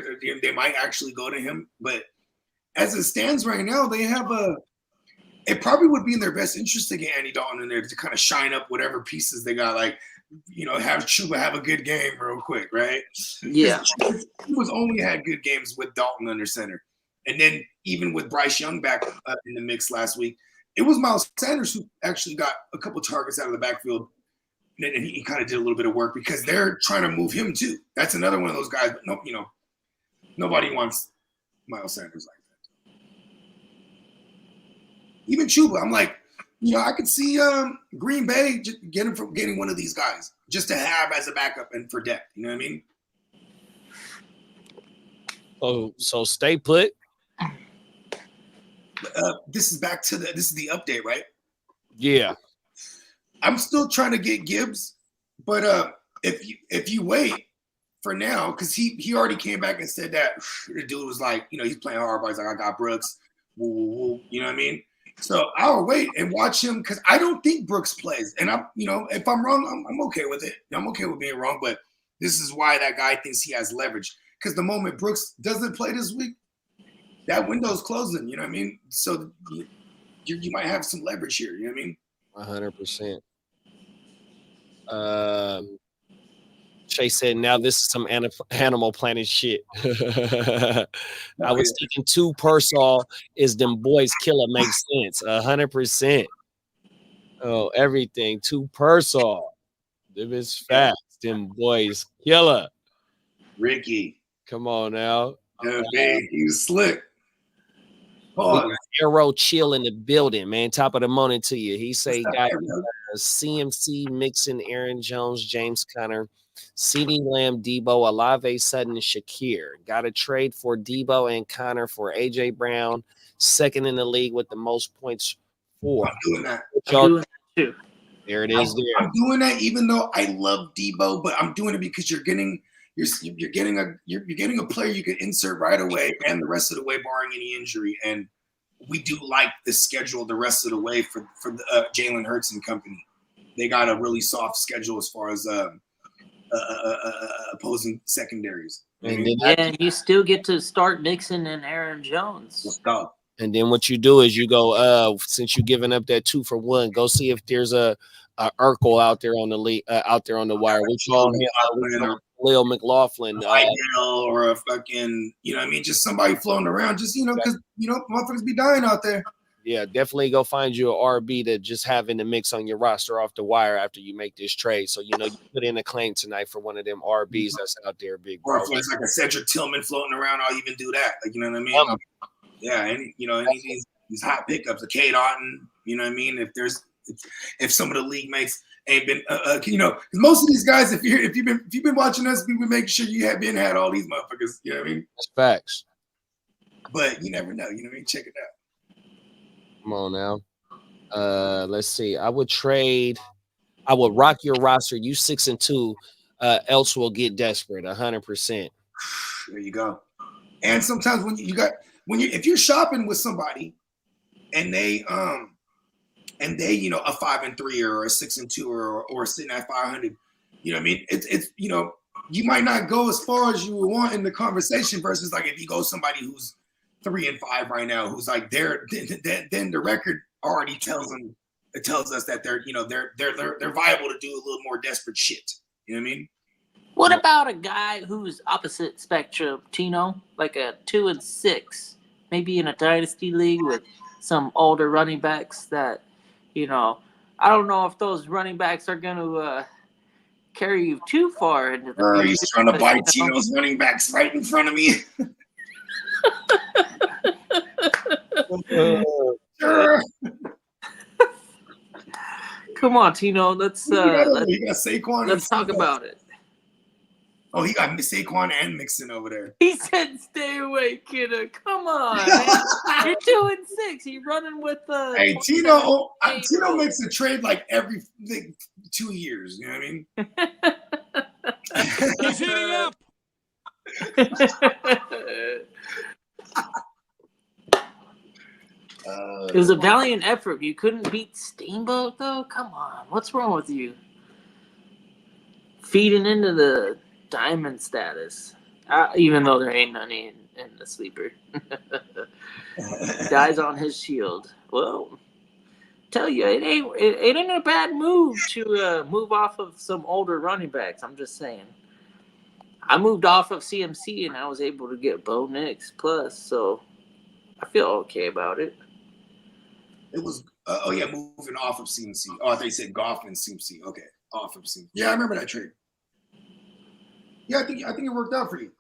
They might actually go to him, but as it stands right now, they have it probably would be in their best interest to get Andy Dalton in there to kind of shine up whatever pieces they got, like have Chuba have a good game real quick, right? Yeah, Chuba's only had good games with Dalton under center, and then even with Bryce Young back in the mix last week. It was Miles Sanders who actually got a couple targets out of the backfield, and he kind of did a little bit of work because they're trying to move him too. That's another one of those guys. But no, nobody wants Miles Sanders like that. Even Chuba, I'm like, I could see Green Bay getting one of these guys just to have as a backup and for depth. You know what I mean? So stay put. This is the update, right? Yeah. I'm still trying to get Gibbs, but if you wait for now, because he already came back and said that the dude was like, he's playing hard, but he's like, I got Brooks, woo, woo, woo, you know what I mean? So I'll wait and watch him because I don't think Brooks plays, and if I'm wrong, I'm okay with it. I'm okay with being wrong, but this is why that guy thinks he has leverage because the moment Brooks doesn't play this week, that window's closing, you know what I mean? So you might have some leverage here, you know what I mean? 100%. Chase said, now this is some Animal Planet shit. I was thinking 2 Persol is them boys killer makes sense. 100%. Oh, everything. 2 Persol. Them is fast. Them boys killer. Ricky. Come on now. Yeah, man, he was slick. Arrow Chill in the building, man. Top of the morning to you. He say he got CMC, Mixon, Aaron Jones, James Conner, CeeDee Lamb, Debo, Olave Sutton, Shakir. Got to trade for Debo and Conner for A.J. Brown, second in the league with the most points for. I'm doing that. I'm doing that too. There it is. I'm doing that, even though I love Debo, but I'm doing it because you're getting a player you can insert right away and the rest of the way, barring any injury. And we do like the schedule the rest of the way for Jalen Hurts and company. They got a really soft schedule as far as opposing secondaries. And you still get to start Mixon and Aaron Jones. Let's go. And then what you do is you go, since you're giving up that 2 for 1, go see if there's a Urkel out there on the league, out there on the wire. We call him Lil McLaughlin, or a fucking, you know what I mean, just somebody floating around, just because motherfuckers be dying out there. Yeah, definitely go find you a RB to just have in the mix on your roster off the wire after you make this trade. So you put in a claim tonight for one of them RBs that's out there, big bro. Or if it's like a Cedric Tillman floating around, I'll even do that. Like, you know what I mean? Yeah, and any these hot pickups, a Cade Otton, you know what I mean? If some of the league mates ain't been, because most of these guys, if you've been watching us, we've been making sure you have had all these motherfuckers. You know what I mean? That's facts. But you never know. You know what I mean? Check it out. Come on now. Let's see. I would rock your roster. You 6-2. Else will get desperate. 100%. There you go. And sometimes if you're shopping with somebody and they a 5-3 or a 6-2 or sitting at 500, you know what I mean? It's you might not go as far as you would want in the conversation versus like if you go somebody who's 3-5 right now, who's like then the record already tells us that they're viable to do a little more desperate shit. You know what I mean? What about a guy who's opposite spectrum, Tino, like a 2-6, maybe in a dynasty league with some older running backs that, I don't know if those running backs are going to carry you too far into the future. He's trying to bite Tino's running backs right in front of me. Sure. Come on, Tino. Let's Saquon. Talk about it. Oh, he got Saquon and Mixon over there. He said, "Stay away, kiddo. Come on, man. You're 2-6. You're running with the." Hey, Tino makes a trade like every 2 years. You know what I mean? He's heating up. It was a valiant effort. You couldn't beat Steamboat, though? Come on. What's wrong with you? Feeding into the diamond status. Even though there ain't none in the sleeper. Dies on his shield. Well, tell you, it ain't a bad move to move off of some older running backs. I'm just saying. I moved off of CMC and I was able to get Bo Nix plus, so I feel okay about it. It was moving off of CMC. Oh, I thought you said Goff and CMC. Okay, off of CMC. Yeah, I remember that trade. Yeah, I think it worked out for you.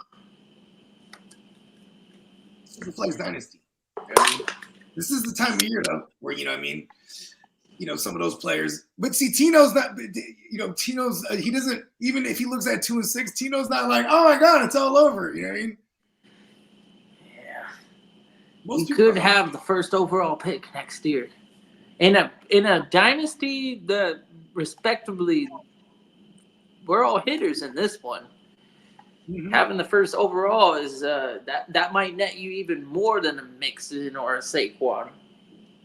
Superflex Dynasty. This is the time of year though, where some of those players. But see, Tino's not. Tino's he doesn't, even if he looks at 2-6. Tino's not like, oh my god, it's all over. You know what I mean? You could have the first overall pick next year. In a dynasty that respectably, we're all hitters in this one. Mm-hmm. Having the first overall is that might net you even more than a Mixon or a Saquon.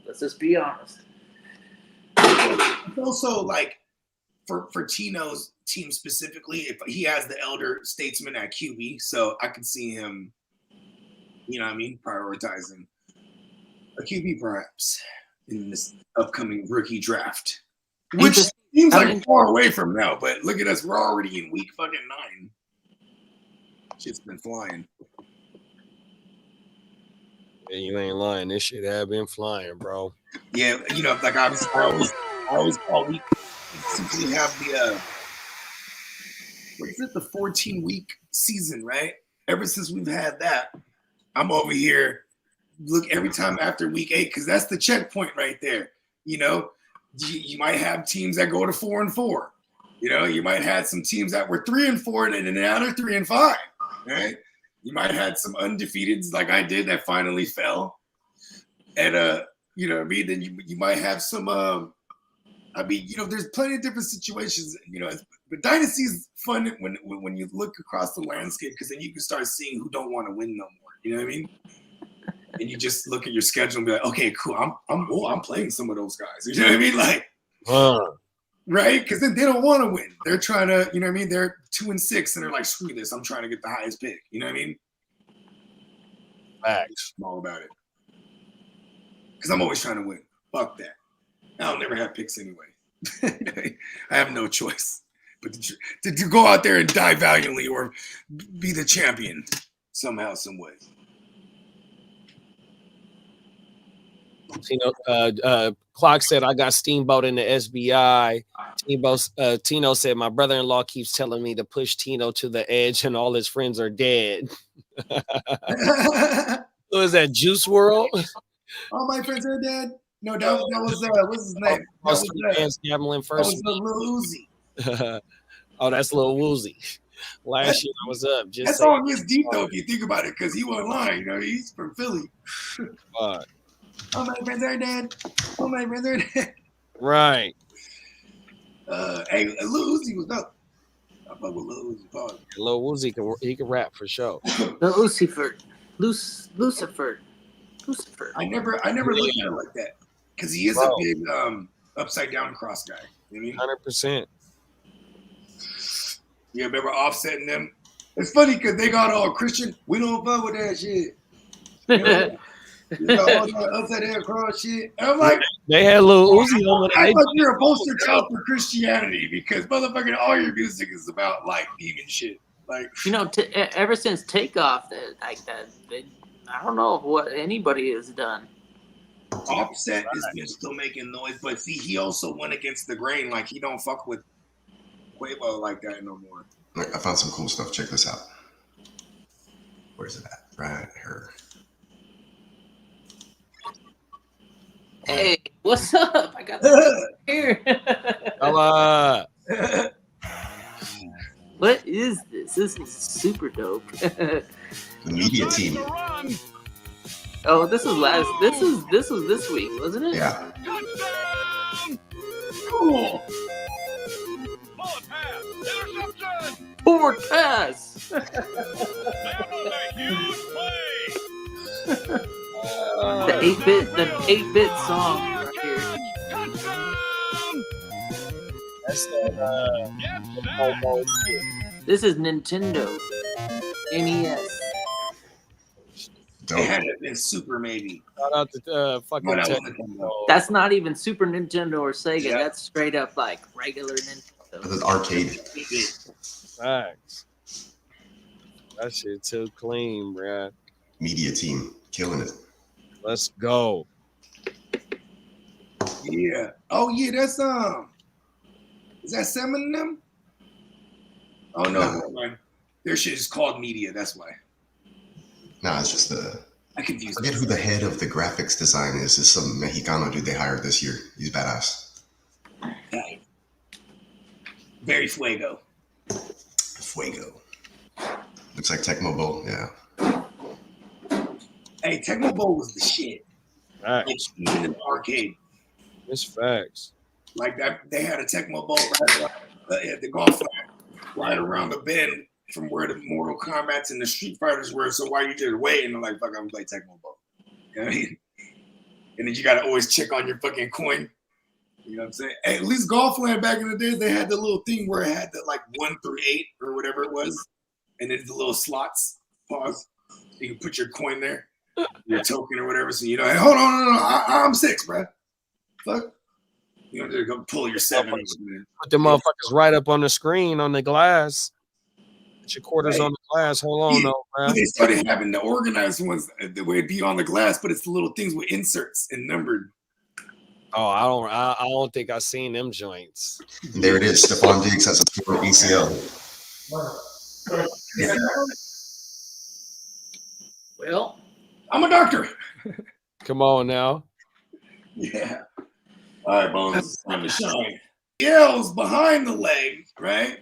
Let's just be honest. It's also like for Tino's team specifically, if he has the elder statesman at QB, so I could see him, prioritizing a QB perhaps. in this upcoming rookie draft, Ain't which this- seems I like mean- far away from now. But look at us, we're already in week fucking 9. Shit's been flying. Yeah, you ain't lying. This shit have been flying, bro. Yeah, you know, like I always call we simply have the what is it, the 14-week season, right? Ever since we've had that, I'm over here. Look, every time after week 8, because that's the checkpoint right there. You know, you might have teams that go to 4-4. You know, you might have some teams that were 3-4 and now they're 3-5. Right? You might have had some undefeateds like I did that finally fell. And you know what I mean? Then you might have some I mean, you know, there's plenty of different situations, you know, but Dynasty is fun when you look across the landscape, because then you can start seeing who don't want to win no more. You know what I mean? And you just look at your schedule and be like, okay, cool. I'm playing some of those guys. You know what I mean? Like, right? Because then they don't want to win. They're trying to, you know what I mean? They're 2-6 and they're like, screw this. I'm trying to get the highest pick. You know what I mean? Facts. I'm all about it. Because I'm always trying to win. Fuck that. I'll never have picks anyway. I have no choice but to go out there and die valiantly or be the champion somehow, some way. Clock said I got Steamboat in the SBI. Tino said my brother-in-law keeps telling me to push Tino to the edge and all his friends are dead. Who is that, Juice World? All my friends are dead. No, that was what's his name? Gambling That first. was Lil Uzi. Oh, that's Lil Woozy. Last year I was up. That Just song is deep though, if you think about it, because he wasn't lying. You know, he's from Philly. All my friends are dead. All my friends are dead. right. Hey, Lil Uzi was up. I fuck with Lil Uzi. Pause. Lil Woozy can rap for sure. The Lucifer. Lucifer. I never looked at it like that, because he is a big upside down cross guy. You know what I mean? 100%. Yeah, remember Offsetting them? It's funny because they got all Christian. We don't fuck with that shit. You know, you got all that upside down cross shit. And I'm like, They had Lil Uzi on I it. thought you're a poster child for Christianity, because motherfucking all your music is about like demon shit. Like, You know, ever since Takeoff, I don't know what anybody has done. Offset has been still making noise, but see, he also went against the grain. Like, he don't fuck with Quavo like that no more. I found some cool stuff. Check this out. Where's it at? Right here. Hey, what's up? I got this here. Hello. What is this? This is super dope. The media team. Oh, this was this week, wasn't it? Yeah. Cool. Forward pass. The 8-bit song right here. That's that. This is Nintendo NES. It Dope. had to have been Super, maybe. Shout out to fucking No, that Tech. wasn't Nintendo. That's not even Super Nintendo or Sega. Yeah. That's straight up like regular Nintendo. This is arcade. Facts. That shit too clean, bruh. Media team. Killing it. Let's go. Yeah. Oh yeah, that's is that Sam and them? Oh no, never mind. Their shit is called Media. That's why Nah, it's just I confused. forget who the head of the graphics design is. It's some Mexicano dude they hired this year. He's badass. Right. Very fuego. Fuego. Looks like Tecmo Bowl. Yeah. Hey, Tecmo Bowl was the shit. Facts. Like, even in the arcade, It's facts. like that, they had a Tecmo Bowl right at the golf right around the bend from where the Mortal Kombat's and the Street Fighters were. So why you just waiting? I'm like, fuck, I'm gonna play Tecmo Bowl. You know what I mean? And then you gotta always check on your fucking coin. You know what I'm saying? Hey, at least Golfland back in the day, they had the little thing where it had the like 1 through 8 or whatever it was, and then the little slots. Pause. You can put your coin there, your token or whatever. So you know, hey, hold on, I'm 6, bro. Fuck. You know, go pull your 7. Put the motherfuckers right up on the screen on the glass. Put your quarters on the glass. Hold on, though, man. They started having the organized ones the way it'd be on the glass, but it's the little things with inserts and numbered. Oh, I don't think I've seen them joints. And there it is. Stephon Diggs has a torn ACL. Yeah. Well, I'm a doctor. Come on now. Yeah. All right, Bones, it's time to shine. Yells behind the leg, right?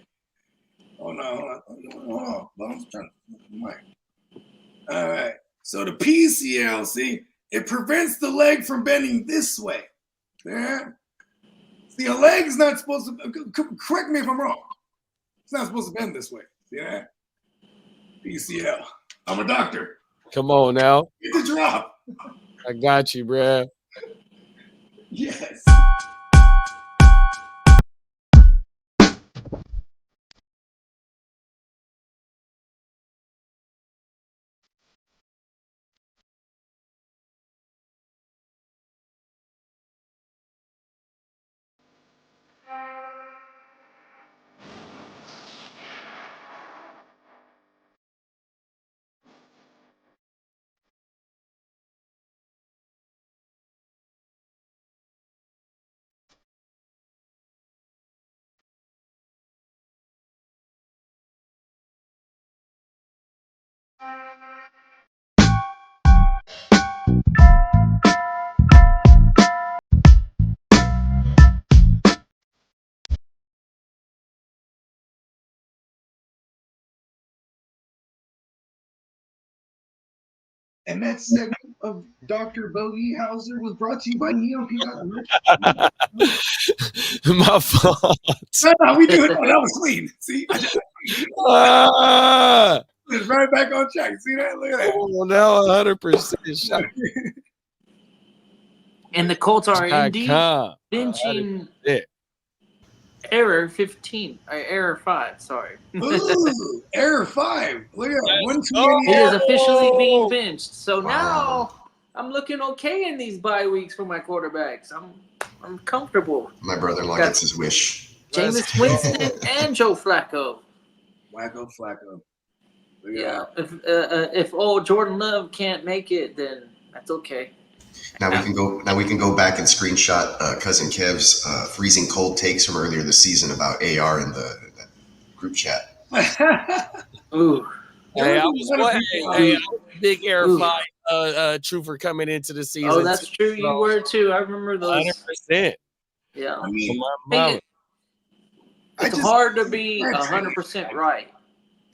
Oh no, hold on. Bones trying to. All right. So the PCL, see, it prevents the leg from bending this way. Yeah. See, a leg is not supposed to. Correct me if I'm wrong. It's not supposed to bend this way. See that? PCL. I'm a doctor. Come on now. Get the drop. I got you, bruh. Yes. And that segment of Dr. Bogey Hauser was brought to you by Neo Peanut. My fault. No, we do it. Oh, that was clean. See? It's right back on track. See that? Look at that. Oh, now 100% shot. and the Colts are indeed .com. benching it. error 15 or error 5. Sorry. Ooh, error 5. Look at that. 120. He is officially being benched. So now I'm looking okay in these bye weeks for my quarterbacks. I'm comfortable. My brother-in-law gets his wish. Jameis Winston and Joe Flacco. Flacco. Yeah. If old Jordan Love can't make it, then that's okay. Now we can go back and screenshot cousin Kev's freezing cold takes from earlier this season about AR in the group chat. Ooh. Hey, I was a big Air 5 trooper coming into the season. Oh, that's true. You were too. I remember those. 100%. Yeah. I mean, it's hard to be 100% right.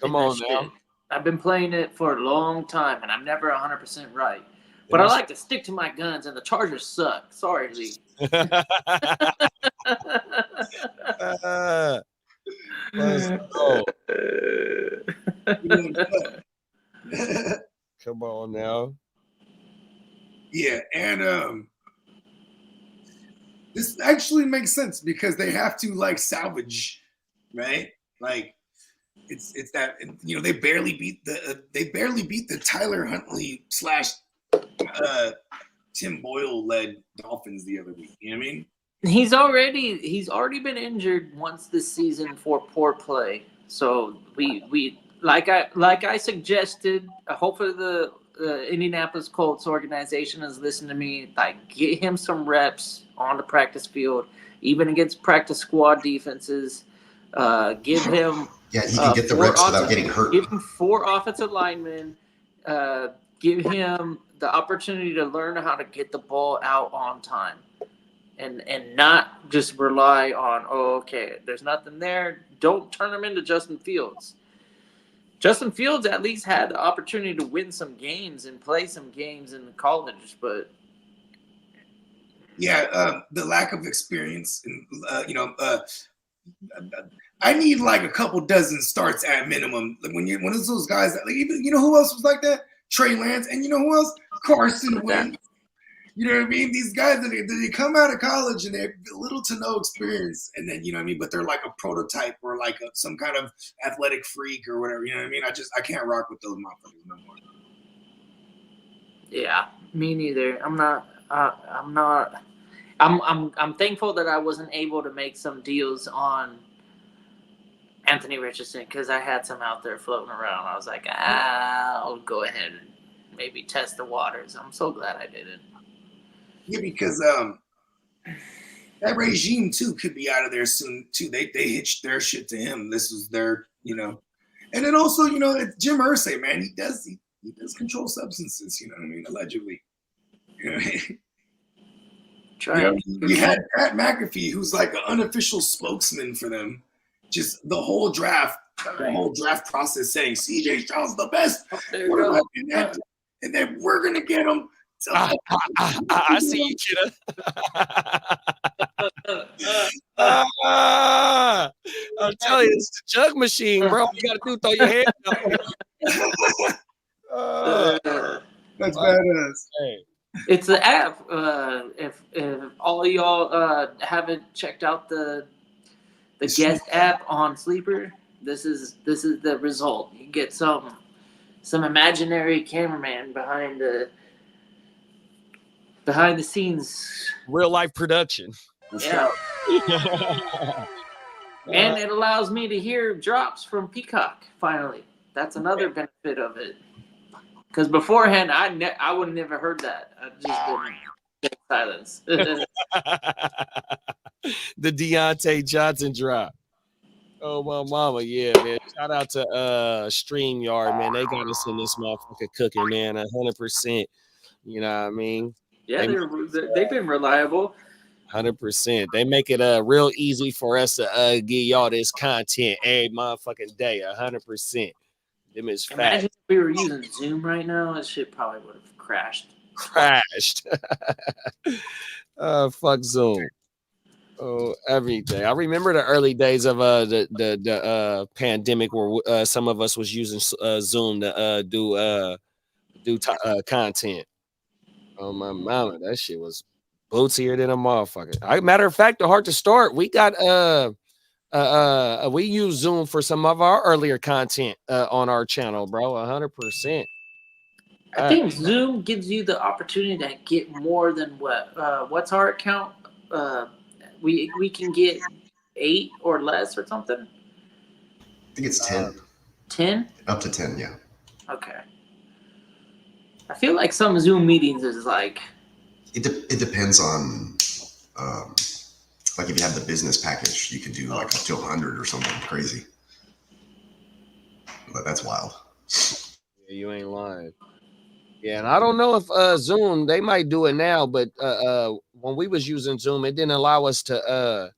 Come on now. I've been playing it for a long time, and I'm never 100% right. But I like to stick to my guns, and the Chargers suck. Sorry, Lee. Let's go. Come on now. Yeah, and this actually makes sense because they have to like salvage, right? Like it's that they barely beat the Tyler Huntley / Tim Boyle led Dolphins the other week. You know what I mean? He's already been injured once this season for poor play. So we like I suggested. Hopefully the Indianapolis Colts organization has listened to me. Like, get him some reps on the practice field, even against practice squad defenses. Give him he can get the reps without getting hurt. Give him 4 offensive linemen. Give him the opportunity to learn how to get the ball out on time. And not just rely on, there's nothing there. Don't turn him into Justin Fields. Justin Fields at least had the opportunity to win some games and play some games in college, but the lack of experience, and I need like a couple dozen starts at minimum. Like when you're one of those guys that, like, even who else was like that? Trey Lance, and who else? Carson Wentz. You know what I mean? These guys that they come out of college and they have little to no experience, and then but they're like a prototype or like some kind of athletic freak or whatever. You know what I mean? I can't rock with those motherfuckers no more. Yeah, me neither. I'm not. I'm thankful that I wasn't able to make some deals on Anthony Richardson because I had some out there floating around. I was like, I'll go ahead and maybe test the waters. I'm so glad I didn't. Yeah, because that regime too could be out of there soon too. They hitched their shit to him. This was their, and then also, Jim Irsay, man, he does control substances, you know what I mean, allegedly. You know what I mean? You had Pat McAfee, who's like an unofficial spokesman for them, just the whole draft process saying CJ Stroud's the best quarterback in that, and then we're gonna get him. I see you, kiddo. I'm telling you, it's the jug machine, bro. You gotta do throw your head down. That's badass. Hey. It's the app. If all of y'all haven't checked out the guest app on Sleeper, this is the result. You get some imaginary cameraman behind the scenes, Real life production. yeah. And it allows me to hear drops from Peacock. Finally, that's another benefit of it. Because beforehand, I would have never heard that. I'd just been silence. The Deontay Johnson drop. Oh, my mama. Yeah, man. Shout out to StreamYard, man. They got us in this motherfucker cooking, man. 100%. You know what I mean? Yeah, they've been reliable. 100%. They make it real easy for us to give y'all this content every motherfucking day. 100%. Them is fast. Imagine if we were using Zoom right now, that shit probably would have crashed. Fuck Zoom. Oh, everything. I remember the early days of the pandemic where some of us was using Zoom to do content. Oh my mama, that shit was bootsier than a motherfucker. Matter of fact, the Heart to Start, we got we use Zoom for some of our earlier content on our channel, bro. 100%. I think Zoom gives you the opportunity to get more than what's our account? We can get 8 or less or something. I think it's 10. 10? Up to 10, yeah. Okay. I feel like some Zoom meetings is like. It depends on, like if you have the business package, you can do like up to 100 or something crazy. But that's wild. Yeah, you ain't lying. Yeah, and I don't know if Zoom, they might do it now, but when we was using Zoom, it didn't allow us to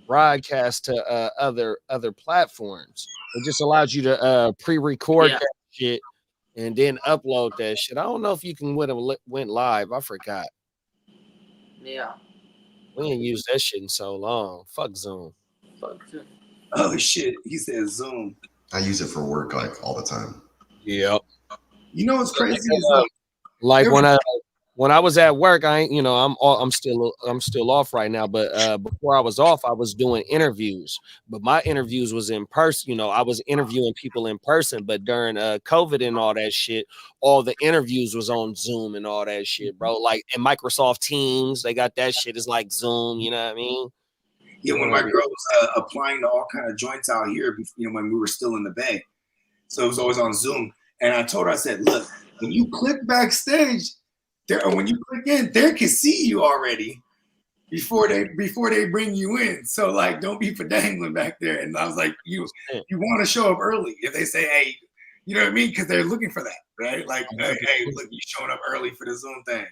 broadcast to other platforms. It just allowed you to pre-record that shit and then upload that shit. I don't know if you can went live. I forgot. Yeah. We ain't used that shit in so long. Fuck Zoom. Oh shit, he said Zoom. I use it for work like all the time. Yep. You know what's crazy is like when I was at work, I'm still off right now, but before I was off, I was doing interviews. But my interviews was in person. I was interviewing people in person, but during COVID and all that shit, all the interviews was on Zoom and all that shit, bro. Like in Microsoft Teams, they got that shit. It's like Zoom, you know what I mean? Yeah, when my girl was applying to all kind of joints out here, when we were still in the Bay, so it was always on Zoom. And I told her, I said, look, when you click backstage, when you click in, they can see you already before they bring you in. So like, don't be for dangling back there. And I was like, you want to show up early if they say, hey, you know what I mean? Because they're looking for that, right? Like, hey, look, you showing up early for the Zoom thing.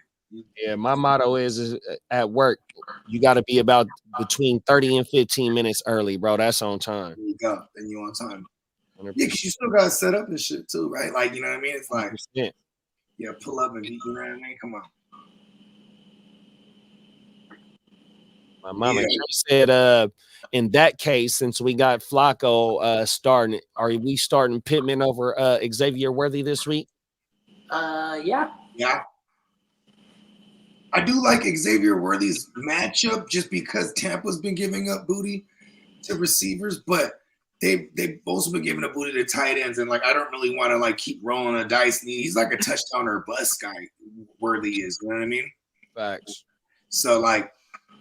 Yeah, my motto is at work, you got to be about between 30 and 15 minutes early, bro. That's on time. There you go. Then you on time. 100%. Yeah, because you still got to set up and shit too, right? Like, you know what I mean? It's like, 100%. Yeah, pull up and you know what I mean? Come on. My mama said, in that case, since we got Flacco starting, are we starting Pittman over Xavier Worthy this week? Yeah. Yeah. I do like Xavier Worthy's matchup just because Tampa's been giving up booty to receivers, but they've also been giving up booty to tight ends, and like I don't really want to like keep rolling a dice. He's like a touchdown or bust guy. Worthy is, you know what I mean? Facts. So like,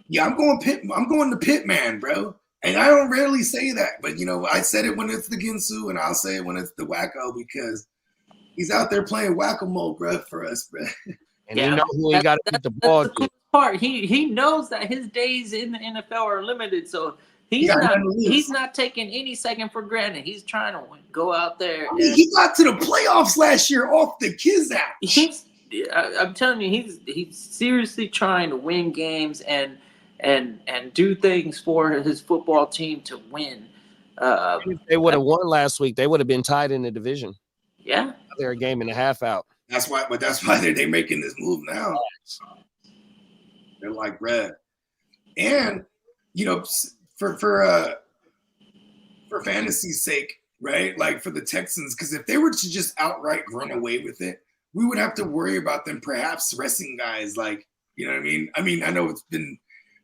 Yeah, I'm going the Pitman, bro. And I don't rarely say that, but I said it when it's the Ginsu, and I'll say it when it's the Wacko because he's out there playing whack-a-mole, bro, for us, bro. And you know who he got to get the ball That's the cool part. He knows that his days in the NFL are limited, so he's not taking any second for granted. He's trying to go out there. He got to the playoffs last year off the Kizak. I'm telling you, he's seriously trying to win games and do things for his football team to win. If they would have won last week, they would have been tied in the division. Yeah, they're a game and a half out. That's why they're making this move now. They're like red, and for fantasy's sake, right? Like for the Texans, because if they were to just outright run away with it, we would have to worry about them perhaps resting guys. Like, you know what I mean? I mean, I know it's been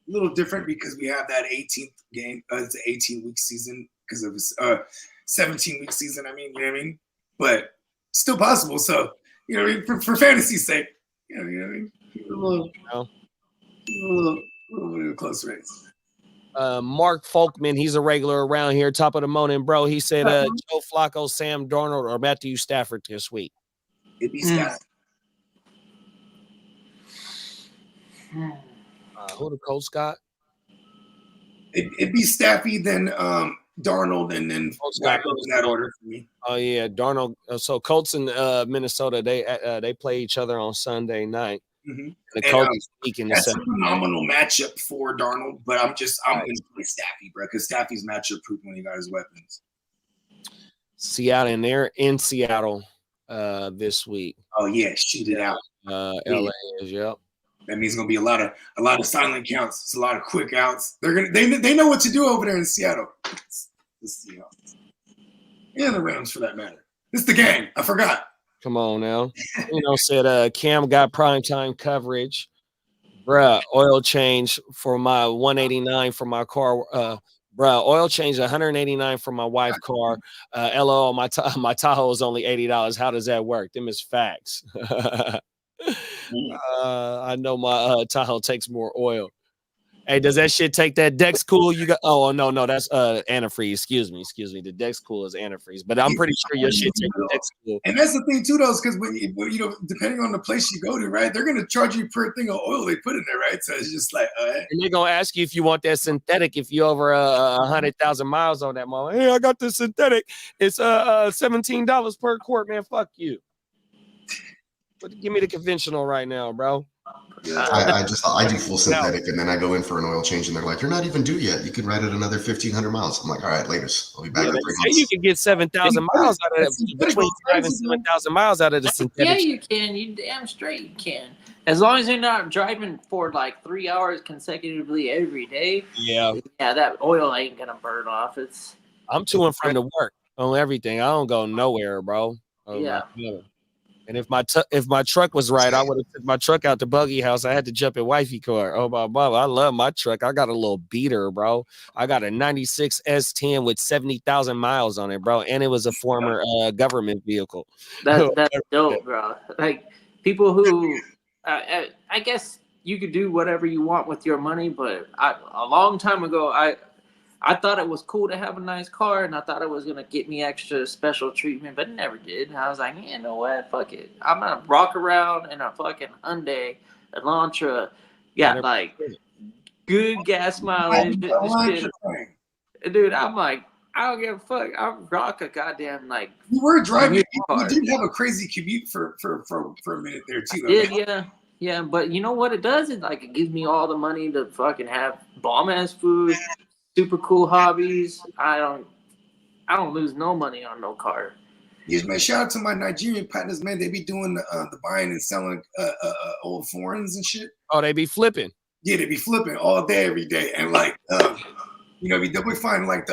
a little different because we have that 18th game. It's an 18-week season because of 17-week season. I mean, you know what I mean? But still possible. So, you know what I mean? For fantasy's sake, you know what I mean? A little close race. Mark Folkman, he's a regular around here. Top of the morning, bro. He said Joe Flacco, Sam Darnold, or Matthew Stafford this week. It'd be Stafford. Who the Colts got? It'd be Staffy, then Darnold, and then Flacco in that order for me. Oh yeah, Darnold. So Colts and Minnesota, they play each other on Sunday night. Mm-hmm. The Colts that's a phenomenal matchup for Darnold, but I'm going to play Staffy, bro, because Staffy's matchup proof when he got his weapons. Seattle, and they're in Seattle this week. Oh yeah, shoot it out. LA is, yep. That means gonna be a lot of silent counts. It's a lot of quick outs. They know what to do over there in Seattle. The Seahawks and the Rams for that matter. It's the gang. I forgot. Come on now. Said Cam got primetime coverage. Bruh, oil change for my 189 for my car. Bruh, oil change 189 for my wife's car. LOL, my Tahoe is only $80. How does that work? Them is facts. I know my Tahoe takes more oil. Hey, does that shit take that Dex Cool? You got? Oh no, that's antifreeze. Excuse me. The Dex Cool is antifreeze, but I'm pretty sure your shit takes Dex Cool. And that's the thing too, though, because when depending on the place you go to, right, they're gonna charge you per thing of oil they put in there, right? So it's just like, and they're gonna ask you if you want that synthetic. If you're over 100,000 miles on that moment, hey, I got the synthetic. It's $17 per quart, man. Fuck you. But give me the conventional right now, bro. Yeah, I do full synthetic, and then I go in for an oil change, and they're like, "You're not even due yet. You can ride it another 1,500 miles." I'm like, "All right, later. I'll be back in 3 months." You can get 7,000 miles out of it. Between 5 and 7,000 miles out of the synthetic. Yeah, you can. You damn straight you can. As long as you're not driving for like 3 hours consecutively every day. Yeah, that oil ain't gonna burn off. I'm to and from the work on everything. I don't go nowhere, bro. Yeah. And if my truck was right, I would have took my truck out to Buggy House. I had to jump in wifey car. Oh my mama, I love my truck. I got a little beater, bro. I got a 96 S10 with 70,000 miles on it, bro. And it was a former government vehicle. That's dope, bro. Like people who, I guess you could do whatever you want with your money, but a long time ago, I thought it was cool to have a nice car, and I thought it was going to get me extra special treatment, but it never did. And I was like, you know what? Fuck it. I'm going to rock around in a fucking Hyundai Elantra. Got like good gas mileage. Dude, I'm like, I don't give a fuck. I rock a goddamn like. You were driving. You did have a crazy commute for a minute there too. Yeah. But you know what it does? It gives me all the money to fucking have bomb ass food. Super cool hobbies. I don't lose no money on no car. Yes, man. Shout out to my Nigerian partners, man. They be doing the buying and selling old foreigns and shit. Oh, they be flipping. Yeah, they be flipping all day, every day, and we find like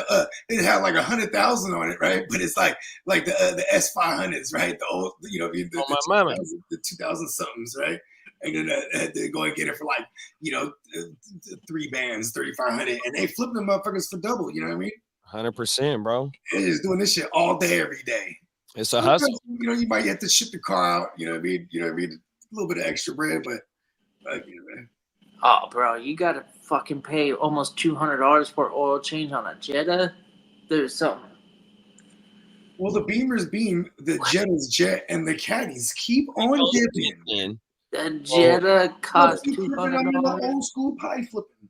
it had like 100,000 on it, right? But it's like the S500s, right? The old, the 2000 somethings, right? And then they go and get it for 3 bands, 3,500, and they flip them motherfuckers for double. You know what I mean? 100%, bro. They're just doing this shit all day, every day. It's a hustle. You might have to ship the car out. You know what I mean? A little bit of extra bread, but Oh, bro, you gotta fucking pay almost $200 for oil change on a Jetta, there's something. Well, the Beamer's beam, the Jet is jet, and the caddies keep on dipping. And The Jetta costs I'm in the $200. old school pie flipping.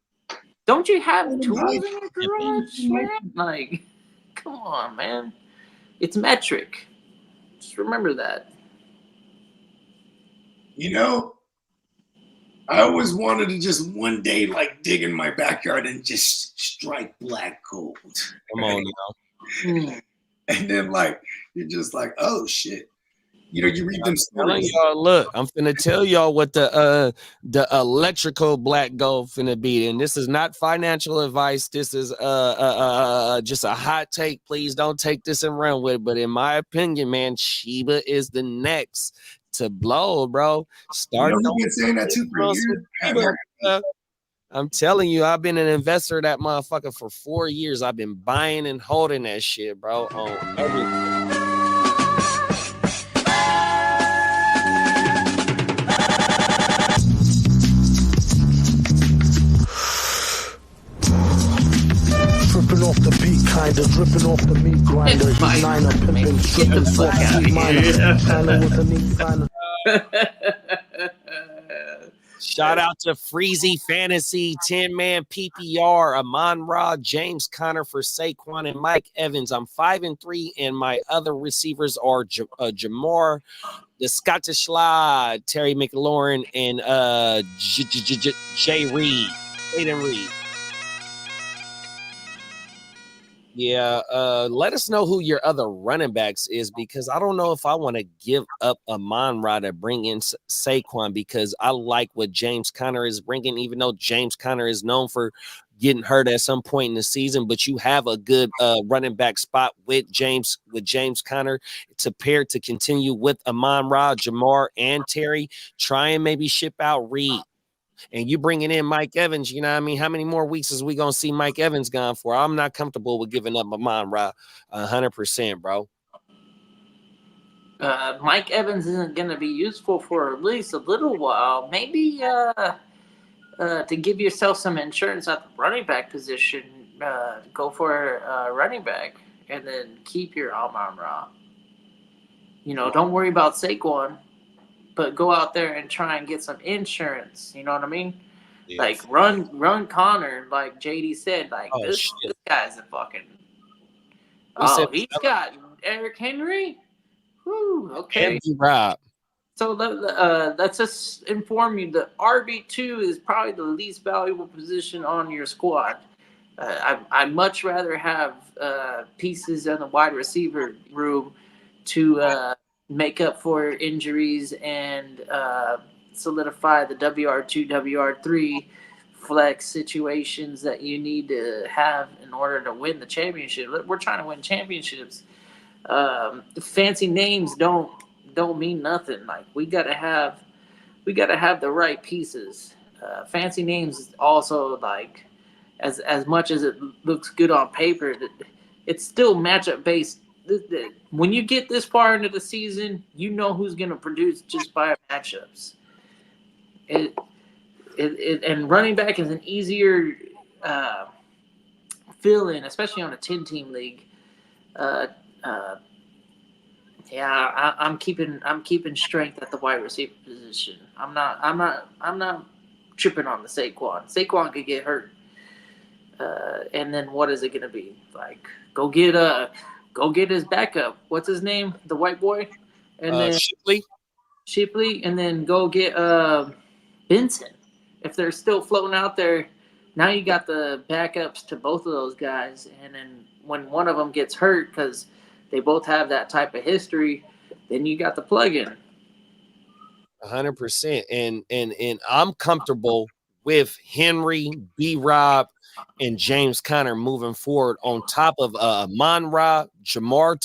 Don't you have Old tools pie in your garage, man? Like, come on, man. It's metric. Just remember that. You know, I always wanted to just one day like dig in my backyard and just strike black gold. come on now. And then like you're just like, oh shit. You know, you read them Telling stories. y'all, look, I'm finna tell y'all what the electrical black gold finna be, and this is not financial advice. This is just a hot take. Please don't take this and run with it. But in my opinion, man, Sheba is the next to blow, bro. You know, you've been saying that too for years. I'm telling you, I've been an investor in that motherfucker for 4 years. I've been buying and holding that shit, bro. On everything. Dripping off the beat, kinda dripping off the meat grinder. He's niner, pimping, Get the stripping, fuck fuck, out he's of minor. here. Kinda with a neat kinda. Shout out to Freezy Fantasy, 10-man PPR, Amon Ra, James Conner for Saquon, and Mike Evans. I'm 5-3, and my other receivers are Jamar, the Scottish Slide, Terry McLaurin, and Jay Reed, Aiden Reed. Yeah, let us know who your other running backs is, because I don't know if I want to give up Amon Ra to bring in Saquon, because I like what James Conner is bringing, even though James Conner is known for getting hurt at some point in the season. But you have a good running back spot with James Conner to pair to continue with Amon Ra, Jamar, and Terry. Try and maybe ship out Reed. And you bringing in Mike Evans, you know what I mean? How many more weeks is we going to see Mike Evans gone for? I'm not comfortable with giving up Amon Ra 100%, bro. Mike Evans isn't going to be useful for at least a little while. Maybe to give yourself some insurance at the running back position, go for a running back and then keep your Amon Ra. You know, don't worry about Saquon, but go out there and try and get some insurance. You know what I mean? Yes. Like run Connor, like JD said. Like this guy's a fucking. He's got Eric Henry. Woo, okay. Rob. So let's just inform you that RB2 is probably the least valuable position on your squad. I'd much rather have pieces in the wide receiver room to make up for injuries and solidify the WR2, WR3 flex situations that you need to have in order to win the championship. We're trying to win championships. Fancy names don't mean nothing. Like we gotta have the right pieces. Fancy names is also like as much as it looks good on paper, it's still matchup based. When you get this far into the season, you know who's going to produce just by matchups. And running back is an easier fill in, especially on a 10-team league. I'm keeping strength at the wide receiver position. I'm not tripping on the Saquon. Saquon could get hurt, and then what is it going to be like? Go get his backup. What's his name? The white boy, and then Shipley, and then go get Benson. If they're still floating out there, now you got the backups to both of those guys, and then when one of them gets hurt because they both have that type of history, then you got the plug-in. 100%, and I'm comfortable with Henry, B-Rob, and James Conner moving forward on top of Amon Ra, Jamar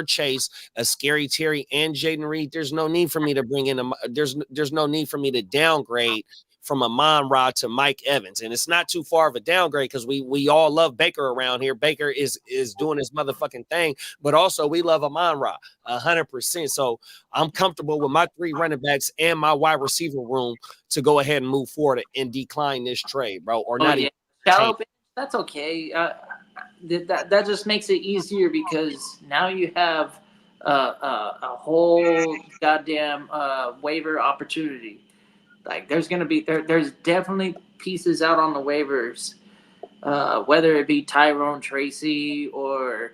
Chase, a Scary Terry, and Jaden Reed. There's no need for me to bring in there's no need for me to downgrade from Amon-Ra to Mike Evans. And it's not too far of a downgrade because we all love Baker around here. Baker is doing his motherfucking thing, but also we love Amon-Ra 100%. So I'm comfortable with my 3 running backs and my wide receiver room to go ahead and move forward and decline this trade, bro. Or not even. Shallow bench, that's okay. That just makes it easier because now you have a whole goddamn waiver opportunity. Like there's definitely pieces out on the waivers, whether it be Tyrone Tracy or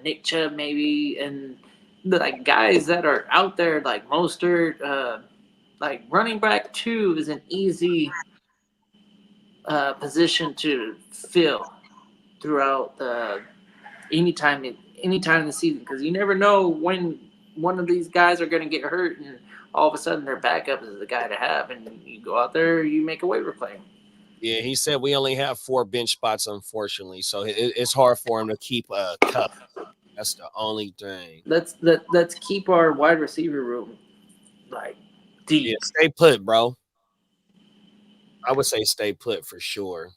Nick Chubb maybe, and like guys that are out there like Mostert, like running back 2 is an easy position to fill throughout anytime in the season because you never know when one of these guys are going to get hurt and all of a sudden their backup is the guy to have, and you go out there, you make a waiver claim. Yeah, he said we only have 4 bench spots, unfortunately, so it's hard for him to keep a cup. That's the only thing. Let's keep our wide receiver room like deep. Yeah, stay put, bro. I would say stay put for sure.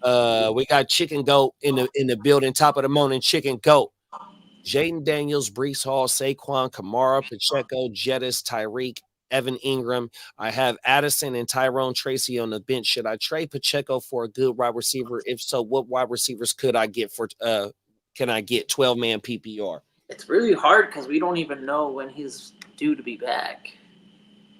We got Chicken Goat in the building. Top of the morning, Chicken Goat. Jaden Daniels, Breece Hall, Saquon, Kamara, Pacheco, Jettis, Tyreek, Evan Ingram. I have Addison and Tyrone Tracy on the bench. Should I trade Pacheco for a good wide receiver? If so, what wide receivers could I get for? Can I get 12-man PPR? It's really hard because we don't even know when he's due to be back.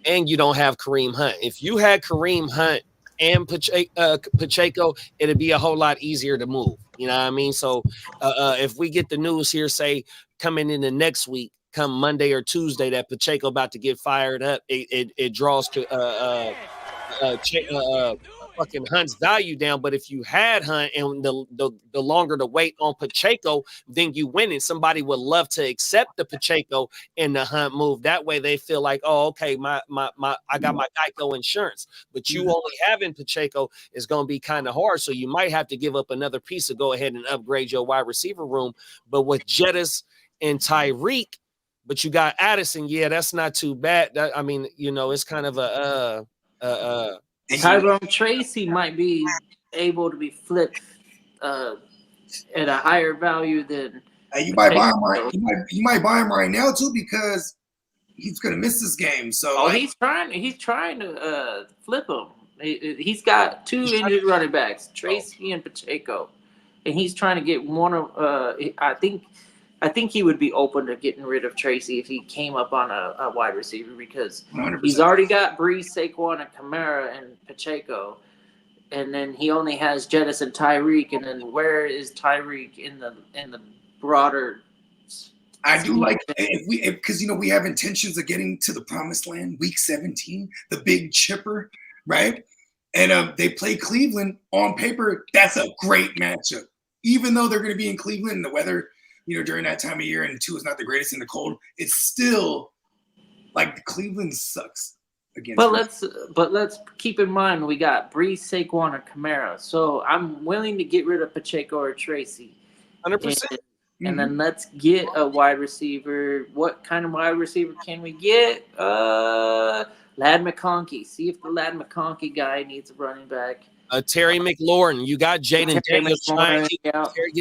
And you don't have Kareem Hunt. If you had Kareem Hunt and Pacheco, it'd be a whole lot easier to move. You know what I mean? So if we get the news here, say coming in the next week, come Monday or Tuesday, that Pacheco about to get fired up, it draws to fucking Hunt's value down. But if you had Hunt and the longer the wait on Pacheco, then you win, and somebody would love to accept the Pacheco and the Hunt move. That way they feel like, oh, okay, I got my Geico insurance. But you only having Pacheco is going to be kind of hard. So you might have to give up another piece to go ahead and upgrade your wide receiver room. But with Jettis and Tyreek, but you got Addison, yeah, that's not too bad. I mean, you know, it's kind of Tyrone Tracy might be able to be flipped at a higher value than. You might buy him right. You might buy him right now too because he's gonna miss this game. So he's trying to flip him. He's got 2 injured running backs, Tracy and Pacheco, and he's trying to get one of. I think he would be open to getting rid of Tracy if he came up on a wide receiver because 100%. He's already got Breece, Saquon, and Kamara and Pacheco, and then he only has Jettis and Tyreek. And then where is Tyreek in the broader? I do like because we have intentions of getting to the promised land, week 17, the big chipper, right? And they play Cleveland. On paper, that's a great matchup, even though they're going to be in Cleveland and the weather. During that time of year, and 2 is not the greatest in the cold. It's still like the Cleveland sucks against. But let's keep in mind we got Breece, Saquon, and Kamara. So I'm willing to get rid of Pacheco or Tracy. 100%. And then let's get a wide receiver. What kind of wide receiver can we get? Ladd McConkey. See if the Ladd McConkey guy needs a running back. Terry McLaurin. You got Jaden Daniels trying to Terry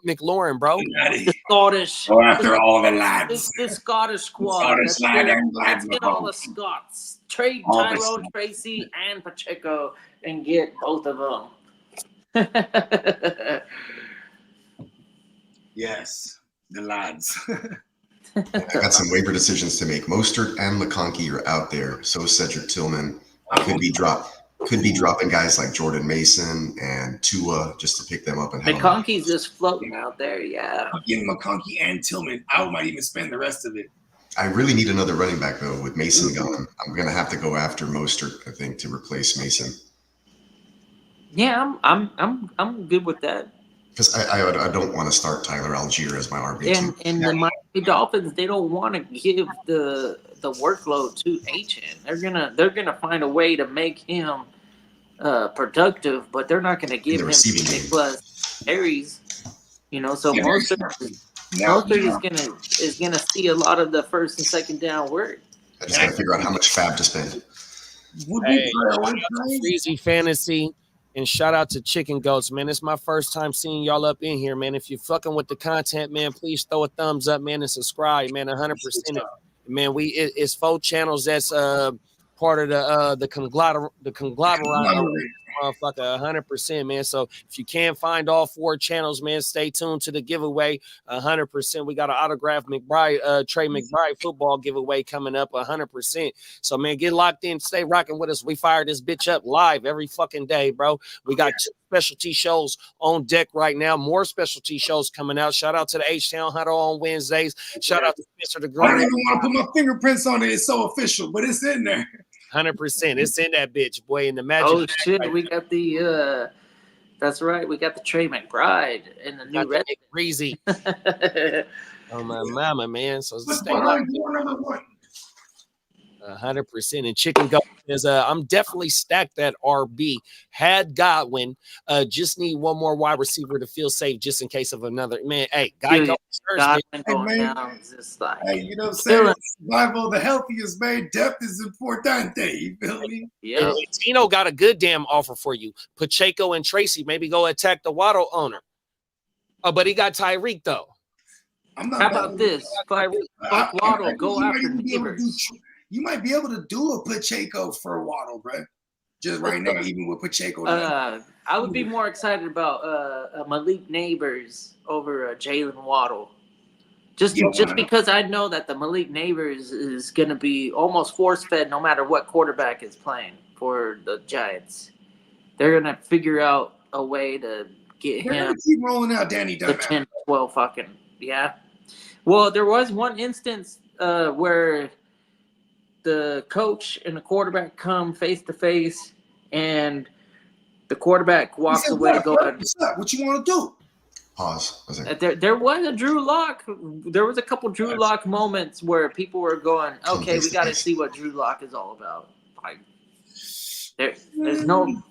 McLaurin, bro. The Scottish. Go after all the lads. The Scottish squad. Let's get all the Scots. Trade Tyrone Tracy and Pacheco and get both of them. Yes, the lads. I got some waiver decisions to make. Mostert and McConkey are out there. So is Cedric Tillman. Could be dropping guys like Jordan Mason and Tua just to pick them up. And McConkey's just floating out there, yeah. Getting McConkey and Tillman. I might even spend the rest of it. I really need another running back though. With Mason gone, I'm gonna have to go after Mostert, I think, to replace Mason. Yeah, I'm good with that. Because I don't want to start Tyler Algier as my RB2. And the Miami Dolphins, they don't want to give the workload to Achane. They're gonna find a way to make him productive, but they're not gonna give him 50+ carries. So Mostert is gonna see a lot of the first and second down work. I just gotta figure out how much fab to spend. would Hey, we shout out to Freezy Fantasy and shout out to Chicken Goats, man. It's my first time seeing y'all up in here, man. If you're fucking with the content, man, please throw a thumbs up, man, and subscribe, man. 100%. Man, it's 4 channels that's part of the conglomerate, motherfucker, 100%, man. So if you can't find all 4 channels, man, stay tuned to the giveaway. 100%. We got an autographed McBride, Trey McBride football giveaway coming up. 100%. So man, get locked in, stay rocking with us. We fire this bitch up live every fucking day, bro. We got 2 specialty shows on deck right now. More specialty shows coming out. Shout out to the H-Town Huddle on Wednesdays. Shout out to Spencer the I don't Green. even want to put my fingerprints on it. It's so official, but it's in there. 100%. It's in that bitch, boy. In the magic. Oh shit, we got the that's right, we got the Trey McBride and the new red Breezy. Oh my mama, man. So stay behind door number 1. 100%. And Chicken Goat is I'm definitely stacked at RB. Had Godwin. Just need one more wide receiver to feel safe just in case of another. Man, hey, Godwin going down is just like, hey, you know what I'm saying? Survival of the healthiest, man. Depth is importante. You feel me? Yeah. Tino got a good damn offer for you. Pacheco and Tracy, maybe go attack the Waddle owner. Oh, but he got Tyreek though. I'm not. How about this? Fuck Waddle, go after Neighbors. You might be able to do a Pacheco for Waddle, bro. Just right now, even with Pacheco. I would be more excited about Malik Neighbors over Jalen Waddle. Just because I know that the Malik Neighbors is going to be almost force-fed no matter what quarterback is playing for the Giants. They're going to figure out a way to get him. They're going to keep rolling out Danny Dimes. 10, 12 fucking, yeah. Well, there was one instance where the coach and the quarterback come face to face, and the quarterback walks away to go. What you want to do? Pause. There was a Drew Lock. There was a couple Drew Lock moments where people were going, "Okay, we got to see what Drew Lock is all about." Like, there's no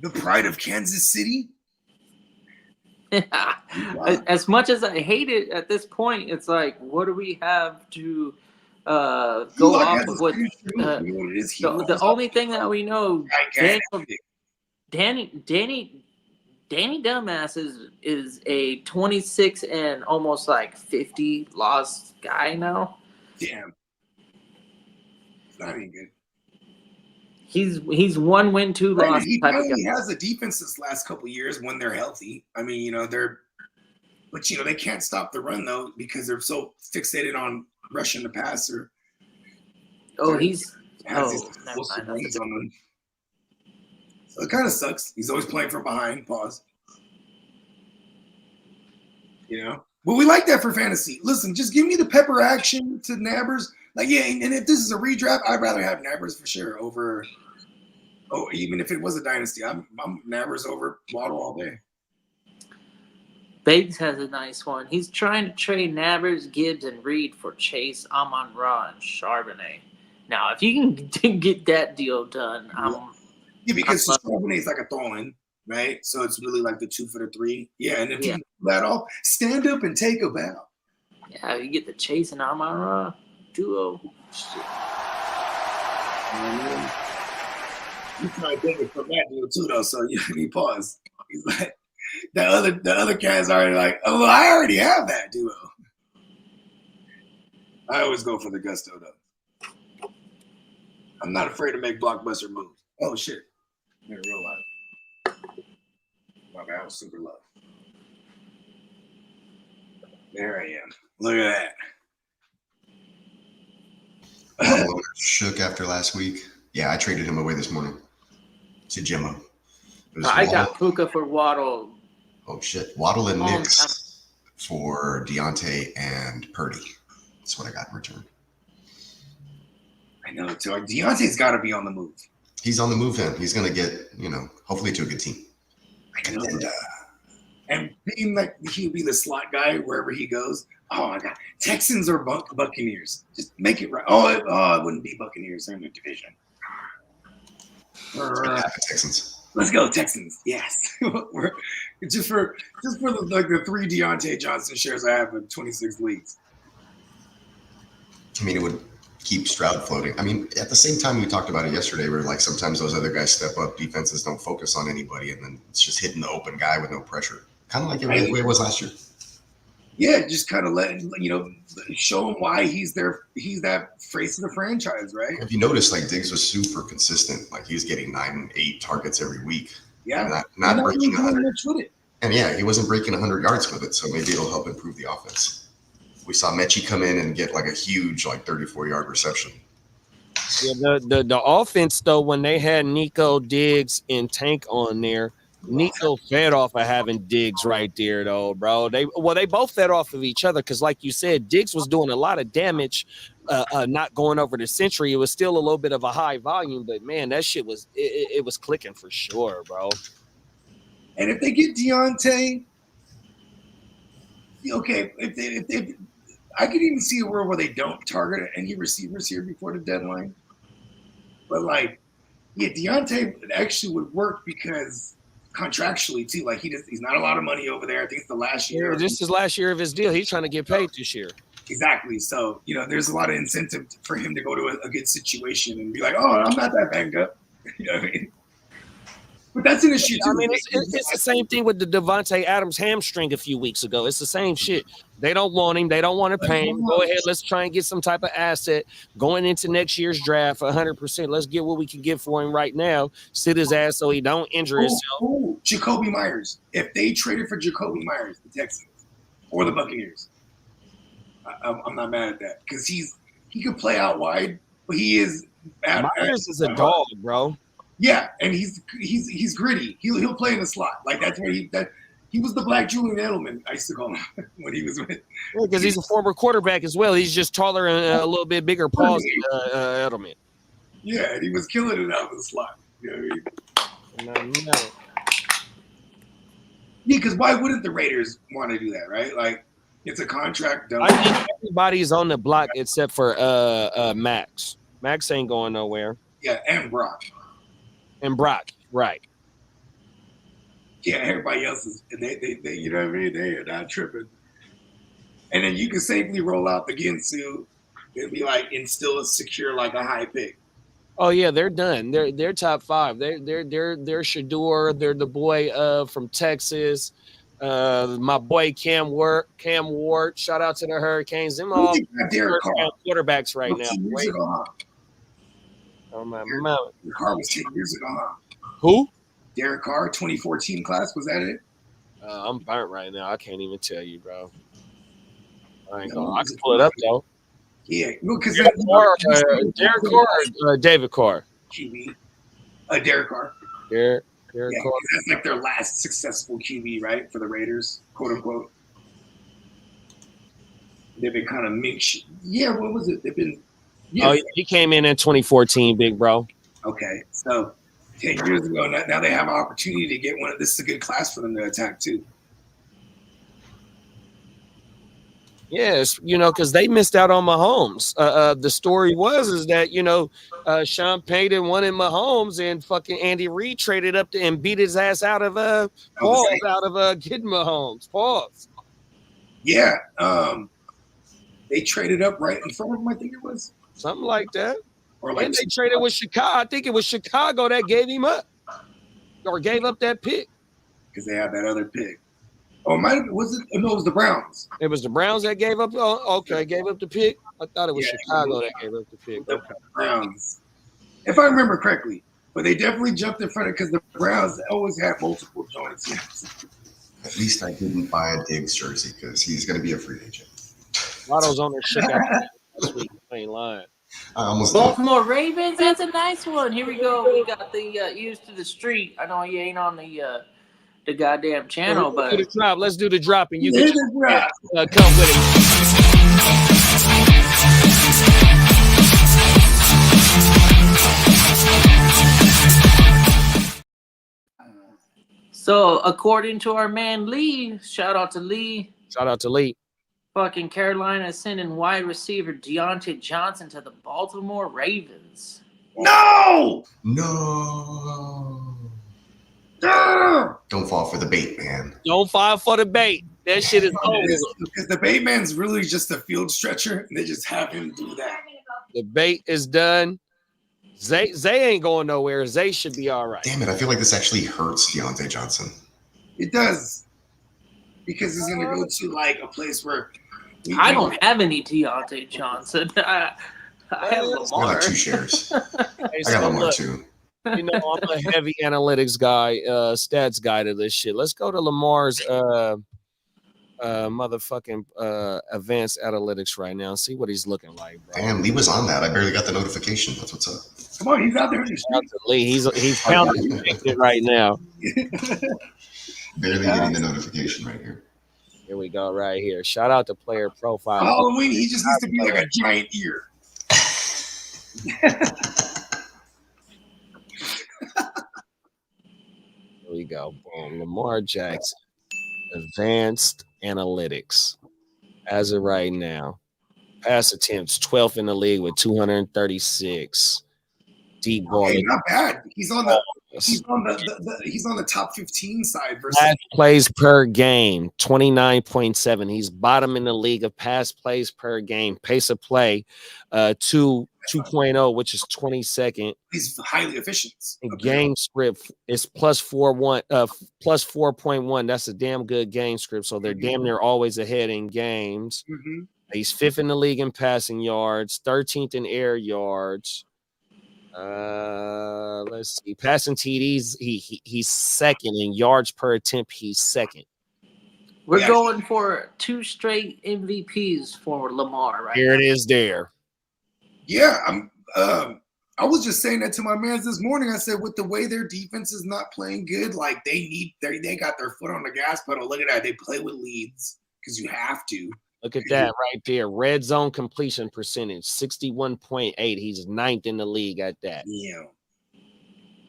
the pride of Kansas City. As much as I hate it at this point, it's like, what do we have to go off of? What the only thing that we know, Danny Dumbass is a 26 and almost like 50 loss guy now. Damn, it's not even good. He's 1 win, 2 loss. He finally has a defense this last couple years when they're healthy. I mean, but they can't stop the run though because they're so fixated on rushing the passer. Oh, never mind. So it kind of sucks. He's always playing from behind. Pause. But we like that for fantasy. Listen, just give me the pepper action to Nabbers. Like, yeah, and if this is a redraft, I'd rather have Nabbers for sure over. Oh, even if it was a dynasty, I'm Nabbers over Waddle all day. Biggs has a nice one. He's trying to trade Nabbers, Gibbs, and Reed for Chase, Amon-Ra, and Charbonnet. Now, if you can get that deal done, because Charbonnet is like a throw-in, right? So it's really like the 2 for the 3. Yeah, and if you can pull that off, stand up and take a bow. Yeah, you get the Chase and Amon-Ra duo. He's trying to take it from that deal too, though. So you need pause. He's like, the other cat's already like, oh, well, I already have that duo. I always go for the gusto though. I'm not afraid to make blockbuster moves. Oh shit! In real life, my bad. I was super low. There I am. Look at that. Shook after last week. Yeah, I traded him away this morning to Jimmo. I got Puka for Waddle. Oh shit! Waddle and Nix for Deontay and Purdy. That's what I got in return. I know. So Deontay's got to be on the move. He's on the move. He's going to get, hopefully to a good team. And being like he'll be the slot guy wherever he goes. Oh my God, Texans or Buccaneers? Just make it right. Oh, it wouldn't be Buccaneers. They're in the division. Texans. Let's go Texans. Yes. just for the 3 Deontay Johnson shares I have in 26 leagues. I mean, keep Stroud floating. I mean, at the same time, we talked about it yesterday, where like sometimes those other guys step up, defenses don't focus on anybody, and then it's just hitting the open guy with no pressure, kind of like the way it was last year. Yeah, just kind of show him why he's that face of the franchise, right? If you notice, like Diggs was super consistent. Like he was getting 9-8 targets every week. Yeah, not breaking 100. much with it. And yeah, he wasn't breaking 100 yards with it, so maybe it'll help improve the offense. We saw Mechie come in and get like a huge, like 34-yard reception. Yeah, the offense though, when they had Nico, Diggs, and Tank on there, Nico fed off of having Diggs right there, though, bro. They both fed off of each other because, like you said, Diggs was doing a lot of damage, not going over the century. It was still a little bit of a high volume, but man, that shit was it was clicking for sure, bro. And if they get Deontay, okay, if they I could even see a world where they don't target any receivers here before the deadline. But like, yeah, Deontay actually would work because contractually too, like he's not a lot of money over there. I think it's the last year. Yeah, this is last year of his deal. He's trying to get paid this year. Exactly. So, there's a lot of incentive for him to go to a good situation and be like, oh, I'm not that banged up. You know what I mean? But that's an issue too. I mean, it's the same thing with the Devontae Adams hamstring a few weeks ago. It's the same shit. They don't want him. They don't want to pay him. Go ahead. Let's try and get some type of asset going into next year's draft. 100%. Let's get what we can get for him right now. Sit his ass so he don't injure himself. Jacoby Myers. If they traded for Jacoby Myers, the Texans or the Buccaneers, I'm not mad at that because he could play out wide, but he is. Myers is a dog, bro. Yeah, and he's gritty. He'll play in the slot. Like that's where he was the black Julian Edelman, I used to call him when he was with. Because he's a former quarterback as well. He's just taller and a little bit bigger paws than Edelman. Yeah, and he was killing it out of the slot. You know what I mean? No. Yeah, because why wouldn't the Raiders want to do that, right? Like it's a contract done. I think everybody's on the block except for Max. Max ain't going nowhere. Yeah, and Brock. And Brock, right. Yeah, everybody else is, they you know what I mean? They are not tripping. And then you can safely roll out the Ginsu and be like, and still secure like a high pick. Oh yeah, they're done. They're top 5. They're Shador. They're the boy from Texas. My boy Cam Ward. Shout out to the Hurricanes. Them all quarterbacks right now. Oh my mouth. Derek Carr was 10 years ago, huh? Who? Derek Carr, 2014 class. Was that it? I'm burnt right now. I can't even tell you, bro. I can pull it up though. Yeah, because Derek Carr or David Carr? QB. Derek Carr. Derek Carr. That's like their last successful QB, right? For the Raiders, quote unquote. They've been kind of mixed. Yeah, what was it? They've been. Yeah. Oh, he came in 2014, big bro. Okay, so 10 years ago, now they have an opportunity to get one. This is a good class for them to attack too. Yes, because they missed out on Mahomes. The story is that Sean Payton wanted Mahomes, and fucking Andy Reid traded up and beat his ass out of getting Mahomes. Pause. Yeah, they traded up right in front of him. I think it was. Something like that. Or like and they traded with Chicago. I think it was Chicago that gave him up or gave up that pick. Because they had that other pick. Oh, it was the Browns. It was the Browns that gave up. Oh, okay, gave up the pick. I thought it was Chicago that gave up the pick. Okay. Browns. If I remember correctly. But they definitely jumped in front of because the Browns always have multiple joints. At least I didn't buy a Diggs jersey because he's going to be a free agent. Lotto's on their shit this week. I ain't lying. Baltimore Ravens, that's a nice one. Here we go. We got the used to the street. I know you ain't on the goddamn channel, but let's do the drop, and you can come with it. So according to our man Lee, shout out to Lee. Fucking Carolina is sending wide receiver Deontay Johnson to the Baltimore Ravens. No! Don't fall for the bait, man. Don't fall for the bait. That shit is over. Because the bait man's really just a field stretcher, and they just have him do that. Debate is done. Zay ain't going nowhere. Zay should be all right. Damn it! I feel like this actually hurts Deontay Johnson. It does, because he's gonna go to like a place where I don't have any Deontay Johnson. I have I Lamar. got 2 shares. I got Lamar too. You know, I'm a heavy analytics guy, stats guy to this shit. Let's go to Lamar's motherfucking advanced analytics right now and see what he's looking like, bro. Damn, Lee was on that. I barely got the notification. That's what's up. Come on, he's out there in the street. Lee, he's pounding it right now. Barely getting the notification right here. Here we go, right here. Shout out to player profile. On Halloween, he just needs to be like a giant ear. Here we go. Boom. Lamar Jackson. Advanced analytics. As of right now. Pass attempts, 12th in the league with 236. Deep ball. Hey, not bad. He's on the top 15 side versus pass plays per game, 29.7. He's bottom in the league of pass plays per game. Pace of play, 2.0, which is 22nd. He's highly efficient. And game script is plus 4.1. That's a damn good game script. So they're damn near always ahead in games. Mm-hmm. He's 5th in the league in passing yards, 13th in air yards. Let's see. Passing TDs, he's 2nd in yards per attempt. He's 2nd. We're going for 2 straight MVPs for Lamar, right? Here it is. There. Yeah, I was just saying that to my mans this morning. I said, with the way their defense is not playing good, like they got their foot on the gas pedal. Look at that. They play with leads because you have to. Look at that right there. Red zone completion percentage, 61.8. He's 9th in the league at that. Yeah.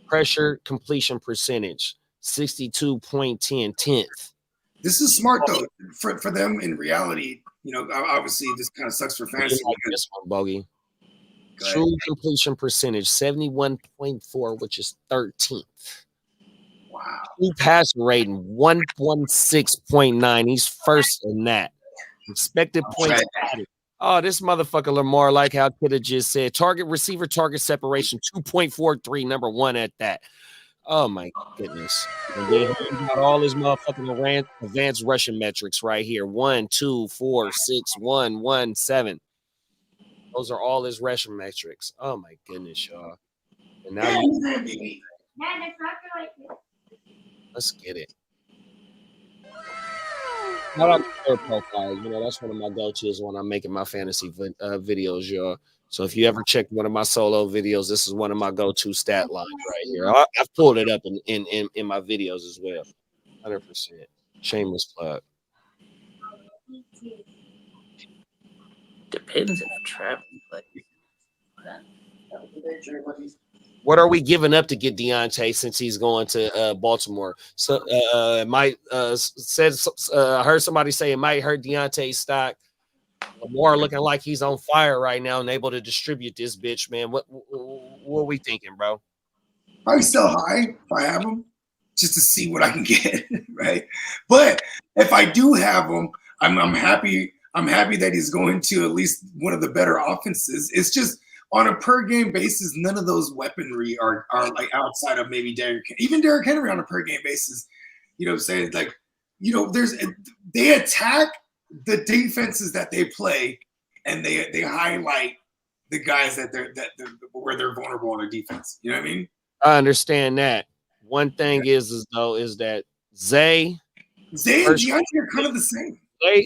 Pressure completion percentage, 62.10, 10th. This is smart, though, for them in reality. You know, obviously, this kind of sucks for fantasy. Like this one, Bogey. True completion percentage, 71.4, which is 13th. Wow. True pass rating, 116.9. He's first in that. Expected points. Oh, this motherfucker Lamar, like how Kidda just said. Target receiver, target separation, 2.43, number 1 at that. Oh my goodness. And then he got all his motherfucking advanced rushing metrics right here. 1, 2, 4, 6, 1, 1, 7. Those are all his rushing metrics. Oh my goodness, y'all. And now let's get it. Shout out to their profile. You know, that's one of my go-tos when I'm making my fantasy videos, y'all. So if you ever check one of my solo videos, this is one of my go-to stat lines right here. I've pulled it up in my videos as well. 100%. Shameless plug. Depends if Travis plays. What are we giving up to get Deontay since he's going to Baltimore? So I heard somebody say it might hurt Deontay's stock. Lamar looking like he's on fire right now and able to distribute this bitch, man. What are we thinking, bro? Probably sell high if I have him, just to see what I can get, right? But if I do have him, I'm happy. I'm happy that he's going to at least one of the better offenses. It's just on a per game basis, none of those weaponry are like outside of maybe Derrick Henry on a per game basis. You know what I'm saying? Like, you know, they attack the defenses that they play, and they highlight the guys where they're vulnerable on their defense. You know what I mean? I understand that. One thing is that Zay and Deontay are kind of the same.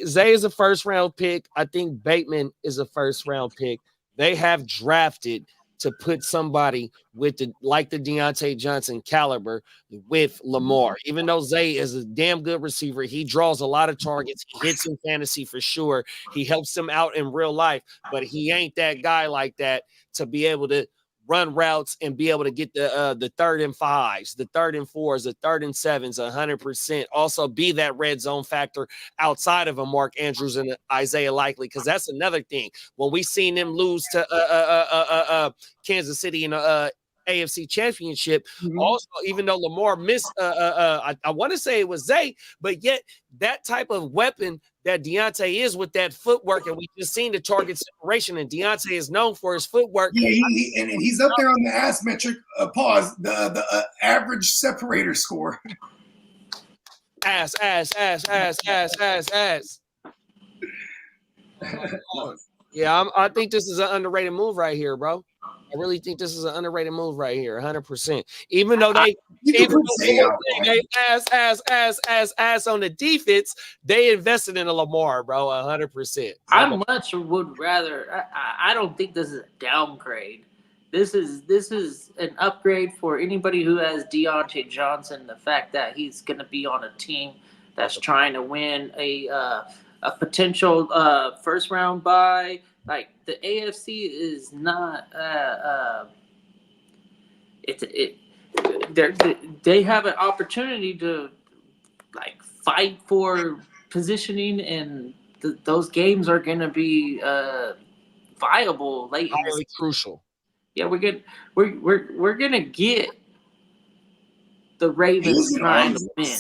Zay is a first round pick. I think Bateman is a first round pick. They have drafted to put somebody with the Deontay Johnson caliber with Lamar. Even though Zay is a damn good receiver, he draws a lot of targets. He hits in fantasy for sure. He helps them out in real life, but he ain't that guy like that to be able to run routes and be able to get the 3rd and 5s, the 3rd and 4s, the 3rd and 7s, 100%. Also be that red zone factor outside of a Mark Andrews and Isaiah Likely, because that's another thing. When we seen them lose to Kansas City in AFC Championship. Also, even though Lamar missed, I want to say it was Zay, but yet that type of weapon that Deontay is with that footwork, and we just seen the target separation, and Deontay is known for his footwork. Yeah, and he's up there on the ass metric. The average separator score. Ass. Yeah, I think this is an underrated move right here, bro. I really think this is an underrated move right here, 100%. Even though they ass on the defense, they invested in a Lamar, bro, 100%. I much would rather. I don't think this is a downgrade. This is an upgrade for anybody who has Deontay Johnson. The fact that he's going to be on a team that's trying to win a potential first round bye. Like the AFC is not. They have an opportunity to like fight for positioning, and those games are going to be viable late. Highly crucial. Yeah, we're gonna get the Ravens trying to win.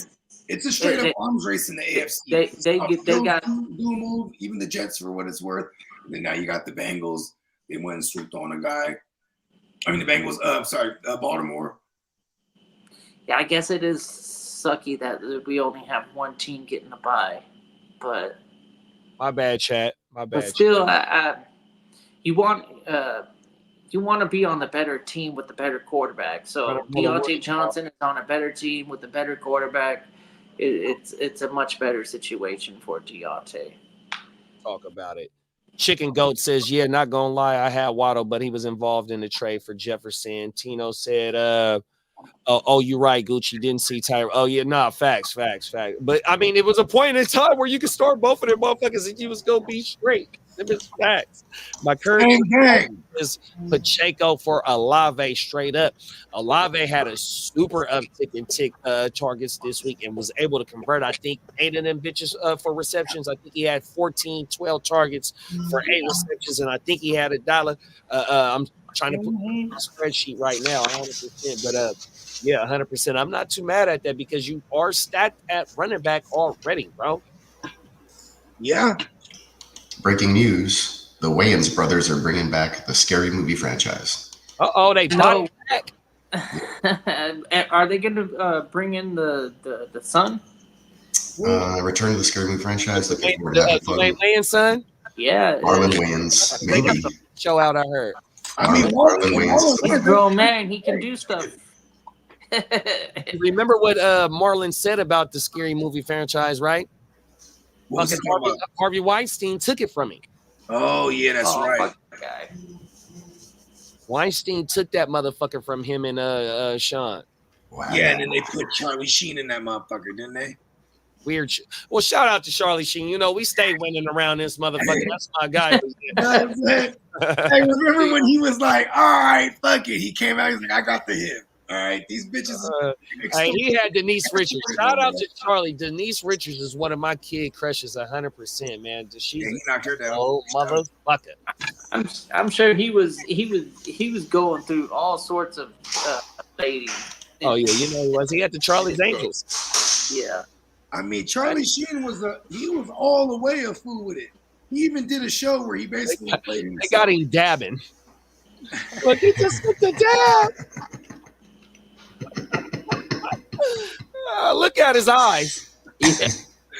It's a straight up arms race in the AFC. They got do a move, even the Jets for what it's worth. And then now you got the Bengals. They went and swooped on a guy. I mean the Bengals. Baltimore. Yeah, I guess it is sucky that we only have one team getting a bye, but my bad, chat. My bad. But still, you want to be on the better team with the better quarterback. So Deontay Johnson is on a better team with a better quarterback. It's a much better situation for Deontay. Talk about it. Chicken Goat says, yeah, not going to lie, I had Waddle, but he was involved in the trade for Jefferson. Tino said, oh, you're right, Gucci. Didn't see Tyra. Oh, yeah, nah, facts. But, I mean, it was a point in time where you could start both of them motherfuckers and you was going to be straight. Them is facts. My current is Pacheco for Olave straight up. Olave had a super uptick in targets this week and was able to convert, I think, 8 of them bitches for receptions. I think he had 14, 12 targets for 8 receptions, and I think he had $1. I'm trying to put a spreadsheet right now, 100%. But, yeah, 100%. I'm not too mad at that because you are stacked at running back already, bro. Yeah. Breaking news: the Wayans brothers are bringing back the Scary Movie franchise. They brought it back. Are they going to bring in the son? Return to the Scary Movie franchise. Looking forward to having fun. Wayans son? Yeah. Marlon Wayans, maybe. Show out, I heard. I mean, Marlon Wayans. He's a grown man. He can do stuff. Remember what Marlon said about the Scary Movie franchise, right? Harvey Weinstein took it from him. Oh, yeah, that's right. Guy. Weinstein took that motherfucker from him and Sean. Wow. Yeah, and then they put Charlie Sheen in that motherfucker, didn't they? Weird. Well, shout out to Charlie Sheen. You know, we stay winning around this motherfucker. That's my guy. Hey, remember when he was like, all right, fuck it. He came out, he's like, I got the hit. All right, these bitches. He had Denise Richards. Shout out to Charlie. Denise Richards is one of my kid crushes, 100%, man. She's he knocked her down. Oh, motherfucker. I'm sure he was going through all sorts of ladies. Oh yeah, you know he was. He had the Charlie's Angels. Yeah. I mean, Charlie Sheen was all the way a fool with it. He even did a show where he basically played himself. They got him dabbing. Look, he just took the dab. Look at his eyes. Yeah.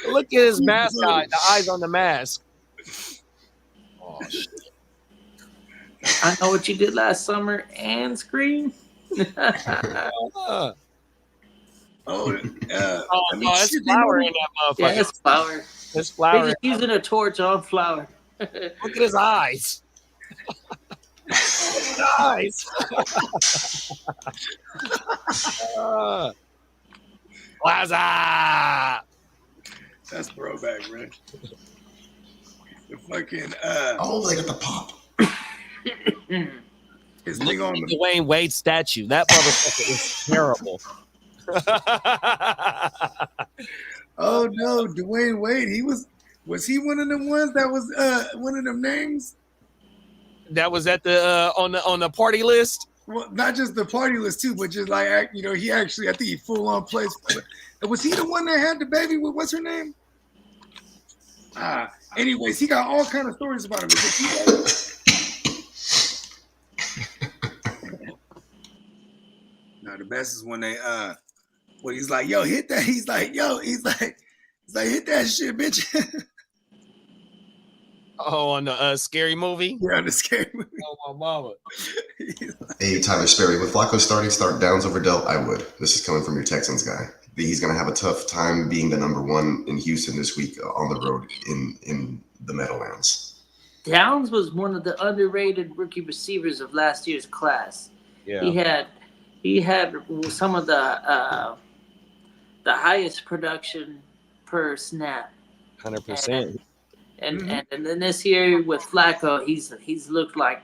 Look at his mask eye. The eyes on the mask. Oh shit. I know what you did last summer and Scream. I mean, it's flour in that motherfucker. Yeah, it's flour. It's flour. They're just using a torch on flour. Look at his eyes. Eyes. Plaza. That's throwback, man. The fucking they got the pop. His thing on the Dwayne Wade statue. That motherfucker is terrible. Oh no, Dwayne Wade. Was he one of them ones that was one of them names? That was at the on the party list. Well, not just the party list too, but just like he actually, I think he full on plays. Was he the one that had the baby with what's her name? Anyways, he got all kind of stories about him. No, the best is when they when he's like, yo, hit that. He's like, hit that shit, bitch. Oh, on the scary movie? Yeah, on the scary movie. Oh, my mama. Hey, Tyler Sperry, with Flacco start downs over Dell, I would. This is coming from your Texans guy. He's going to have a tough time being the number one in Houston this week on the road in the Meadowlands. Downs was one of the underrated rookie receivers of last year's class. Yeah. He had some of the highest production per snap. 100%. And then this year with Flacco, he's looked like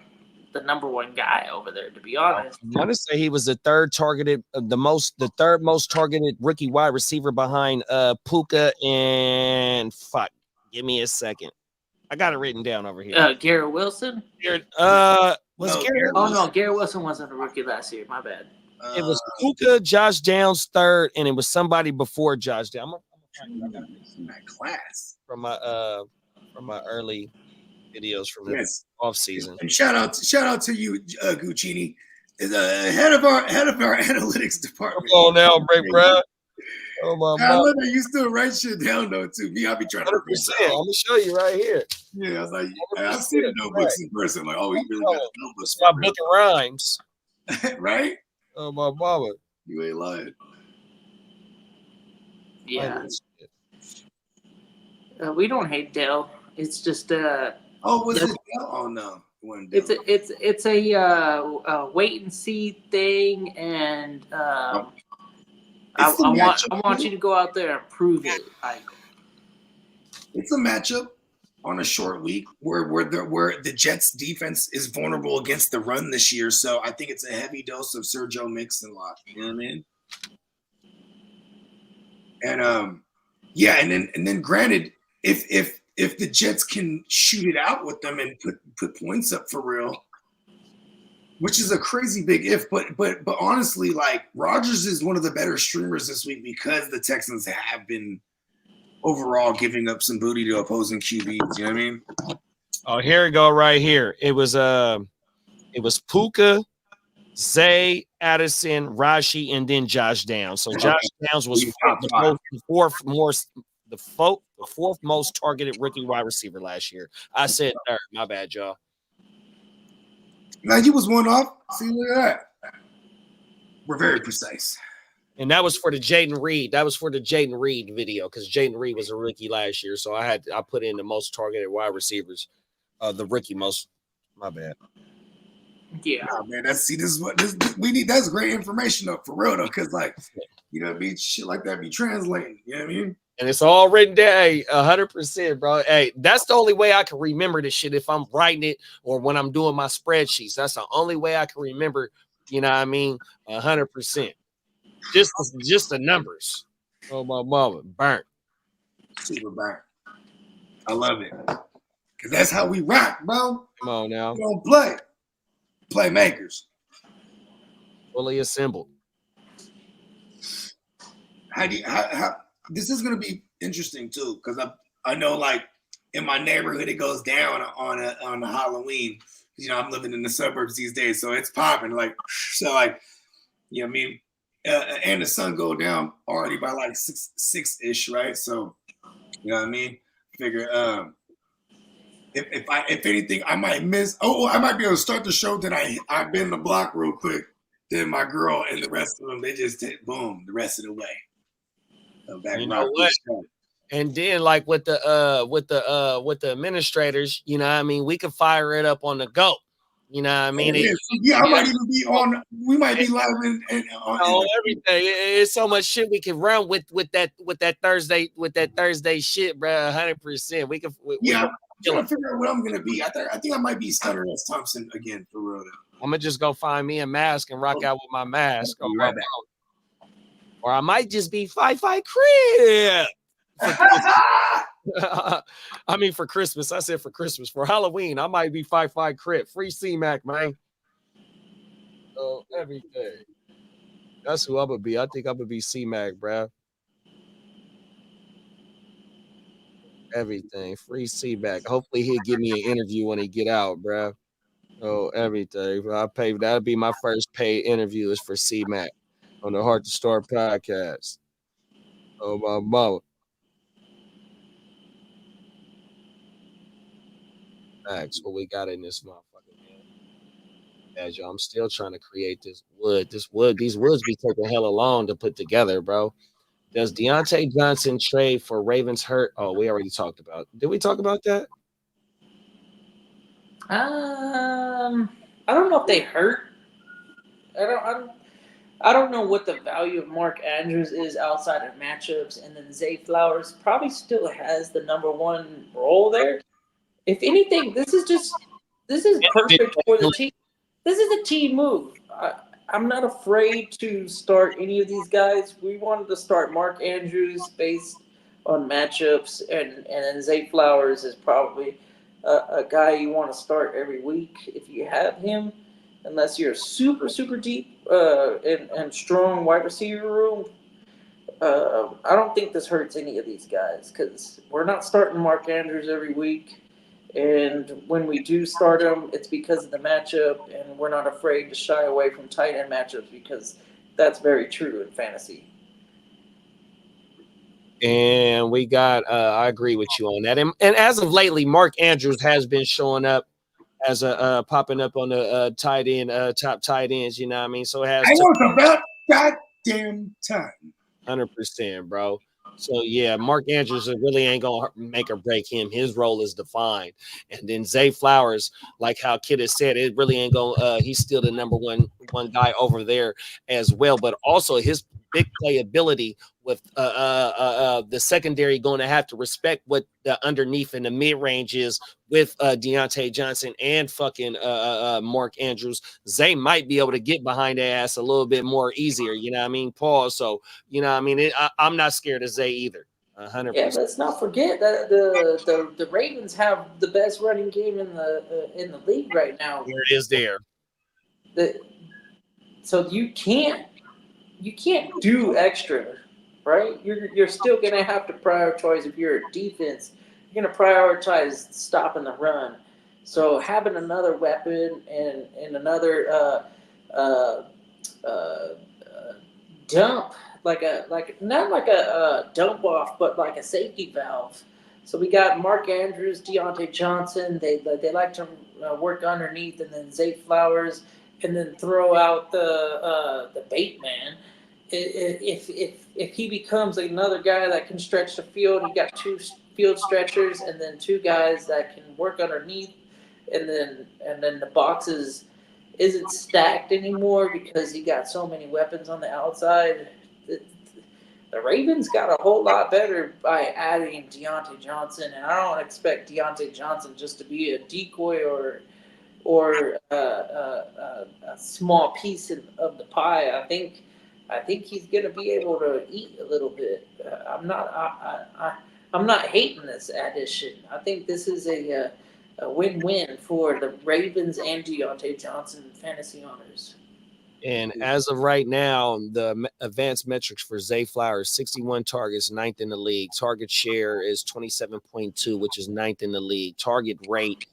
the number one guy over there, to be honest. I want to say he was the third third most targeted rookie wide receiver behind Puka and give me a second. I got it written down over here. Garrett Wilson? Garrett Wilson wasn't a rookie last year. My bad. It was Puka, Josh Downs third, and it was somebody before Josh Downs. In that class. From my early videos from the off season. And shout out to you, Guccini, is head of our analytics department. Come on now, Bray Brad. Oh my I love that you still write shit down though too. Me, I'll be trying to. 100%. I'm gonna show you right here. Yeah, I was like, I've seen the notebooks in person. I'm like, oh, he really got notebooks. It's my book of rhymes. Right? Oh my mama. You ain't lying. Yeah. We don't hate Dell. It's just was it Dell? Oh no. It's a wait and see thing, and I want you to go out there and prove it. It's a matchup on a short week where the Jets defense is vulnerable against the run this year. So I think it's a heavy dose of Sergio Mix-and-Lot. You know what I mean? And and then granted, if the Jets can shoot it out with them and put points up for real, which is a crazy big if, but honestly, like Rodgers is one of the better streamers this week because the Texans have been overall giving up some booty to opposing QBs. You know what I mean? Oh, here we go, right here. It was Puka, Zay, Addison, Rashi, and then Josh Downs. So Josh Downs was the fourth most targeted rookie wide receiver last year. I said third. My bad, y'all. Now you was one off. See, look at that. We're very precise. And that was for the Jaden Reed. That was for the Jaden Reed video because Jaden Reed was a rookie last year. So I put in the most targeted wide receivers, the rookie most. My bad. Yeah, man. This is what we need. That's great information though, for real though, because like what I mean, shit like that be translating. You know what I mean? And it's all written down. Hey, 100%, bro. Hey, that's the only way I can remember this shit if I'm writing it or when I'm doing my spreadsheets. That's the only way I can remember. You know what I mean? 100%. Just the numbers. Oh my mama, burnt. Super burnt. I love it. Cause that's how we rock, bro. Come on now. We don't play. Playmakers. Fully assembled. How this is gonna be interesting too, because I know like in my neighborhood it goes down on a Halloween. You know, I'm living in the suburbs these days, so it's popping. Like, so like, you know what I mean? And the sun go down already by like six-ish, right? So, you know what I mean? Figure if anything, I might miss. I might be able to start the show. Then I've been the block real quick. Then my girl and the rest of them, they just hit boom the rest of the way. So you know what? And then like with the administrators, you know what I mean? We could fire it up on the go. You know what I mean? I might even be on. We might be live on everything. It's so much shit we can run with that Thursday shit, bro. 100%. We can. I'm trying to figure out what I'm gonna be. I think I might be Stunner S. Thompson again for real. I'm gonna just go find me a mask and rock out with my mask. Or I might just be Fight Crib. I mean, for Christmas. I said for Christmas. For Halloween, I might be Fight Crip. Free C-Mac, man. So everything. That's who I'm gonna be. I think I'm gonna be C-Mac, bruh. Everything. Free C-Mac. Hopefully he'll give me an interview when he get out, bruh. Oh, everything. I pay. That'll be my first paid interview is for C-Mac on the Heart to Start podcast. Oh my mama. Facts. What we got in this motherfucker, man. As y'all, I'm still trying to create this wood. These woods be taking hella long to put together, bro. Does Deontay Johnson trade for Ravens hurt? Oh, we already talked about. Did we talk about that? I don't know if they hurt. I don't know what the value of Mark Andrews is outside of matchups, and then Zay Flowers probably still has the number one role there. If anything, this is perfect for the team. This is a team move. I'm not afraid to start any of these guys. We wanted to start Mark Andrews based on matchups, and then Zay Flowers is probably a guy you want to start every week if you have him, unless you're super, super deep and strong wide receiver room. I don't think this hurts any of these guys because we're not starting Mark Andrews every week. And when we do start him, it's because of the matchup, and we're not afraid to shy away from tight end matchups because that's very true in fantasy. And we got, I agree with you on that. And as of lately, Mark Andrews has been showing up as a popping up on the tight end, top tight ends. You know what I mean? So it has. I know it's about goddamn time. 100%, bro. So yeah, Mark Andrews really ain't gonna make or break him. His role is defined. And then Zay Flowers, like how Kid has said, it really ain't gonna. He's still the number one guy over there as well. But also his big playability with the secondary going to have to respect what the underneath and the mid range is with Deontay Johnson and fucking Mark Andrews. Zay might be able to get behind their ass a little bit more easier. You know what I mean? Pause. So you know what I mean? I'm not scared of Zay either. 100%. Yeah, let's not forget that the Ravens have the best running game in the league right now. Here it is there. So you can't do extra, right? You're still gonna have to prioritize. If you're a defense, you're gonna prioritize stopping the run. So having another weapon and another dump, not like a dump off, but like a safety valve. So we got Mark Andrews, Deontay Johnson. They like to work underneath, and then Zay Flowers, and then throw out the bait man. If he becomes another guy that can stretch the field, you got two field stretchers, and then two guys that can work underneath, and then the boxes isn't stacked anymore because you got so many weapons on the outside. The Ravens got a whole lot better by adding Deontay Johnson, and I don't expect Deontay Johnson just to be a decoy or a small piece of the pie. I think he's going to be able to eat a little bit. I'm not hating this addition. I think this is a win-win for the Ravens and Deontay Johnson fantasy owners. And as of right now, the advanced metrics for Zay Flowers, 61 targets, 9th in the league. Target share is 27.2, which is 9th in the league. Target rate,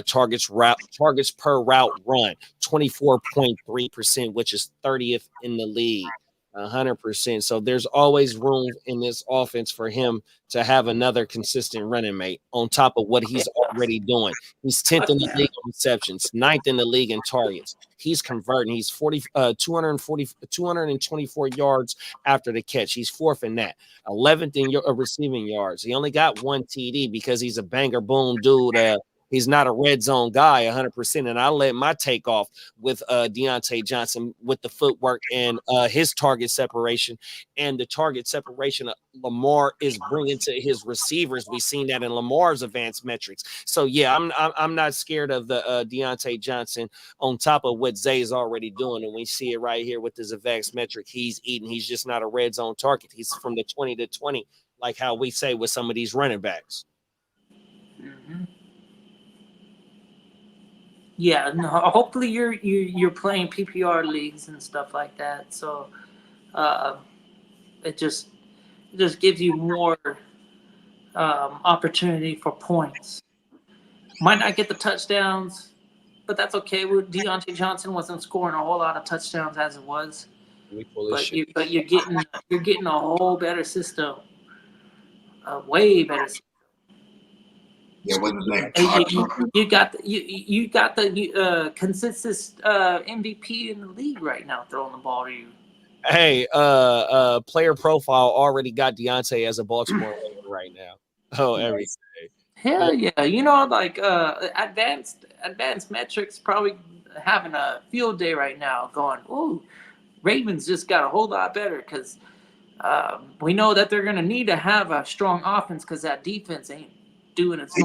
targets per route run, 24.3%, which is 30th in the league. 100%. So there's always room in this offense for him to have another consistent running mate on top of what he's already doing. He's 10th in the league in receptions, 9th in the league in targets. He's converting. He's 224 yards after the catch. He's 4th in that. 11th in receiving yards. He only got 1 TD because he's a banger boom dude. He's not a red zone guy 100%. And I let my take off with Deontay Johnson with the footwork and his target separation and the target separation Lamar is bringing to his receivers. We've seen that in Lamar's advanced metrics. So, yeah, I'm not scared of the Deontay Johnson on top of what Zay's already doing. And we see it right here with his advanced metric. He's eating. He's just not a red zone target. He's from the 20 to 20, like how we say with some of these running backs. Mm-hmm. Yeah, no, hopefully you're playing PPR leagues and stuff like that. So it just gives you more opportunity for points. Might not get the touchdowns, but that's okay. Deontay Johnson wasn't scoring a whole lot of touchdowns as it was. But you're getting a whole better system, a way better system. Yeah, what's his name? You got the consistent MVP in the league right now throwing the ball to you. Hey, player profile already got Deontay as a Baltimore Raven right now. Oh, everything. Hell yeah! You know, like advanced metrics probably having a field day right now. Going, ooh, Ravens just got a whole lot better because we know that they're gonna need to have a strong offense because that defense ain't doing its. They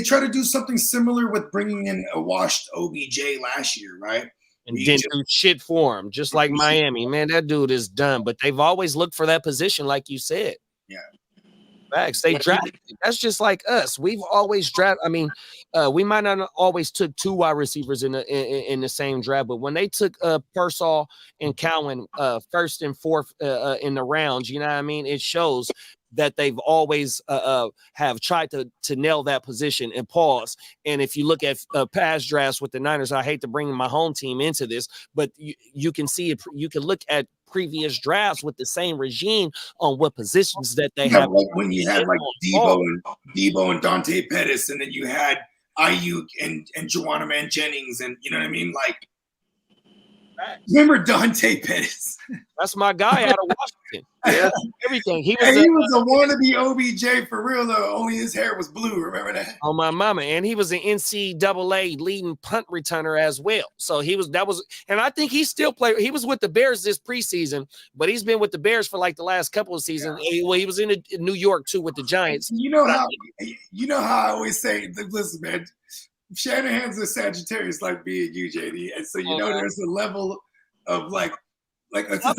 try to do something similar with bringing in a washed OBJ last year, right? And didn't do shit for him, just like Miami. Man, that dude is done. But they've always looked for that position, like you said. Yeah. Facts. They drafted. That's just like us. We've always drafted. I mean, we might not always took 2 wide receivers in the same draft, but when they took Pearsall and Cowan first and fourth in the rounds, you know what I mean? It shows that they've always have tried to nail that position and pause. And if you look at past drafts with the Niners, I hate to bring my home team into this, but you can see it. You can look at previous drafts with the same regime on what positions that they have. Like when you had like Debo and Dante Pettis, and then you had Ayuk and Juwanna Man Jennings, and you know what I mean? Like, remember Dante Pettis? That's my guy out of Washington. Yeah, everything. He was a wannabe OBJ for real though. Only his hair was blue. Remember that? On my mama, and he was an NCAA leading punt returner as well. So and I think he still played. He was with the Bears this preseason, but he's been with the Bears for like the last couple of seasons. Yeah. Well, he was in New York too with the Giants. You know how I always say, listen, man. Shanahan's a Sagittarius like being you, JD, and so you know there's a level of like it's a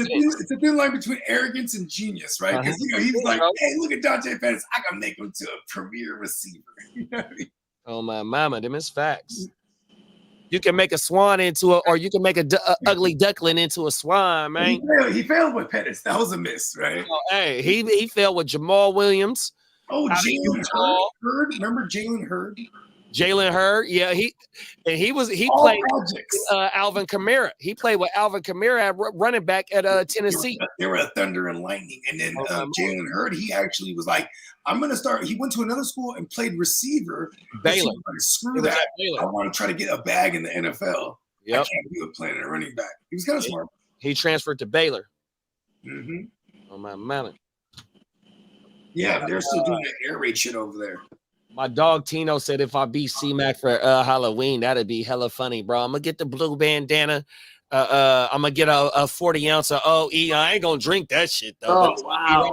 thin line between arrogance and genius, right? Because he's like, hey, look at Dante Pettis, I can make him to a premier receiver. You know what I mean? Oh my mama, them is facts. You can make a swan or you can make a ugly duckling into a swan, man. He failed with Pettis. That was a miss, right? Oh, hey, he failed with Jamal Williams. Oh, Jalen Hurd. Remember Jalen Hurd? Jalen Hurd, yeah, he played Alvin Kamara. He played with Alvin Kamara at running back at Tennessee. They were a thunder and lightning, and then Jalen Hurd, he actually was like, "I'm going to start." He went to another school and played receiver. Baylor, like, screw that! I want to try to get a bag in the NFL. Yep. I can't do it playing a running back. He was kind of smart. He transferred to Baylor. Mm-hmm. Oh my man. Yeah, they're still doing that air raid shit over there. My dog Tino said if I beat C-Mac for Halloween, that'd be hella funny, bro. I'm going to get the blue bandana. I'm going to get a 40 ounce of OE. I ain't going to drink that shit, though. Oh, wow.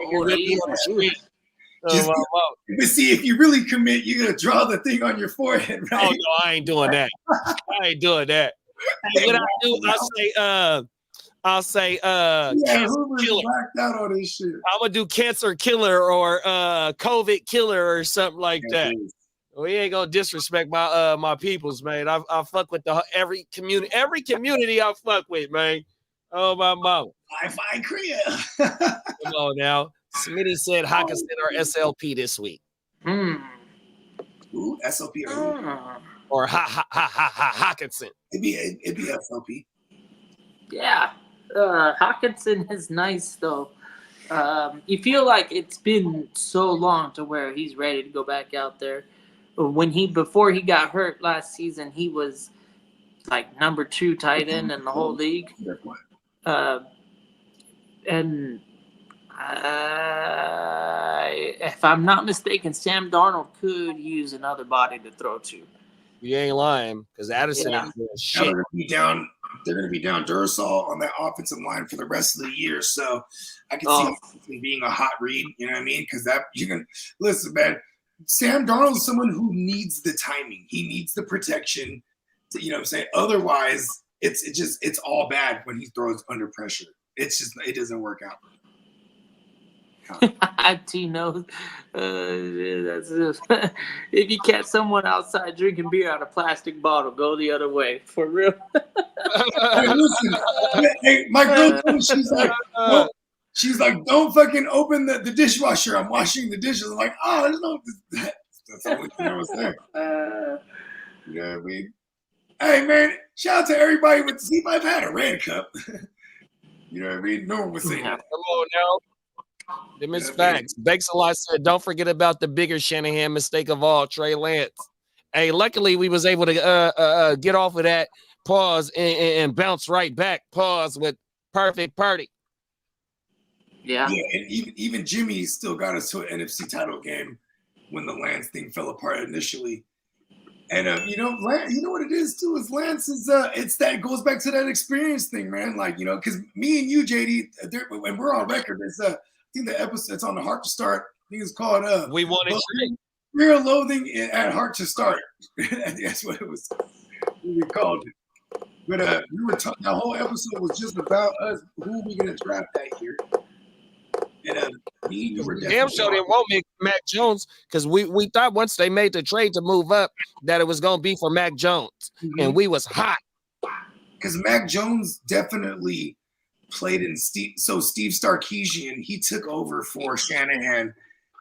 But see, if you really commit, you're going to draw the thing on your forehead, right? Oh, no, I ain't doing that. I ain't doing that. Hey, what I do, I'll say cancer killer. Out on this shit. I'm gonna do cancer killer or COVID killer or something like that. We ain't gonna disrespect my peoples, man. I fuck with every community I fuck with, man. Oh my mama. Wi-Fi Korea. Come on now. Smitty said Hawkinson or SLP this week. Ooh, SLP or Hawkinson. It'd be SLP. Yeah. Hawkinson is nice though. You feel like it's been so long to where he's ready to go back out there. Before he got hurt last season, he was like number 2 tight end in the whole league. And if I'm not mistaken, Sam Darnold could use another body to throw to. You ain't lying, because Addison is shit. They're going to be down Duracell on that offensive line for the rest of the year. So I can see being a hot read. You know what I mean? Because you can listen, man. Sam Darnold is someone who needs the timing. He needs the protection. You know what I'm saying? Otherwise, it's all bad when he throws under pressure. It doesn't work out. Tino, that's just, if you catch someone outside drinking beer out of a plastic bottle, go the other way. For real. Hey, listen. Hey, my girl told me, she's like, don't fucking open the dishwasher. I'm washing the dishes. I'm like, oh, there's no. That's the only thing I was there. You know what I mean? Hey, man, shout out to everybody with see if I've had a red cup. You know what I mean? No one was saying that. Come on now. Them is facts. Bakes-a-lot said, don't forget about the bigger Shanahan mistake of all, Trey Lance. Hey, luckily we was able to get off of that pause and bounce right back. Pause with perfect party. Yeah, and even Jimmy still got us to an NFC title game when the Lance thing fell apart initially. And you know what it is too is Lance is it's that it goes back to that experience thing, man. Like because me and you, JD, when we're on record, it's I think the episode it's on the Heart to Start. I think it's called We Want It Straight. Real Loathing at Heart to Start. That's what it was. We called it. But we were talking. The whole episode was just about us. Who are we gonna draft that year? And damn sure didn't want Mac Jones because we thought once they made the trade to move up that it was gonna be for Mac Jones, and we was hot because Mac Jones definitely played in Steve Sarkisian. He took over for Shanahan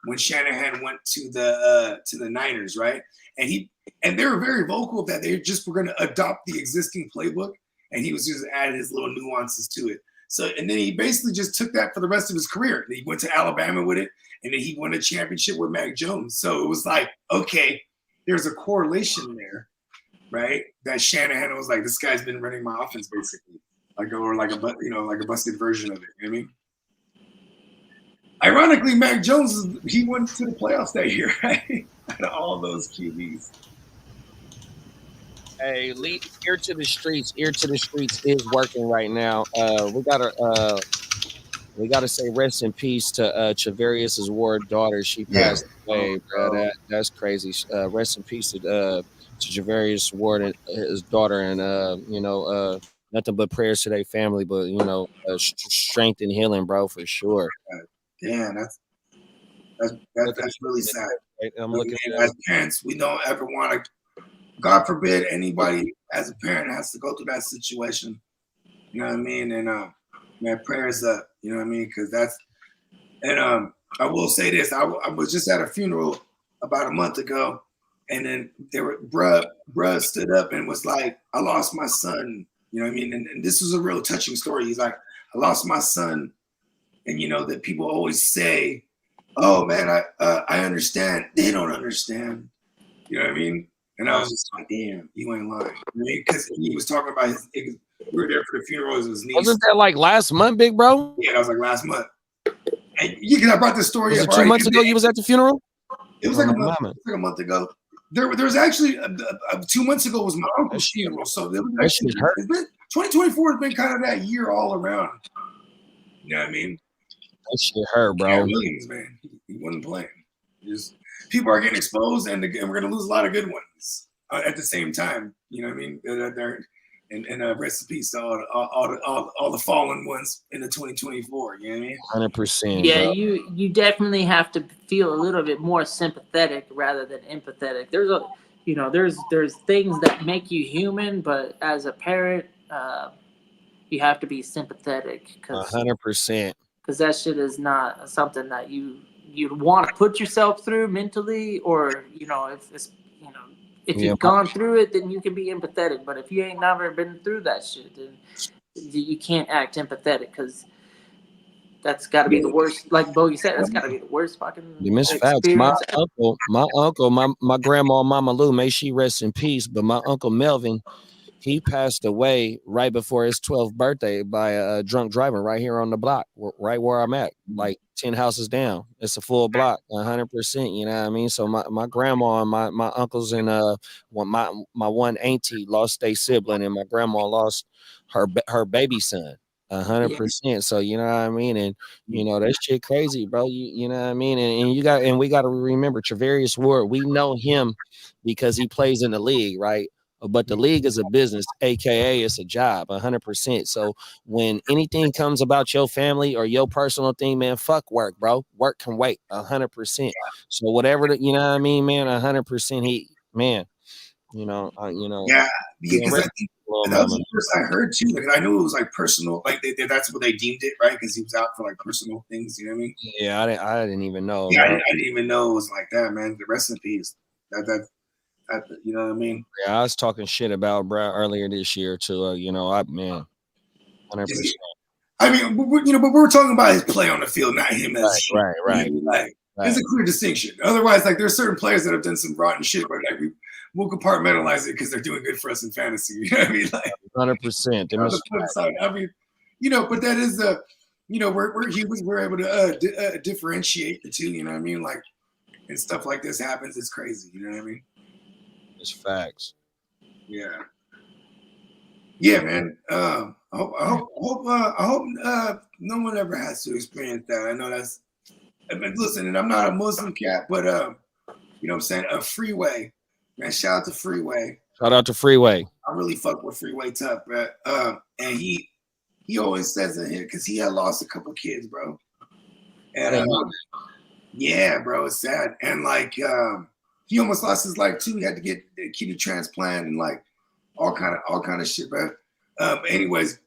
when Shanahan went to the Niners, right? And they were very vocal that they just were going to adopt the existing playbook, and he was just adding his little nuances to it. So, and then he basically just took that for the rest of his career. He went to Alabama with it, and then he won a championship with Mac Jones. So it was like, okay, there's a correlation there, right? That Shanahan was like, this guy's been running my offense basically, like a busted version of it. You know what I mean? Ironically, Mac Jones he went to the playoffs that year, right? Out of all those QBs. Hey, Ear to the Streets is working right now. We gotta say rest in peace to Travarius' Ward daughter. She passed away, bro. That's crazy. Rest in peace to Travarius Ward and his daughter, and nothing but prayers to their family, but strength and healing, bro, for sure. Damn, that's really sad. I'm looking as parents, we don't ever want to. God forbid anybody as a parent has to go through that situation. You know what I mean? And man, prayers up. You know what I mean? Because that's and I will say this: I was just at a funeral about a month ago, and then bruh stood up and was like, "I lost my son." You know what I mean? And this was a real touching story. He's like, "I lost my son," and that people always say, "Oh man, I understand." They don't understand. You know what I mean? And I was just like, damn, you ain't lying. Because he was talking about we were there for the funeral of his niece. Wasn't that like last month, big bro? Yeah, that was like last month. And I brought this story was up. It 2 months ago you was at the funeral? It was like a month ago. There was actually 2 months ago was my uncle's funeral. So that shit hurt. 2024 has been kind of that year all around. You know what I mean? That shit hurt, bro. Cat Williams, man. He wasn't playing. People are getting exposed, and we're going to lose a lot of good ones at the same time. You know what I mean? And rest in peace to all the fallen ones in the 2024. You know what I mean? 100%. Yeah, bro. you definitely have to feel a little bit more sympathetic rather than empathetic. There's things that make you human, but as a parent, you have to be sympathetic. 100%. Because that shit is not something that you'd want to put yourself through mentally, or if you've gone through it, then you can be empathetic. But if you ain't never been through that shit, then you can't act empathetic, because that's got to be the worst. Like Bogey said, that's got to be the worst fucking. You miss facts. My uncle, my grandma, Mama Lou, may she rest in peace. But my uncle Melvin, he passed away right before his 12th birthday by a drunk driver right here on the block, right where I'm at, like 10 houses down. It's a full block, 100%. You know what I mean? So my grandma and my uncles and my one auntie lost their sibling, and my grandma lost her baby son. 100%. So you know what I mean, and that shit crazy, bro. You know what I mean, and we got to remember Travarius Ward. We know him because he plays in the league, right? but the league is a business, aka it's a job, 100%. So when anything comes about your family or your personal thing, man, fuck work, bro. Work can wait, 100%. So whatever you know what I mean, man, 100%. Man, Yeah, because I think that was the first I heard too. Like I knew it was like personal, like that's what they deemed it, right? Because he was out for like personal things. You know what I mean? Yeah, I didn't even know. Yeah, I didn't even know it was like that, man. The rest in peace. That you know what I mean? Yeah, I was talking shit about Brad earlier this year too. 100%. I mean, but we're talking about his play on the field, not him as right. Like, there's a clear distinction. Otherwise, like there's certain players that have done some rotten shit, but like we'll compartmentalize it because they're doing good for us in fantasy. You know what I mean? Like 100%. On the flip side, I mean, but that is we're humans. We're able to differentiate the two. You know what I mean? Like, and stuff like this happens. It's crazy. You know what I mean? It's facts. Yeah. Yeah, man. I hope no one ever has to experience that. I know that's. I mean, listen, and I'm not a Muslim cat, but you know what I'm saying? A Freeway, man. Shout out to Freeway. Shout out to Freeway. I really fuck with Freeway tough, bro. And he always says in here because he had lost a couple kids, bro. And yeah, bro, it's sad. And like he almost lost his life too. He had to get a kidney transplant and like all kind of shit, bro. Anyways,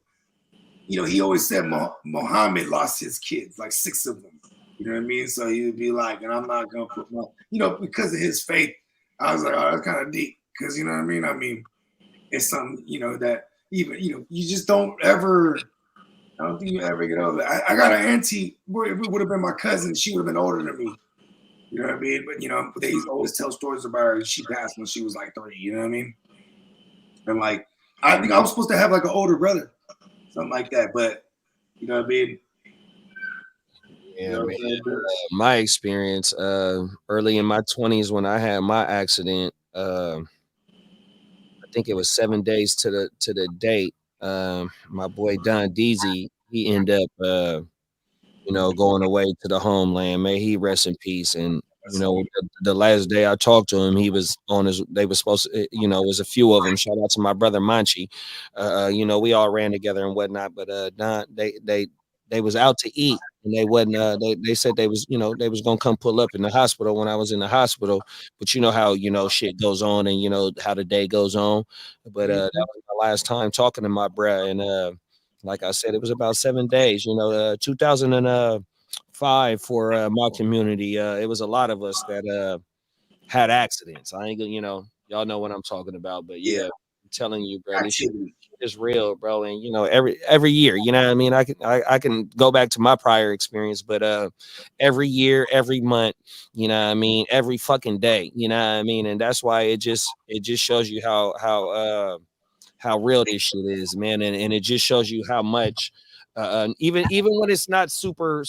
he always said Muhammad lost his kids, like 6 of them. You know what I mean? So he would be like, and I'm not gonna put my, because of his faith. I was like, oh, that's kind of deep, because you know what I mean. I mean, it's something that even you just don't ever. I don't think you ever get over it. I got an auntie. It would have been my cousin. She would have been older than me. You know what I mean? But they always tell stories about her. She passed when she was like 3. You know what I mean? And like, I think I was supposed to have like an older brother, something like that. But you know what I mean? Yeah, man. My experience early in my 20s when I had my accident, I think it was 7 days to the date. My boy Don Deasy, he ended up going away to the homeland. May he rest in peace. And the last day I talked to him, he was on his. They were supposed to, it was a few of them. Shout out to my brother Manchi. We all ran together and whatnot. But Don, they was out to eat, and they wasn't. They said they was gonna come pull up in the hospital when I was in the hospital. But you know how shit goes on, and how the day goes on. But that was my last time talking to my bruh, and like I said, it was about 7 days. 2005 for my community. It was a lot of us that had accidents. I ain't gonna, y'all know what I'm talking about. But yeah, I'm telling you, bro, this shit is real, bro. And every year, you know what I mean. I can go back to my prior experience, but every year, every month, you know what I mean, every fucking day, you know what I mean. And that's why it just shows you how real this shit is, man. And it just shows you how much, even when it's not super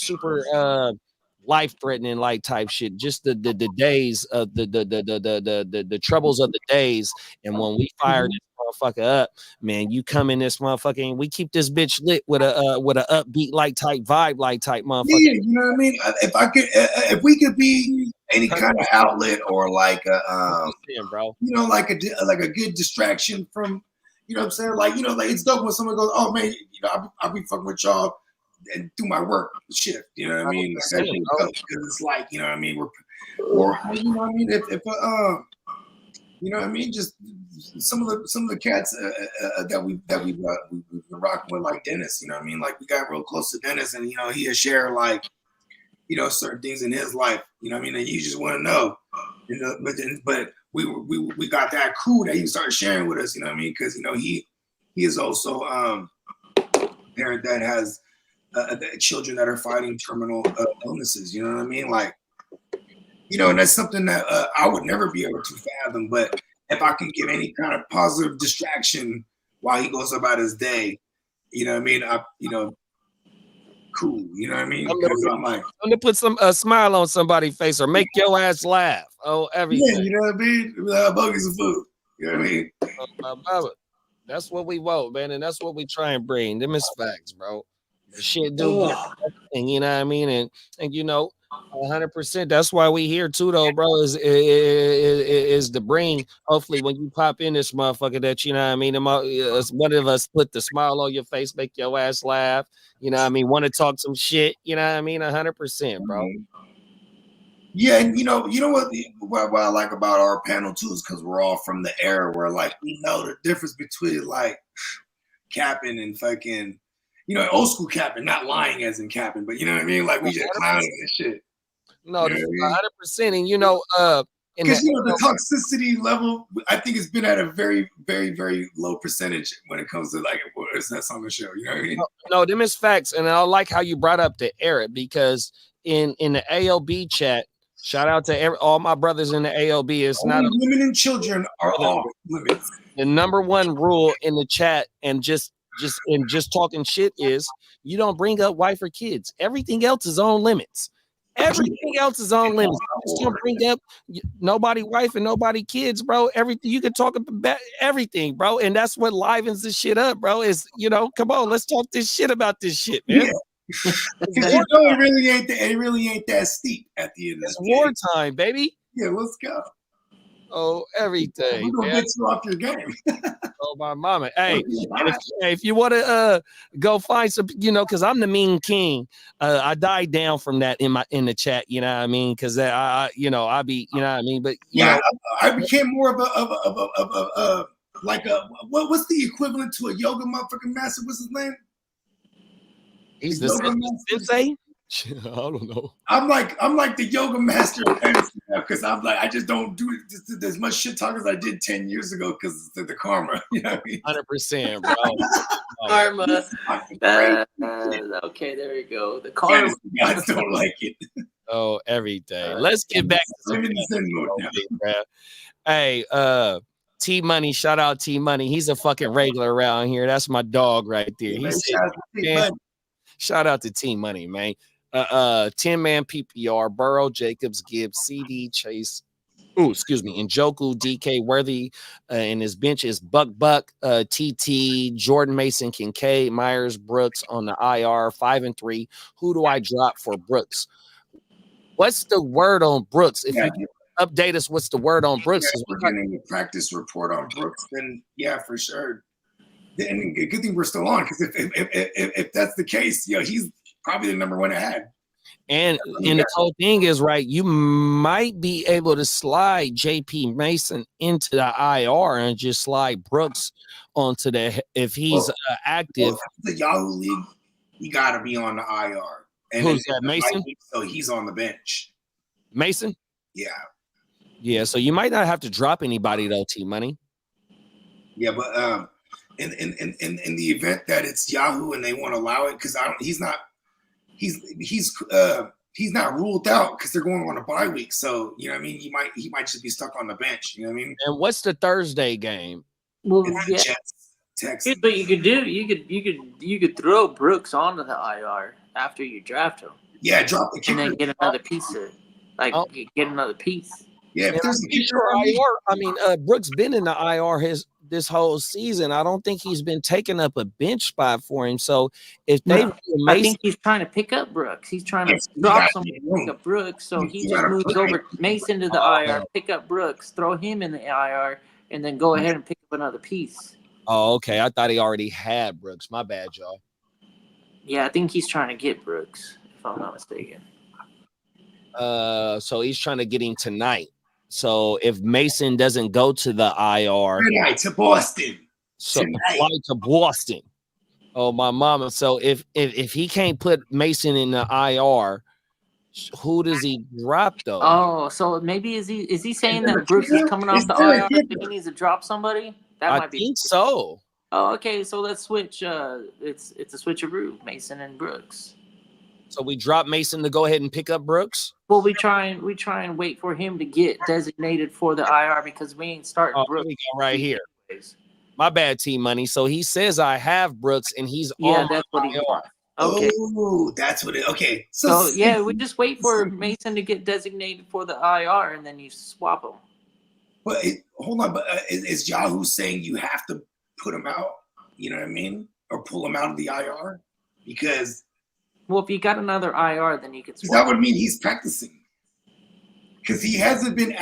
life threatening like type shit, just the days of the troubles of the days. And when we fire this motherfucker up, man, you come in this motherfucking, we keep this bitch lit with a upbeat like type vibe like type motherfucker. Yeah, you know what I mean. If we could be any kind of outlet or like bro, like a good distraction from. You know what I'm saying? Like, like it's dope when someone goes, oh man, I'll be fucking with y'all and do my work shift. You know what I mean? Because it's like, you know what I mean? Or you know what I mean? If you know what I mean? Just some of the cats that we've been rocking with, like Dennis. You know what I mean? Like we got real close to Dennis, and he'll share like certain things in his life. You know what I mean? And you just want to know. But we got that cool that he started sharing with us, you know what I mean? Because he is also a parent that has children that are fighting terminal illnesses, you know what I mean? Like, and that's something that I would never be able to fathom. But if I can give any kind of positive distraction while he goes about his day, you know what I mean? Cool, you know what I mean? I'm gonna put some smile on somebody's face or make your ass laugh. Oh, everything. Yeah, you know what I mean? Buggies of food. You know what I mean? That's what we want, man, and that's what we try and bring. Them is facts, bro. The shit do, and you know what I mean, and 100%. That's why we here too, though, bro. Is to bring. Hopefully, when you pop in this motherfucker, that you know what I mean. One of us put the smile on your face, make your ass laugh. You know what I mean. Want to talk some shit. You know what I mean. 100%, bro. Yeah, and you know what I like about our panel too is because we're all from the era where like we know the difference between like capping and fucking, old school capping, not lying as in capping, but you know what I mean. Like we just clowning and shit. No, You know 100%, and because the toxicity level, I think it's been at a very, very, very low percentage when it comes to like what's that on the show. You know what I mean? No, them is facts, and I like how you brought up the era because in the AOB chat. Shout out to all my brothers in the AOB. It's not women and children are off limits. The number one rule in the chat and just talking shit is you don't bring up wife or kids. Everything else is on limits. Everything else is on limits. Just don't bring up nobody wife and nobody kids, bro. Everything you can talk about everything, bro. And that's what livens the shit up, bro. Is come on, let's talk this shit about this shit, man. Yeah. Because it really ain't that steep at the end of the day. Wartime, baby. Yeah, let's go. Oh, everything. We're gonna get you off your game. Oh, my mama. Hey, if you want to go find some, because I'm the mean king. I died down from that in the chat. You know what I mean? Because I be, you know what I mean. But I became more of a what's the equivalent to a yoga motherfucking master? What's his name? He's the sensei. I don't know. I'm like the yoga master because I'm like I just don't do as much shit talk as I did 10 years ago because of the karma. You know what I mean? 100%, bro. Karma. Okay, there you go. The karma. Guys don't like it. Oh, everything. Let's get back to some Hey, T Money, shout out T Money. He's a fucking regular around here. That's my dog right there. Shout out to T Money, man. 10-man PPR, Burrow, Jacobs, Gibbs, CD, Chase, Njoku, DK, Worthy, and his bench is Buck, TT, Jordan Mason, Kincaid, Myers, Brooks on the IR, 5-3. Who do I drop for Brooks? What's the word on Brooks? If you can update us, what's the word on Brooks? If we're getting a practice report on Brooks, then yeah, for sure. And good thing we're still on, because if that's the case, he's probably the number one ahead. And the whole thing is, right, you might be able to slide JP Mason into the IR and just slide Brooks onto if he's active. The Yahoo League, you got to be on the IR. And who's that, Mason? So he's on the bench. Mason? Yeah. Yeah, so you might not have to drop anybody, though, T-Money. Yeah, but in the event that it's Yahoo and they won't allow it, because he's not ruled out because they're going on a bye week. So you know what I mean, he might just be stuck on the bench. You know what I mean? And what's the Thursday game? Well, Texas. But you could throw Brooks onto the IR after you draft him. Yeah, drop the kicker. And then get another piece of get another piece. Yeah, if there's a kicker IR, I mean, Brooks been in the IR this whole season. I don't think he's been taking up a bench spot for him. So if they, I think he's trying to pick up Brooks. He's trying to drop somebody to pick up Brooks. So he just moves over Mason to the IR, pick up Brooks, throw him in the IR, and then go ahead and pick up another piece. Oh, okay. I thought he already had Brooks. My bad, y'all. Yeah, I think he's trying to get Brooks, if I'm not mistaken. So he's trying to get him tonight. So if Mason doesn't go to the IR, tonight to Boston. So fly to Boston. Oh, my mama. So if he can't put Mason in the IR, who does he drop though? Oh, so maybe is he saying that Brooks is coming off the IR and he needs to drop somebody? That might be. I think so. Oh, okay. So let's switch. It's a switcheroo, Mason and Brooks. So we drop Mason to go ahead and pick up Brooks. Well, we try and wait for him to get designated for the IR because we ain't starting Brooks. Here we go right here. My bad, T-Money. So he says I have Brooks and he's on. That's what he wants. Okay. Oh, that's what it. Okay. So yeah, we just wait for Mason to get designated for the IR and then you swap him. But hold on, but is Yahoo saying you have to put him out? You know what I mean, or pull him out of the IR because Well, if you got another IR, then you could Because swap. that would mean he's practicing. Because he hasn't been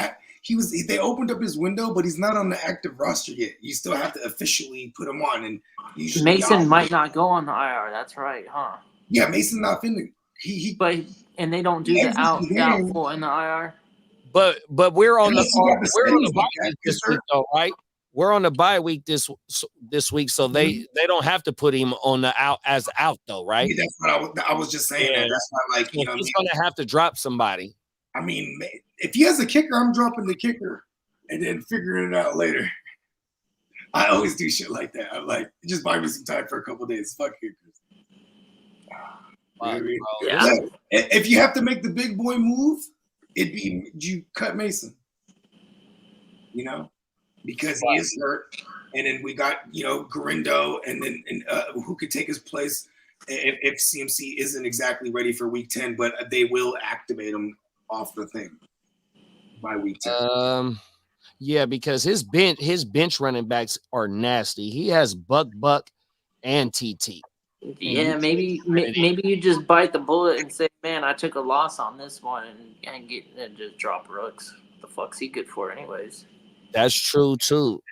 they opened up his window, but he's not on the active roster yet. You still have to officially put him on, and usually Mason might not go on the IR. That's right, huh? Yeah, Mason's not finna. And they don't do the doubtful in the IR. But we're on Unless you got the we're on the spending bye like week that, this sir. week, though, right? We're on the bye week this week, so they don't have to put him on the out though, right? Yeah, that's what I was just saying. Yeah. That. That's why, like, you know, He's gonna have to drop somebody. I mean, if he has a kicker, I'm dropping the kicker and then figuring it out later. I always do shit like that. I'm like, just buy me some time for a couple days. Fuck kickers. Yeah. If you have to make the big boy move, it'd be you cut Mason. You know, because he is hurt, and then we got Garindo, and then who could take his place if CMC isn't exactly ready for week 10, but they will activate him off the thing by week 10. Yeah, because his bench running backs are nasty. He has Buck, and TT. Yeah, maybe you just bite the bullet and say, "Man, I took a loss on this one," and just drop Brooks. The fuck's he good for, anyways? That's true too.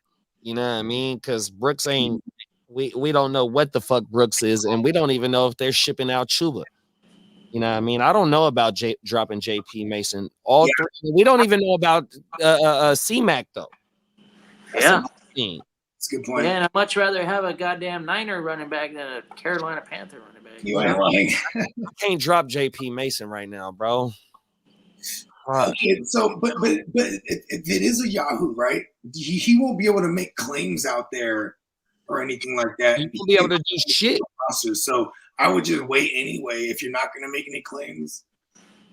You know what I mean? Because Brooks ain't. We don't know what the fuck Brooks is, and we don't even know if they're shipping out Chuba. You know what I mean? I don't know about dropping JP Mason. Three. We don't even know about C-Mac though. Yeah. That's a good point. Man, I'd much rather have a goddamn Niner running back than a Carolina Panther running back. You ain't lying. I can't drop JP Mason right now, bro. Okay, so but if it is a Yahoo, right? He won't be able to make claims out there or anything like that. He won't be able to do shit. So I would just wait anyway if you're not going to make any claims.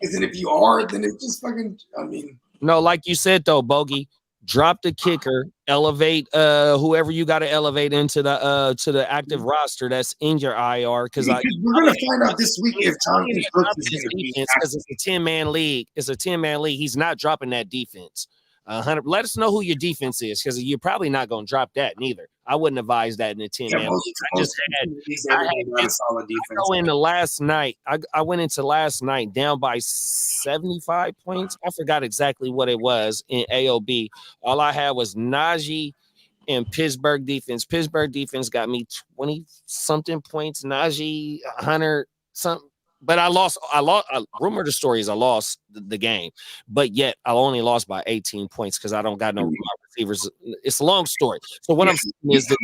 Because then if you are, then it's just fucking. I mean, no, like you said though, Bogey. Drop the kicker, elevate whoever you got to elevate into the active roster that's in your IR because we're gonna find out this week if Jonathan Brooks is his gonna be defense because it's a 10-man league. It's a 10-man league. He's not dropping that defense. 100. Let us know who your defense is because you're probably not gonna drop that neither. I wouldn't advise that in a 10-man. I had a solid defense. I went into last night down by 75 points. I forgot exactly what it was in AOB. All I had was Najee and Pittsburgh defense. Pittsburgh defense got me 20-something points. Najee 100 something. But I lost. Rumor the story is I lost the game, but yet I only lost by 18 points because I don't got no wide receivers. It's a long story. So what I'm saying is that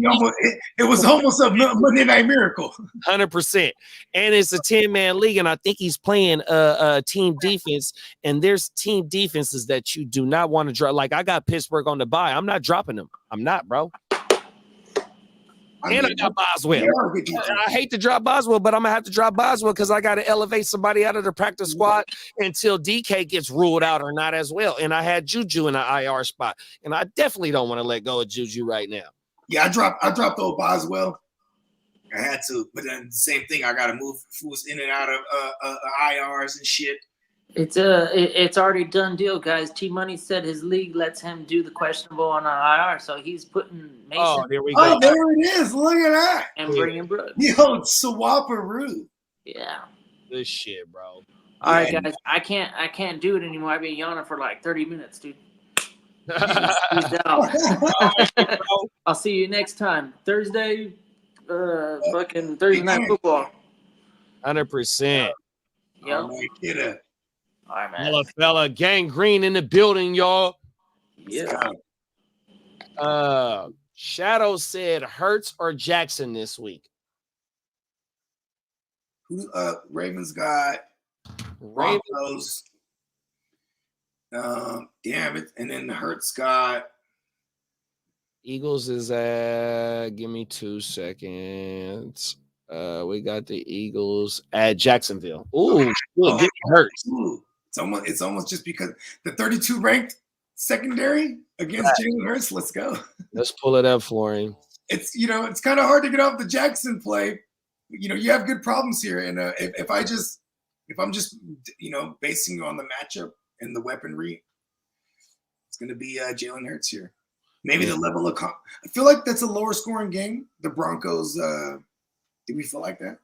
it was almost a Monday Night Miracle. 100%, and it's a 10-man league, and I think he's playing a team defense. And there's team defenses that you do not want to drop. Like I got Pittsburgh on the bye. I'm not dropping them. I'm not, bro. I got Boswell. I hate to drop Boswell, but I'm gonna have to drop Boswell because I got to elevate somebody out of the practice squad until DK gets ruled out or not as well. And I had Juju in the IR spot, and I definitely don't want to let go of Juju right now. Yeah, I dropped old Boswell. I had to, but then the same thing. I got to move fools in and out of IRs and shit. It's already done deal, guys. T Money said his league lets him do the questionable on IR, so he's putting Mason. Oh, there we go. Oh, there it is. Look at that. And bringing Brooks. Yo, Swaparoo. Yeah. This shit, bro. All right, guys. I can't do it anymore. I've been yawning for like 30 minutes, dude. I'll see you next time. Thursday, fucking Thursday night football. 100%. Yep. All right, man. Fella, Gangrene in the building, y'all. Yeah. Shadow said Hurts or Jackson this week. Ravens got Broncos. Damn it. And then the Hurts got Eagles is at, give me 2 seconds. We got the Eagles at Jacksonville. Ooh, get Hurts. It's almost just because the 32 ranked secondary against Jalen Hurts. Let's go. Let's pull it up, Florian. It's it's kind of hard to get off the Jackson play. You have good problems here, and if I'm just basing on the matchup and the weaponry, it's going to be Jalen Hurts here. Maybe the level of I feel like that's a lower scoring game. The Broncos. Do we feel like that?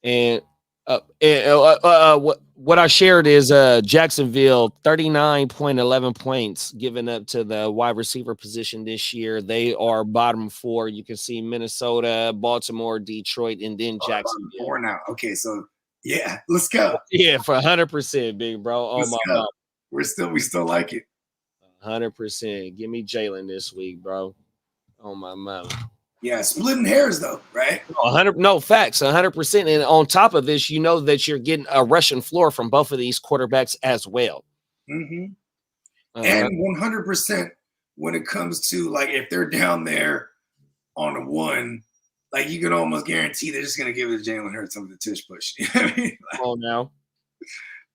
And What I shared is Jacksonville 39.11 points given up to the wide receiver position this year. They are bottom 4. You can see Minnesota, Baltimore, Detroit, and then Jacksonville. 4 now. Okay, so yeah, let's go. Yeah, for 100%, big bro. Oh Let's my go. God. We still like it. 100%. Give me Jalen this week, bro. Oh my mama. Yeah, splitting hairs though, right? 100, no facts, 100%. And on top of this, you know that you're getting a rushing floor from both of these quarterbacks as well. And 100% when it comes to like if they're down there on a 1, like you can almost guarantee they're just gonna give it to Jalen Hurts over the tush push. You know what I mean? Oh now.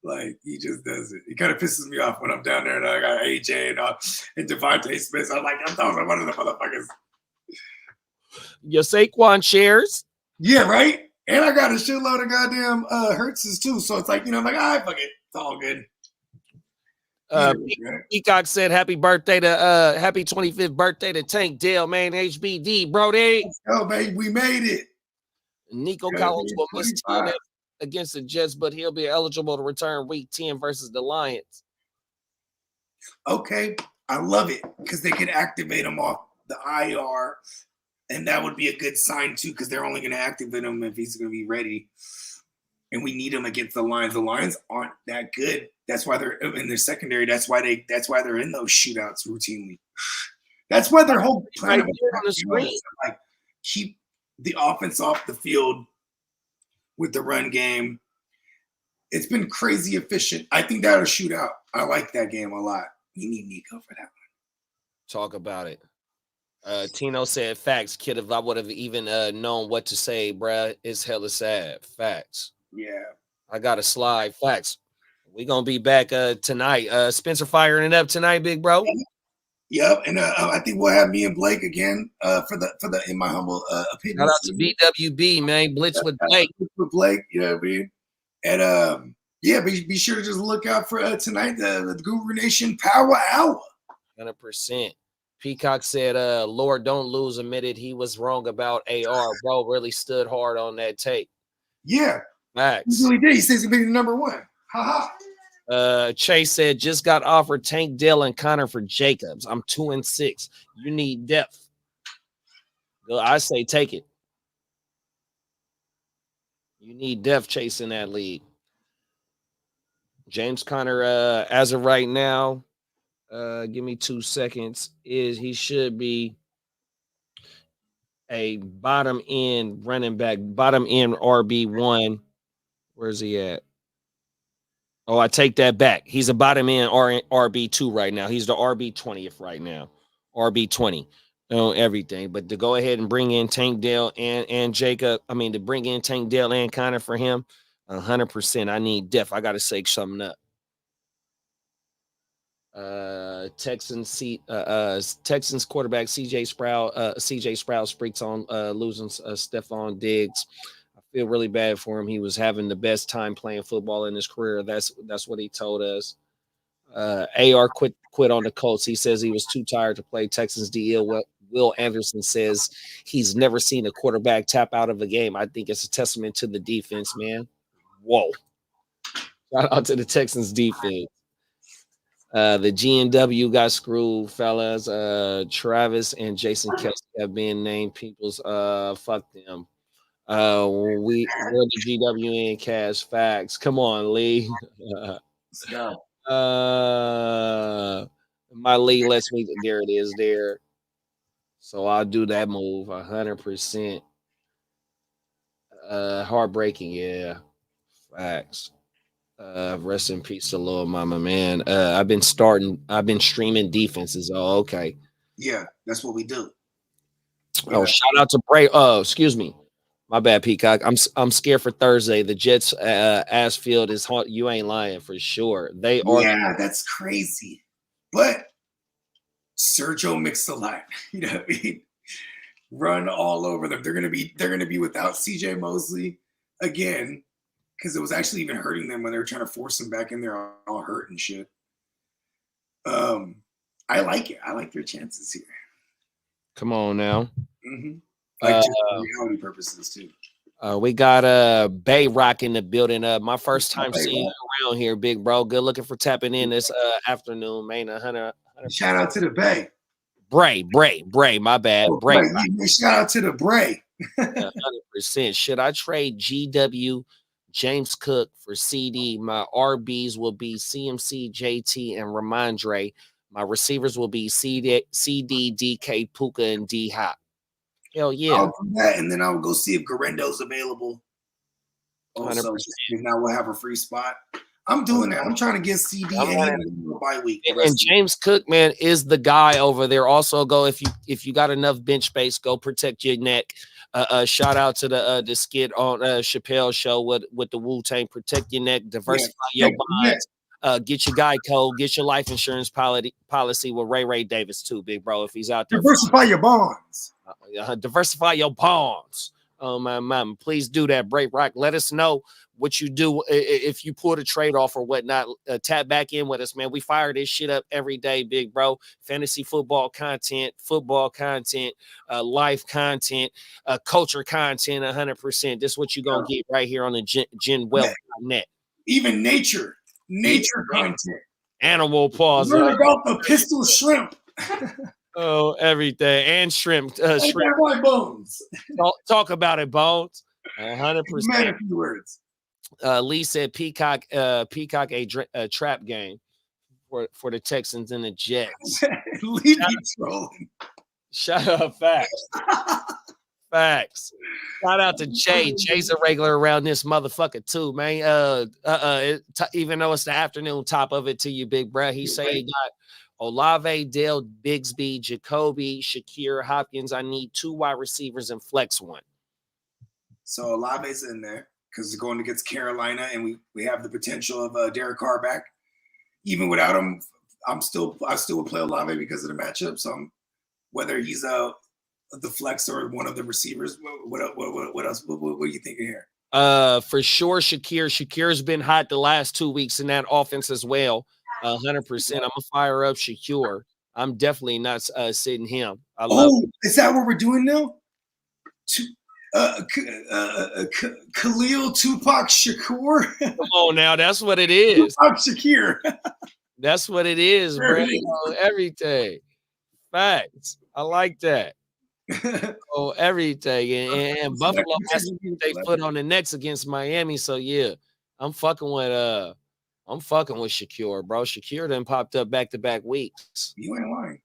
Like he just does it. It kind of pisses me off when I'm down there and I got AJ and Devontae Smith. I'm like, I'm talking about one of the motherfuckers. Your Saquon shares. Yeah, right. And I got a shitload of goddamn Hurtses too. So it's like, I'm like, all right, fuck it. It's all good. Peacock said happy 25th birthday to Tank Dell, man. HBD, Brody. Oh, baby, we made it. Nico Collins will miss TNF against the Jets, but he'll be eligible to return week 10 versus the Lions. Okay, I love it because they can activate him off the IR, and that would be a good sign too because they're only going to activate him if he's going to be ready. And we need him against the Lions. The Lions aren't that good. That's why they're in their secondary. That's why they're in those shootouts routinely. That's why their whole plan on the screen is to, like, keep the offense off the field with the run game. It's been crazy efficient. I think that'll shoot out. I like that game a lot. You need Nico for that one. Talk about it. Tino said, facts, kid. If I would have even known what to say, bruh, it's hella sad. Facts. Yeah. I got to slide. Facts. We're going to be back tonight. Spencer firing it up tonight, big bro. Yep. And I think we'll have me and Blake again for the in my humble opinion. Shout out to BWB, man. Blitz with Blake. With Blake, you know what I mean? And yeah, be sure to just look out for tonight, the Guru Nation Power Hour. 100%. Peacock said, Lord, don't lose, admitted he was wrong about AR. Bro really stood hard on that tape. Yeah. Max. He really did. He says he's been number 1. Ha. Chase said, just got offered Tank Dell and Connor for Jacobs. I'm 2-6. You need depth. Well, I say take it. You need depth chasing that league. James Conner, as of right now, give me 2 seconds. He should be a bottom end running back, bottom end RB1. Where's he at? Oh, I take that back. He's a bottom end RB2 right now. He's the RB 20th right now. RB 20 on everything. But to go ahead and bring in Tank Dell and Jacob, to bring in Tank Dell and Connor for him, 100%. I need depth. I got to shake something up. Texans quarterback CJ Sprout speaks on losing Stephon Diggs. I feel really bad for him. He was having the best time playing football in his career. That's what he told us. AR quit on the Colts. He says he was too tired to play. Texans DL Will Anderson says he's never seen a quarterback tap out of a game. I think it's a testament to the defense, man. Whoa. Shout out to the Texans defense. The GNW got screwed, fellas. Travis and Jason Kelsey have been named people's fuck them. We're the GWN Cash Facts. Come on, Lee. Let's go. My league lets me. There it is. There. So I'll do that move 100%. Heartbreaking, yeah. Facts. Rest in peace to little mama, man. I've been streaming defenses. Oh, okay. Yeah, that's what we do. Oh, shout out to Bray. Oh, excuse me. My bad, Peacock. I'm scared for Thursday. The Jets ass field is hot. You ain't lying for sure. They are. Yeah, that's crazy. But Sergio Mix-a-Lot, you know what I mean? Run all over them. They're gonna be without CJ Mosley again, because it was actually even hurting them when they were trying to force him back in there all hurt and shit. I like it. I like their chances here. Come on now. Mm-hmm. Like just for reality purposes too. We got Bay Rock in the building. My first time seeing you around here, big bro. Good looking for tapping in this afternoon, man. 100. Shout out to the Bay. Bray, my bad. Oh, Bray. Shout out to the Bray. 100%. Should I trade GW James Cook for CD? My RBs will be CMC, JT, and Ramondre. My receivers will be CD, DK, Puka, and D Hop. Hell yeah. I'll do that, and then I'll go see if Garendo's available. Also, now we'll have a free spot. I'm doing that. I'm trying to get CD and bye week. And James Cook, man, is the guy over there. Also, go if you got enough bench space, go protect your neck. Shout out to the skit on Chappelle show with the Wu-Tang. Protect your neck, diversify your bonds. Get your Geico, get your life insurance policy with Ray Davis too, big bro. If he's out there, diversify your bonds. Diversify your bonds. Oh my mama, please do that. Break Rock. Let us know what you do if you pull the trade off or whatnot. Tap back in with us, man. We fire this shit up every day, big bro. Fantasy football content, life content, culture content, 100%. This is what you're gonna get right here on the GenWealth.net. Even nature content, animal paws. Learn about the pistol shrimp. Oh, everything and shrimp. Shrimp. Bones. Talk about it, Bones. 100%. A few words. Lee said Peacock a trap game for the Texans and the Jets. Leave me trolling. Shut up, facts. Facts. Shout out to Jay. Jay's a regular around this motherfucker too, man. Even though it's the afternoon, top of it to you, big bruh. He say he got Olave, Dale, Bigsby, Jacoby, Shakir, Hopkins. I need 2 wide receivers and flex one. So Olave's in there because going against Carolina, and we have the potential of Derek Carr back. Even without him, I still would play Olave because of the matchup. So whether he's the flex or one of the receivers, what else? What are you thinking here? For sure, Shakir. Shakir's been hot the last 2 weeks in that offense as well. 100%. I'm gonna fire up Shakir. I'm definitely not sitting him. Is that what we're doing now? Khalil Tupac Shakur. Come on now, that's what it is. Tupac Shakir. That's what it is, bro. Everything. Facts. I like that. Everything. And Buffalo has to keep their foot on the necks against Miami. So yeah, I'm fucking with Shakir, bro. Shakir then popped up back-to-back weeks. You ain't lying.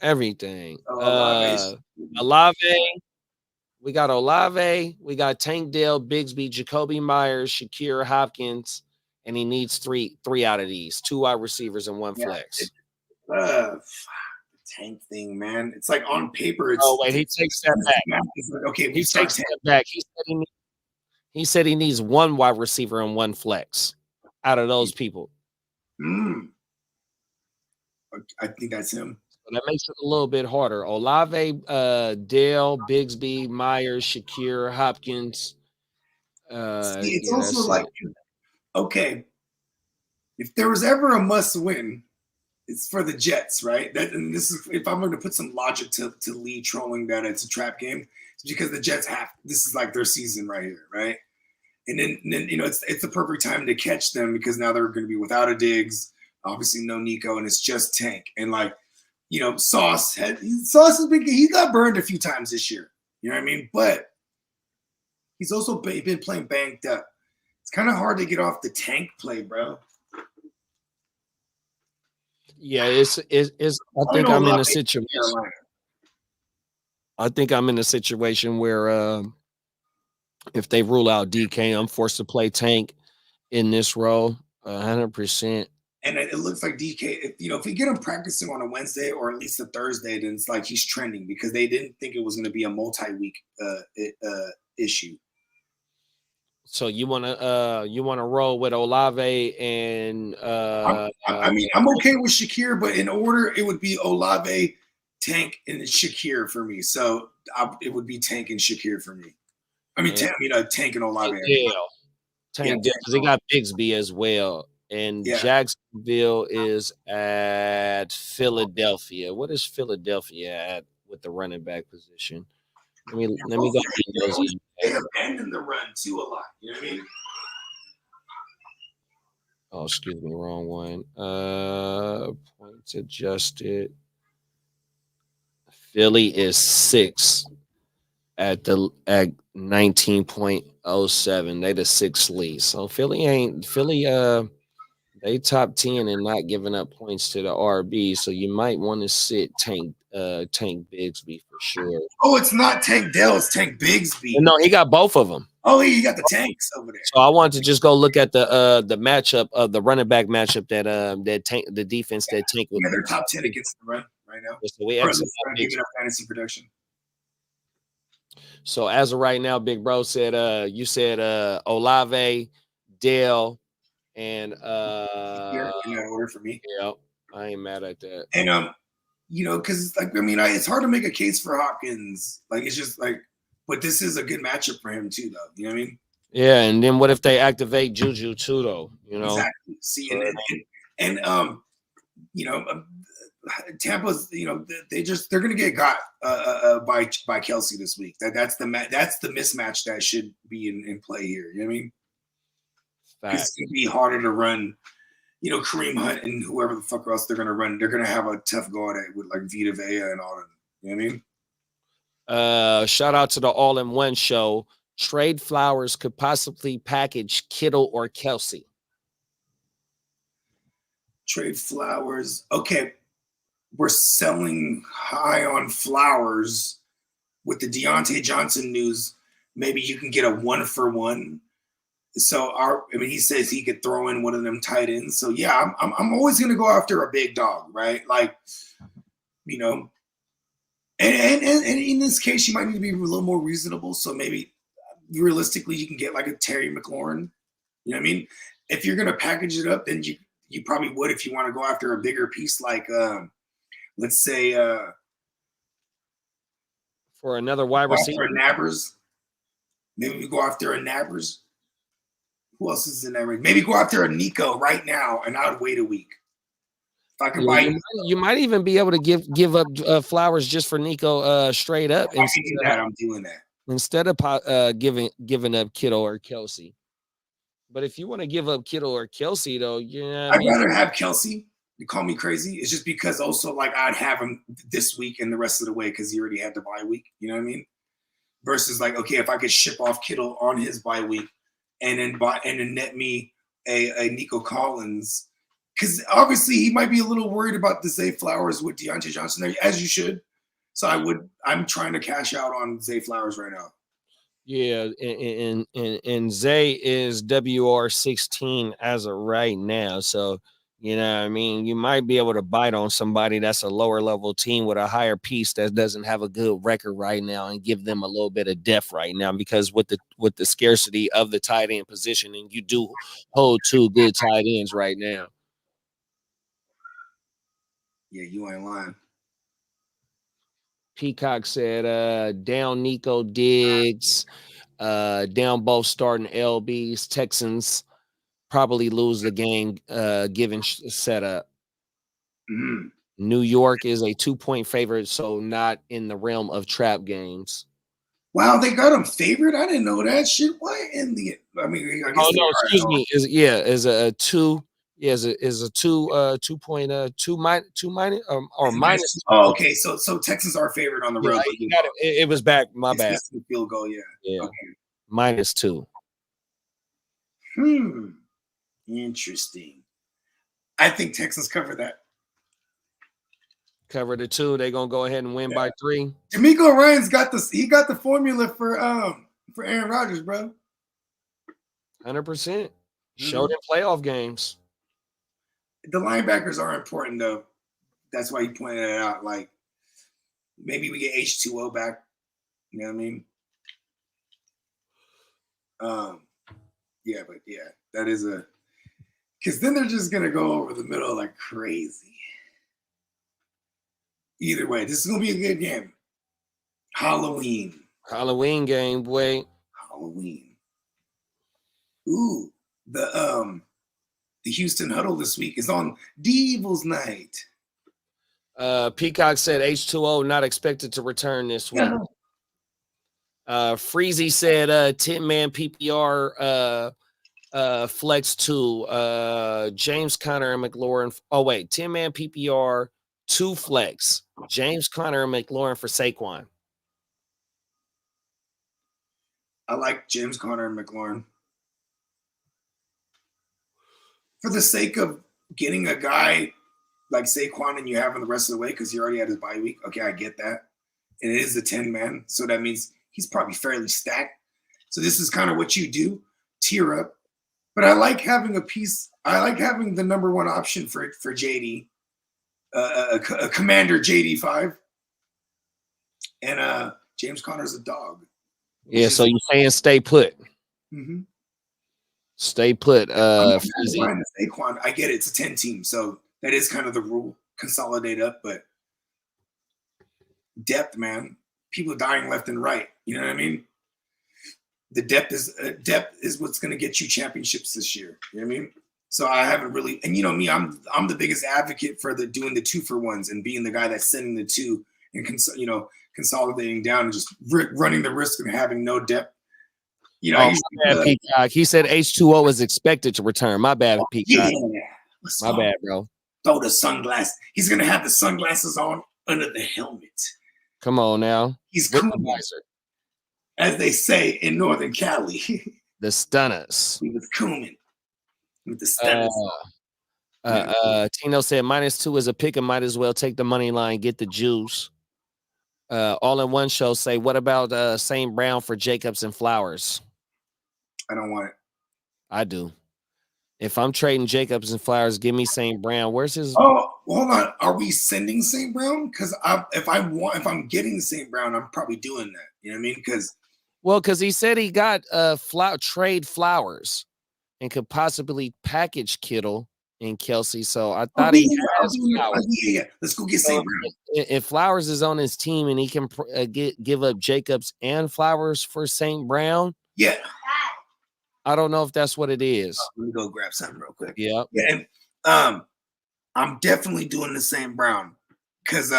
Everything. Olave. We got Olave. We got Tank Dell, Bigsby, Jacoby Myers, Shakir, Hopkins, and he needs three out of these: 2 wide receivers and 1 flex. Tank thing, man. It's like on paper. He takes that back. Okay, he takes that back. He said he needs 1 wide receiver and 1 flex out of those people. I think that's him. So that makes it a little bit harder. Olave, Dale, Bigsby, Myers, Shakir, Hopkins. It's also like, okay, if there was ever a must win, it's for the Jets, right? And this is, if I'm going to put some logic to Lee trolling that it's a trap game, it's because the Jets this is like their season right here, right? And then it's the perfect time to catch them because now they're going to be without a Diggs, obviously no Nico, and it's just Tank. And Sauce he got burned a few times this year. You know what I mean? But he's also been playing banged up. It's kind of hard to get off the Tank play, bro. Yeah, it's. I think I'm in a situation. I think I'm in a situation where if they rule out DK, I'm forced to play Tank in this role 100%. And it looks like DK, if we get him practicing on a Wednesday or at least a Thursday, then it's like he's trending because they didn't think it was going to be a multi-week issue. So you wanna roll with Olave and I'm okay with Shakir, but in order it would be Olave, Tank, and Shakir for me. So it would be Tank and Shakir for me. Tank and Olave. Tank, because they got Bigsby as well. And Jacksonville is at Philadelphia. What is Philadelphia at with the running back position? Let me go. They abandoned the run too a lot. You know what I mean? Oh, excuse me, wrong one. Points adjusted. Philly is 6 at 19.07. They the 6th lead. So Philly they top 10 and not giving up points to the RB. So you might want to sit Tank Bigsby for sure. Oh, it's not Tank Dell, it's Tank Bigsby. No, he got both of them. Oh, you got the tanks over there. So I wanted to just go look at the matchup of the running back matchup that Tank, the defense that Tank was. Yeah, they're top 10 against the run right now. So we giving up fantasy production. So as of right now, Big Bro said you said Olave, Dale, and Here, in that order for me. Yeah, I ain't mad at that. And because like it's hard to make a case for Hopkins. Like it's just like, but this is a good matchup for him too, though. You know what I mean? Yeah, and then what if they activate Juju too, though? You know, exactly. See, and Tampa's, they're gonna get got by Kelsey this week. That's the mismatch that should be in play here. You know what I mean? It's gonna be harder to run. Kareem Hunt and whoever the fuck else they're gonna run. They're gonna have a tough go at it with like Vita Vea and all that. You know what I mean? Shout out to the All-in-One show. Trade Flowers could possibly package Kittle or Kelsey. Trade Flowers. Okay. We're selling high on Flowers with the Deontay Johnson news. Maybe you can get a 1-for-1. So he says he could throw in one of them tight ends. So yeah, I'm always gonna go after a big dog, right? Like, and in this case, you might need to be a little more reasonable. So maybe realistically, you can get like a Terry McLaurin. You know what I mean? If you're gonna package it up, then you probably would if you want to go after a bigger piece, like let's say for another wide receiver, Nabbers. Maybe we go after a Nabbers. Who else is in that range? Maybe go after a Nico right now, and I'd wait a week. If I can buy you might even be able to give up Flowers just for Nico straight up. I'm doing that instead of giving up Kittle or Kelsey. But if you want to give up Kittle or Kelsey, though, I'd rather have Kelsey. You call me crazy. It's just because also like I'd have him this week and the rest of the way because he already had the bye week. You know what I mean? Versus like, okay, if I could ship off Kittle on his bye week and then net me a Nico Collins, because obviously he might be a little worried about the Zay Flowers with Deontay Johnson there, as you should. So I'm trying to cash out on Zay Flowers right now. Yeah, and Zay is WR16 as of right now. So, you know what I mean? You might be able to bite on somebody that's a lower level team with a higher piece that doesn't have a good record right now and give them a little bit of depth right now, because with the scarcity of the tight end position, and you do hold 2 good tight ends right now. Yeah, you ain't lying. Peacock said down Nico Diggs, down both starting LBs. Texans probably lose the game given setup. Mm-hmm. New York is a 2-point favorite, so not in the realm of trap games. Wow, they got them favored? I didn't know that shit. Why in the? I mean, I guess excuse me. Is a 2. Yeah, is a 2.2 minus or minus. Oh, okay. So Texans are favored on the road. Yeah, it was back. My bad. Field goal. Yeah. Okay. -2. Interesting. I think Texans cover that. Cover the 2. They're gonna go ahead and win by 3. D'Amico Ryan's got the formula for Aaron Rodgers, bro. 100%. Showed in playoff games. The linebackers are important though. That's why he pointed it out. Like maybe we get H2O back. You know what I mean? Yeah, but yeah, that is because then they're just gonna go over the middle like crazy. Either way, this is gonna be a good game. Halloween game, boy. Halloween. Ooh, the Houston Huddle this week is on Devil's Night. Peacock said H2O not expected to return this week. Freezy said 10-man PPR flex to James Conner and McLaurin. Oh, wait, 10-man PPR 2 flex. James Conner and McLaurin for Saquon. I like James Conner and McLaurin. For the sake of getting a guy like Saquon and you have him the rest of the way because he already had his bye week. Okay, I get that. And it is the 10-man, so that means he's probably fairly stacked. So this is kind of what you do, tier up. But I like having a piece. I like having the number one option for JD, a Commander JD5, and James Conner's a dog. Yeah, so you're saying stay put. Mm-hmm. Stay put. Saquon, I get it. It's a 10 team, so that is kind of the rule. Consolidate up, but depth, man. People dying left and right. You know what I mean? The depth is what's going to get you championships this year. You know what I mean? So I haven't really, and you know me, I'm the biggest advocate for doing the 2-for-1s and being the guy that's sending the 2 and consolidating down and just running the risk of having no depth. You know, Peacock. He said H2O is expected to return. My bad, Peacock. Yeah. My bad, bro. Throw the sunglasses. He's gonna have the sunglasses on under the helmet. Come on now. He's cool, as they say in Northern Cali. The stunners. He was cooming with the stunners. Tino said -2 is a pick and might as well take the money line, get the juice. All in one show say, what about St. Brown for Jacobs and Flowers? I don't want it. I do. If I'm trading Jacobs and Flowers, give me St. Brown. Where's his? Oh, hold on. Are we sending St. Brown? Because if I'm getting St. Brown, I'm probably doing that. You know what I mean? Because he said he got trade Flowers and could possibly package Kittle and Kelsey. So I thought he has Flowers. Yeah. Let's go get St. Brown. If Flowers is on his team and he can give up Jacobs and Flowers for St. Brown, yeah. I don't know if that's what it is. Let me go grab something real quick. Yeah. Yeah. And I'm definitely doing the St. Brown because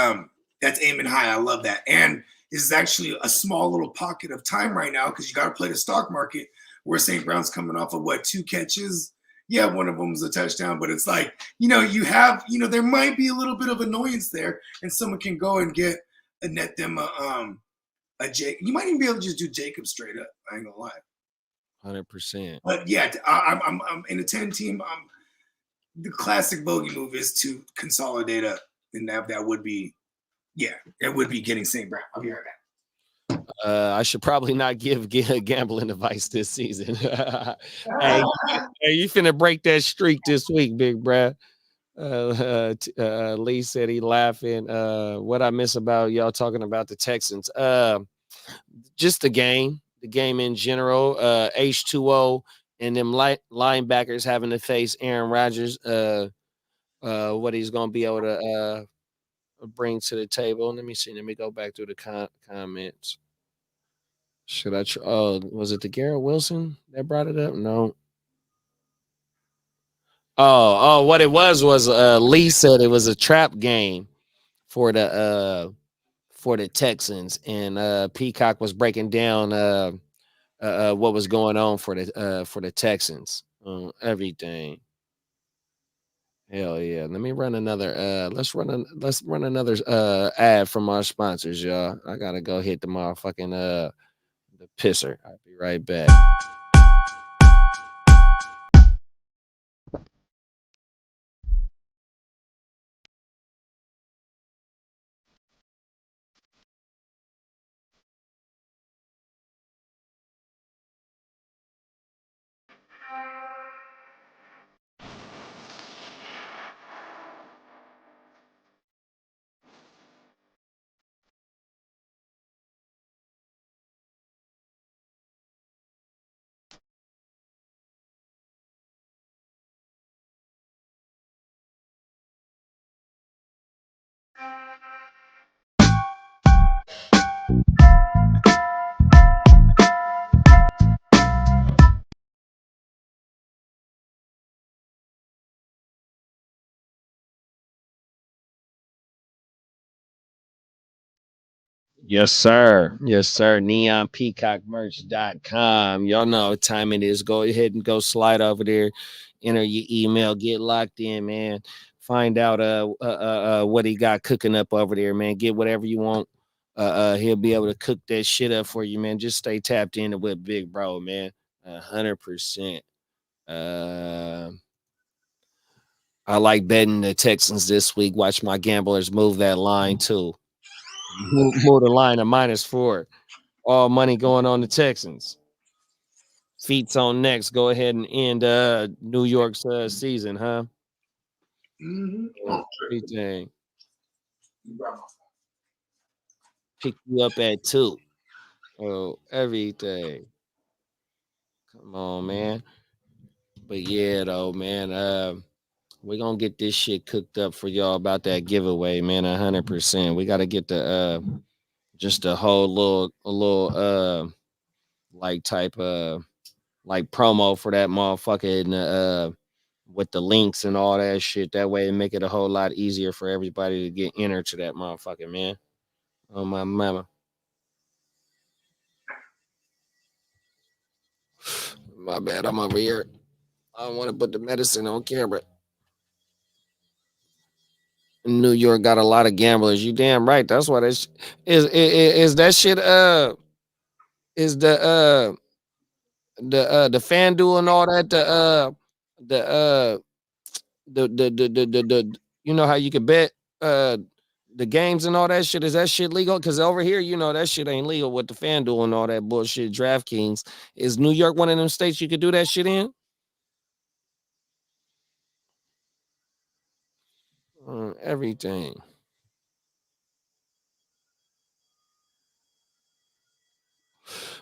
that's aiming high. I love that. And this is actually a small little pocket of time right now because you got to play the stock market where St. Brown's coming off of 2 catches. Yeah, one of them is a touchdown, but it's like, there might be a little bit of annoyance there and someone can go and get net them a Jake. You might even be able to just do Jacob straight up. I ain't gonna lie. 100%. But yeah, I'm in a 10 team. The classic bogey move is to consolidate up, and that would be, it would be getting St. Brown. I'll be right back. I should probably not give gambling advice this season. hey, you finna break that streak this week, big bruh. Lee said he laughing. What I miss about y'all talking about the Texans? Just the game in general. H2O and them linebackers having to face Aaron Rodgers. What he's gonna be able to bring to the table. Let me see. Let me go back through the comments. Should I? Was it the Garrett Wilson that brought it up? No. Oh, what it was Lee said it was a trap game for the Texans, and Peacock was breaking down what was going on for the Texans. Everything. Hell yeah. Let me run another let's run another ad from our sponsors, y'all. I gotta go hit the motherfucking the pisser. I'll be right back. Yes, sir. Yes, sir. NeonPeacockMerch.com. Y'all know what time it is. Go ahead and go slide over there. Enter your email. Get locked in, man. Find out what he got cooking up over there, man. Get whatever you want. He'll be able to cook that shit up for you, man. Just stay tapped in with Big Bro, man. 100%. I like betting the Texans this week. Watch my gamblers move that line too. Move the line to -4. All money going on the Texans. Feet's on next. Go ahead and end New York's season, huh? Everything. Pick you up at 2. Oh, everything. Come on, man. But yeah, though, man. We're gonna get this shit cooked up for y'all about that giveaway, man. 100%. We gotta get the just a whole little like type like promo for that motherfucker and with the links and all that shit. That way it make it a whole lot easier for everybody to get entered to that motherfucker, man. Oh my mama. My bad, I'm over here. I don't want to put the medicine on camera. New York got a lot of gamblers. You damn right. That's why that is that shit is the FanDuel and all that the you know how you can bet the games and all that shit. Is that shit legal? Because over here, you know, that shit ain't legal with the FanDuel and all that bullshit. DraftKings. Is New York one of them states you could do that shit in? Everything.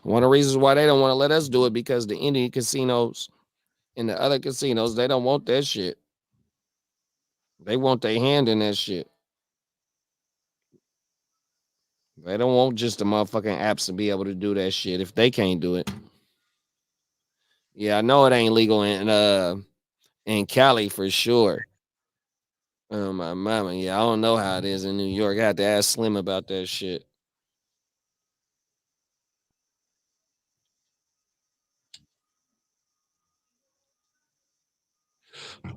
One of the reasons why they don't want to let us do it because the Indian casinos and the other casinos, they don't want that shit. They want their hand in that shit. They don't want just the motherfucking apps to be able to do that shit if they can't do it. Yeah, I know it ain't legal in Cali for sure. Oh my mama, yeah, I don't know how it is in New York. I had to ask Slim about that shit.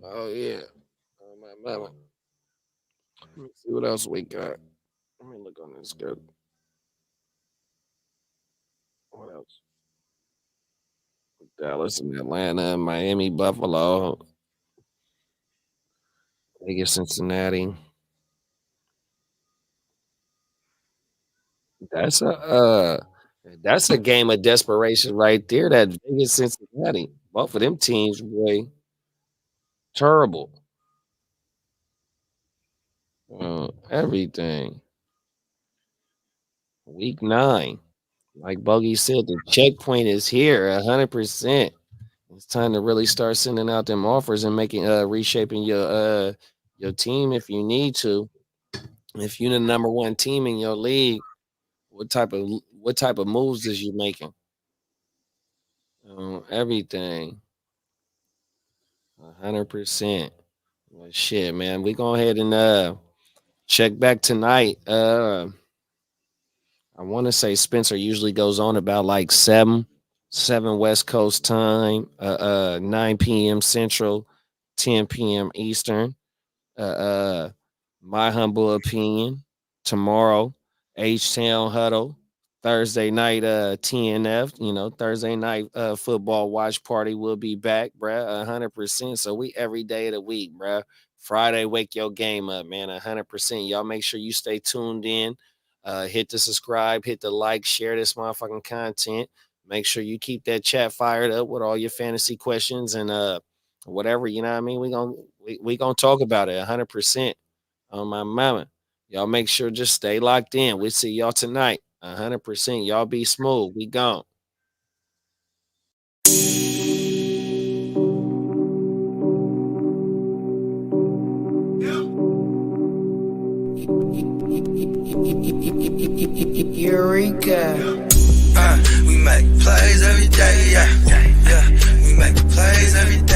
Oh yeah. Oh my mama. Let me see what else we got. Let me look on this good. What else? Dallas and Atlanta, Miami, Buffalo, Vegas, Cincinnati. That's a game of desperation right there. That Vegas, Cincinnati. Both of them teams, boy, terrible. Everything. Week 9. Like Bogey said, the checkpoint is here 100%. It's time to really start sending out them offers and making reshaping your team if you need to. If you're the number 1 team in your league, what type of moves is you making? Everything. 100%. Well, shit, man. We go ahead and check back tonight. I want to say Spencer usually goes on about like 7 West Coast time, 9 p.m. Central, 10 p.m. Eastern. My humble opinion, tomorrow, H-Town Huddle, Thursday night TNF, you know, Thursday night football watch party will be back, bruh, 100%. So we every day of the week, bruh. Friday, wake your game up, man, 100%. Y'all make sure you stay tuned in. Hit the subscribe, hit the like, share this motherfucking content. Make sure you keep that chat fired up with all your fantasy questions and whatever, you know what I mean? We gonna talk about it 100% on my mama. Y'all make sure just stay locked in. We'll see y'all tonight 100%. Y'all be smooth. We gone. Eureka. We make plays every day, yeah. We make plays every day.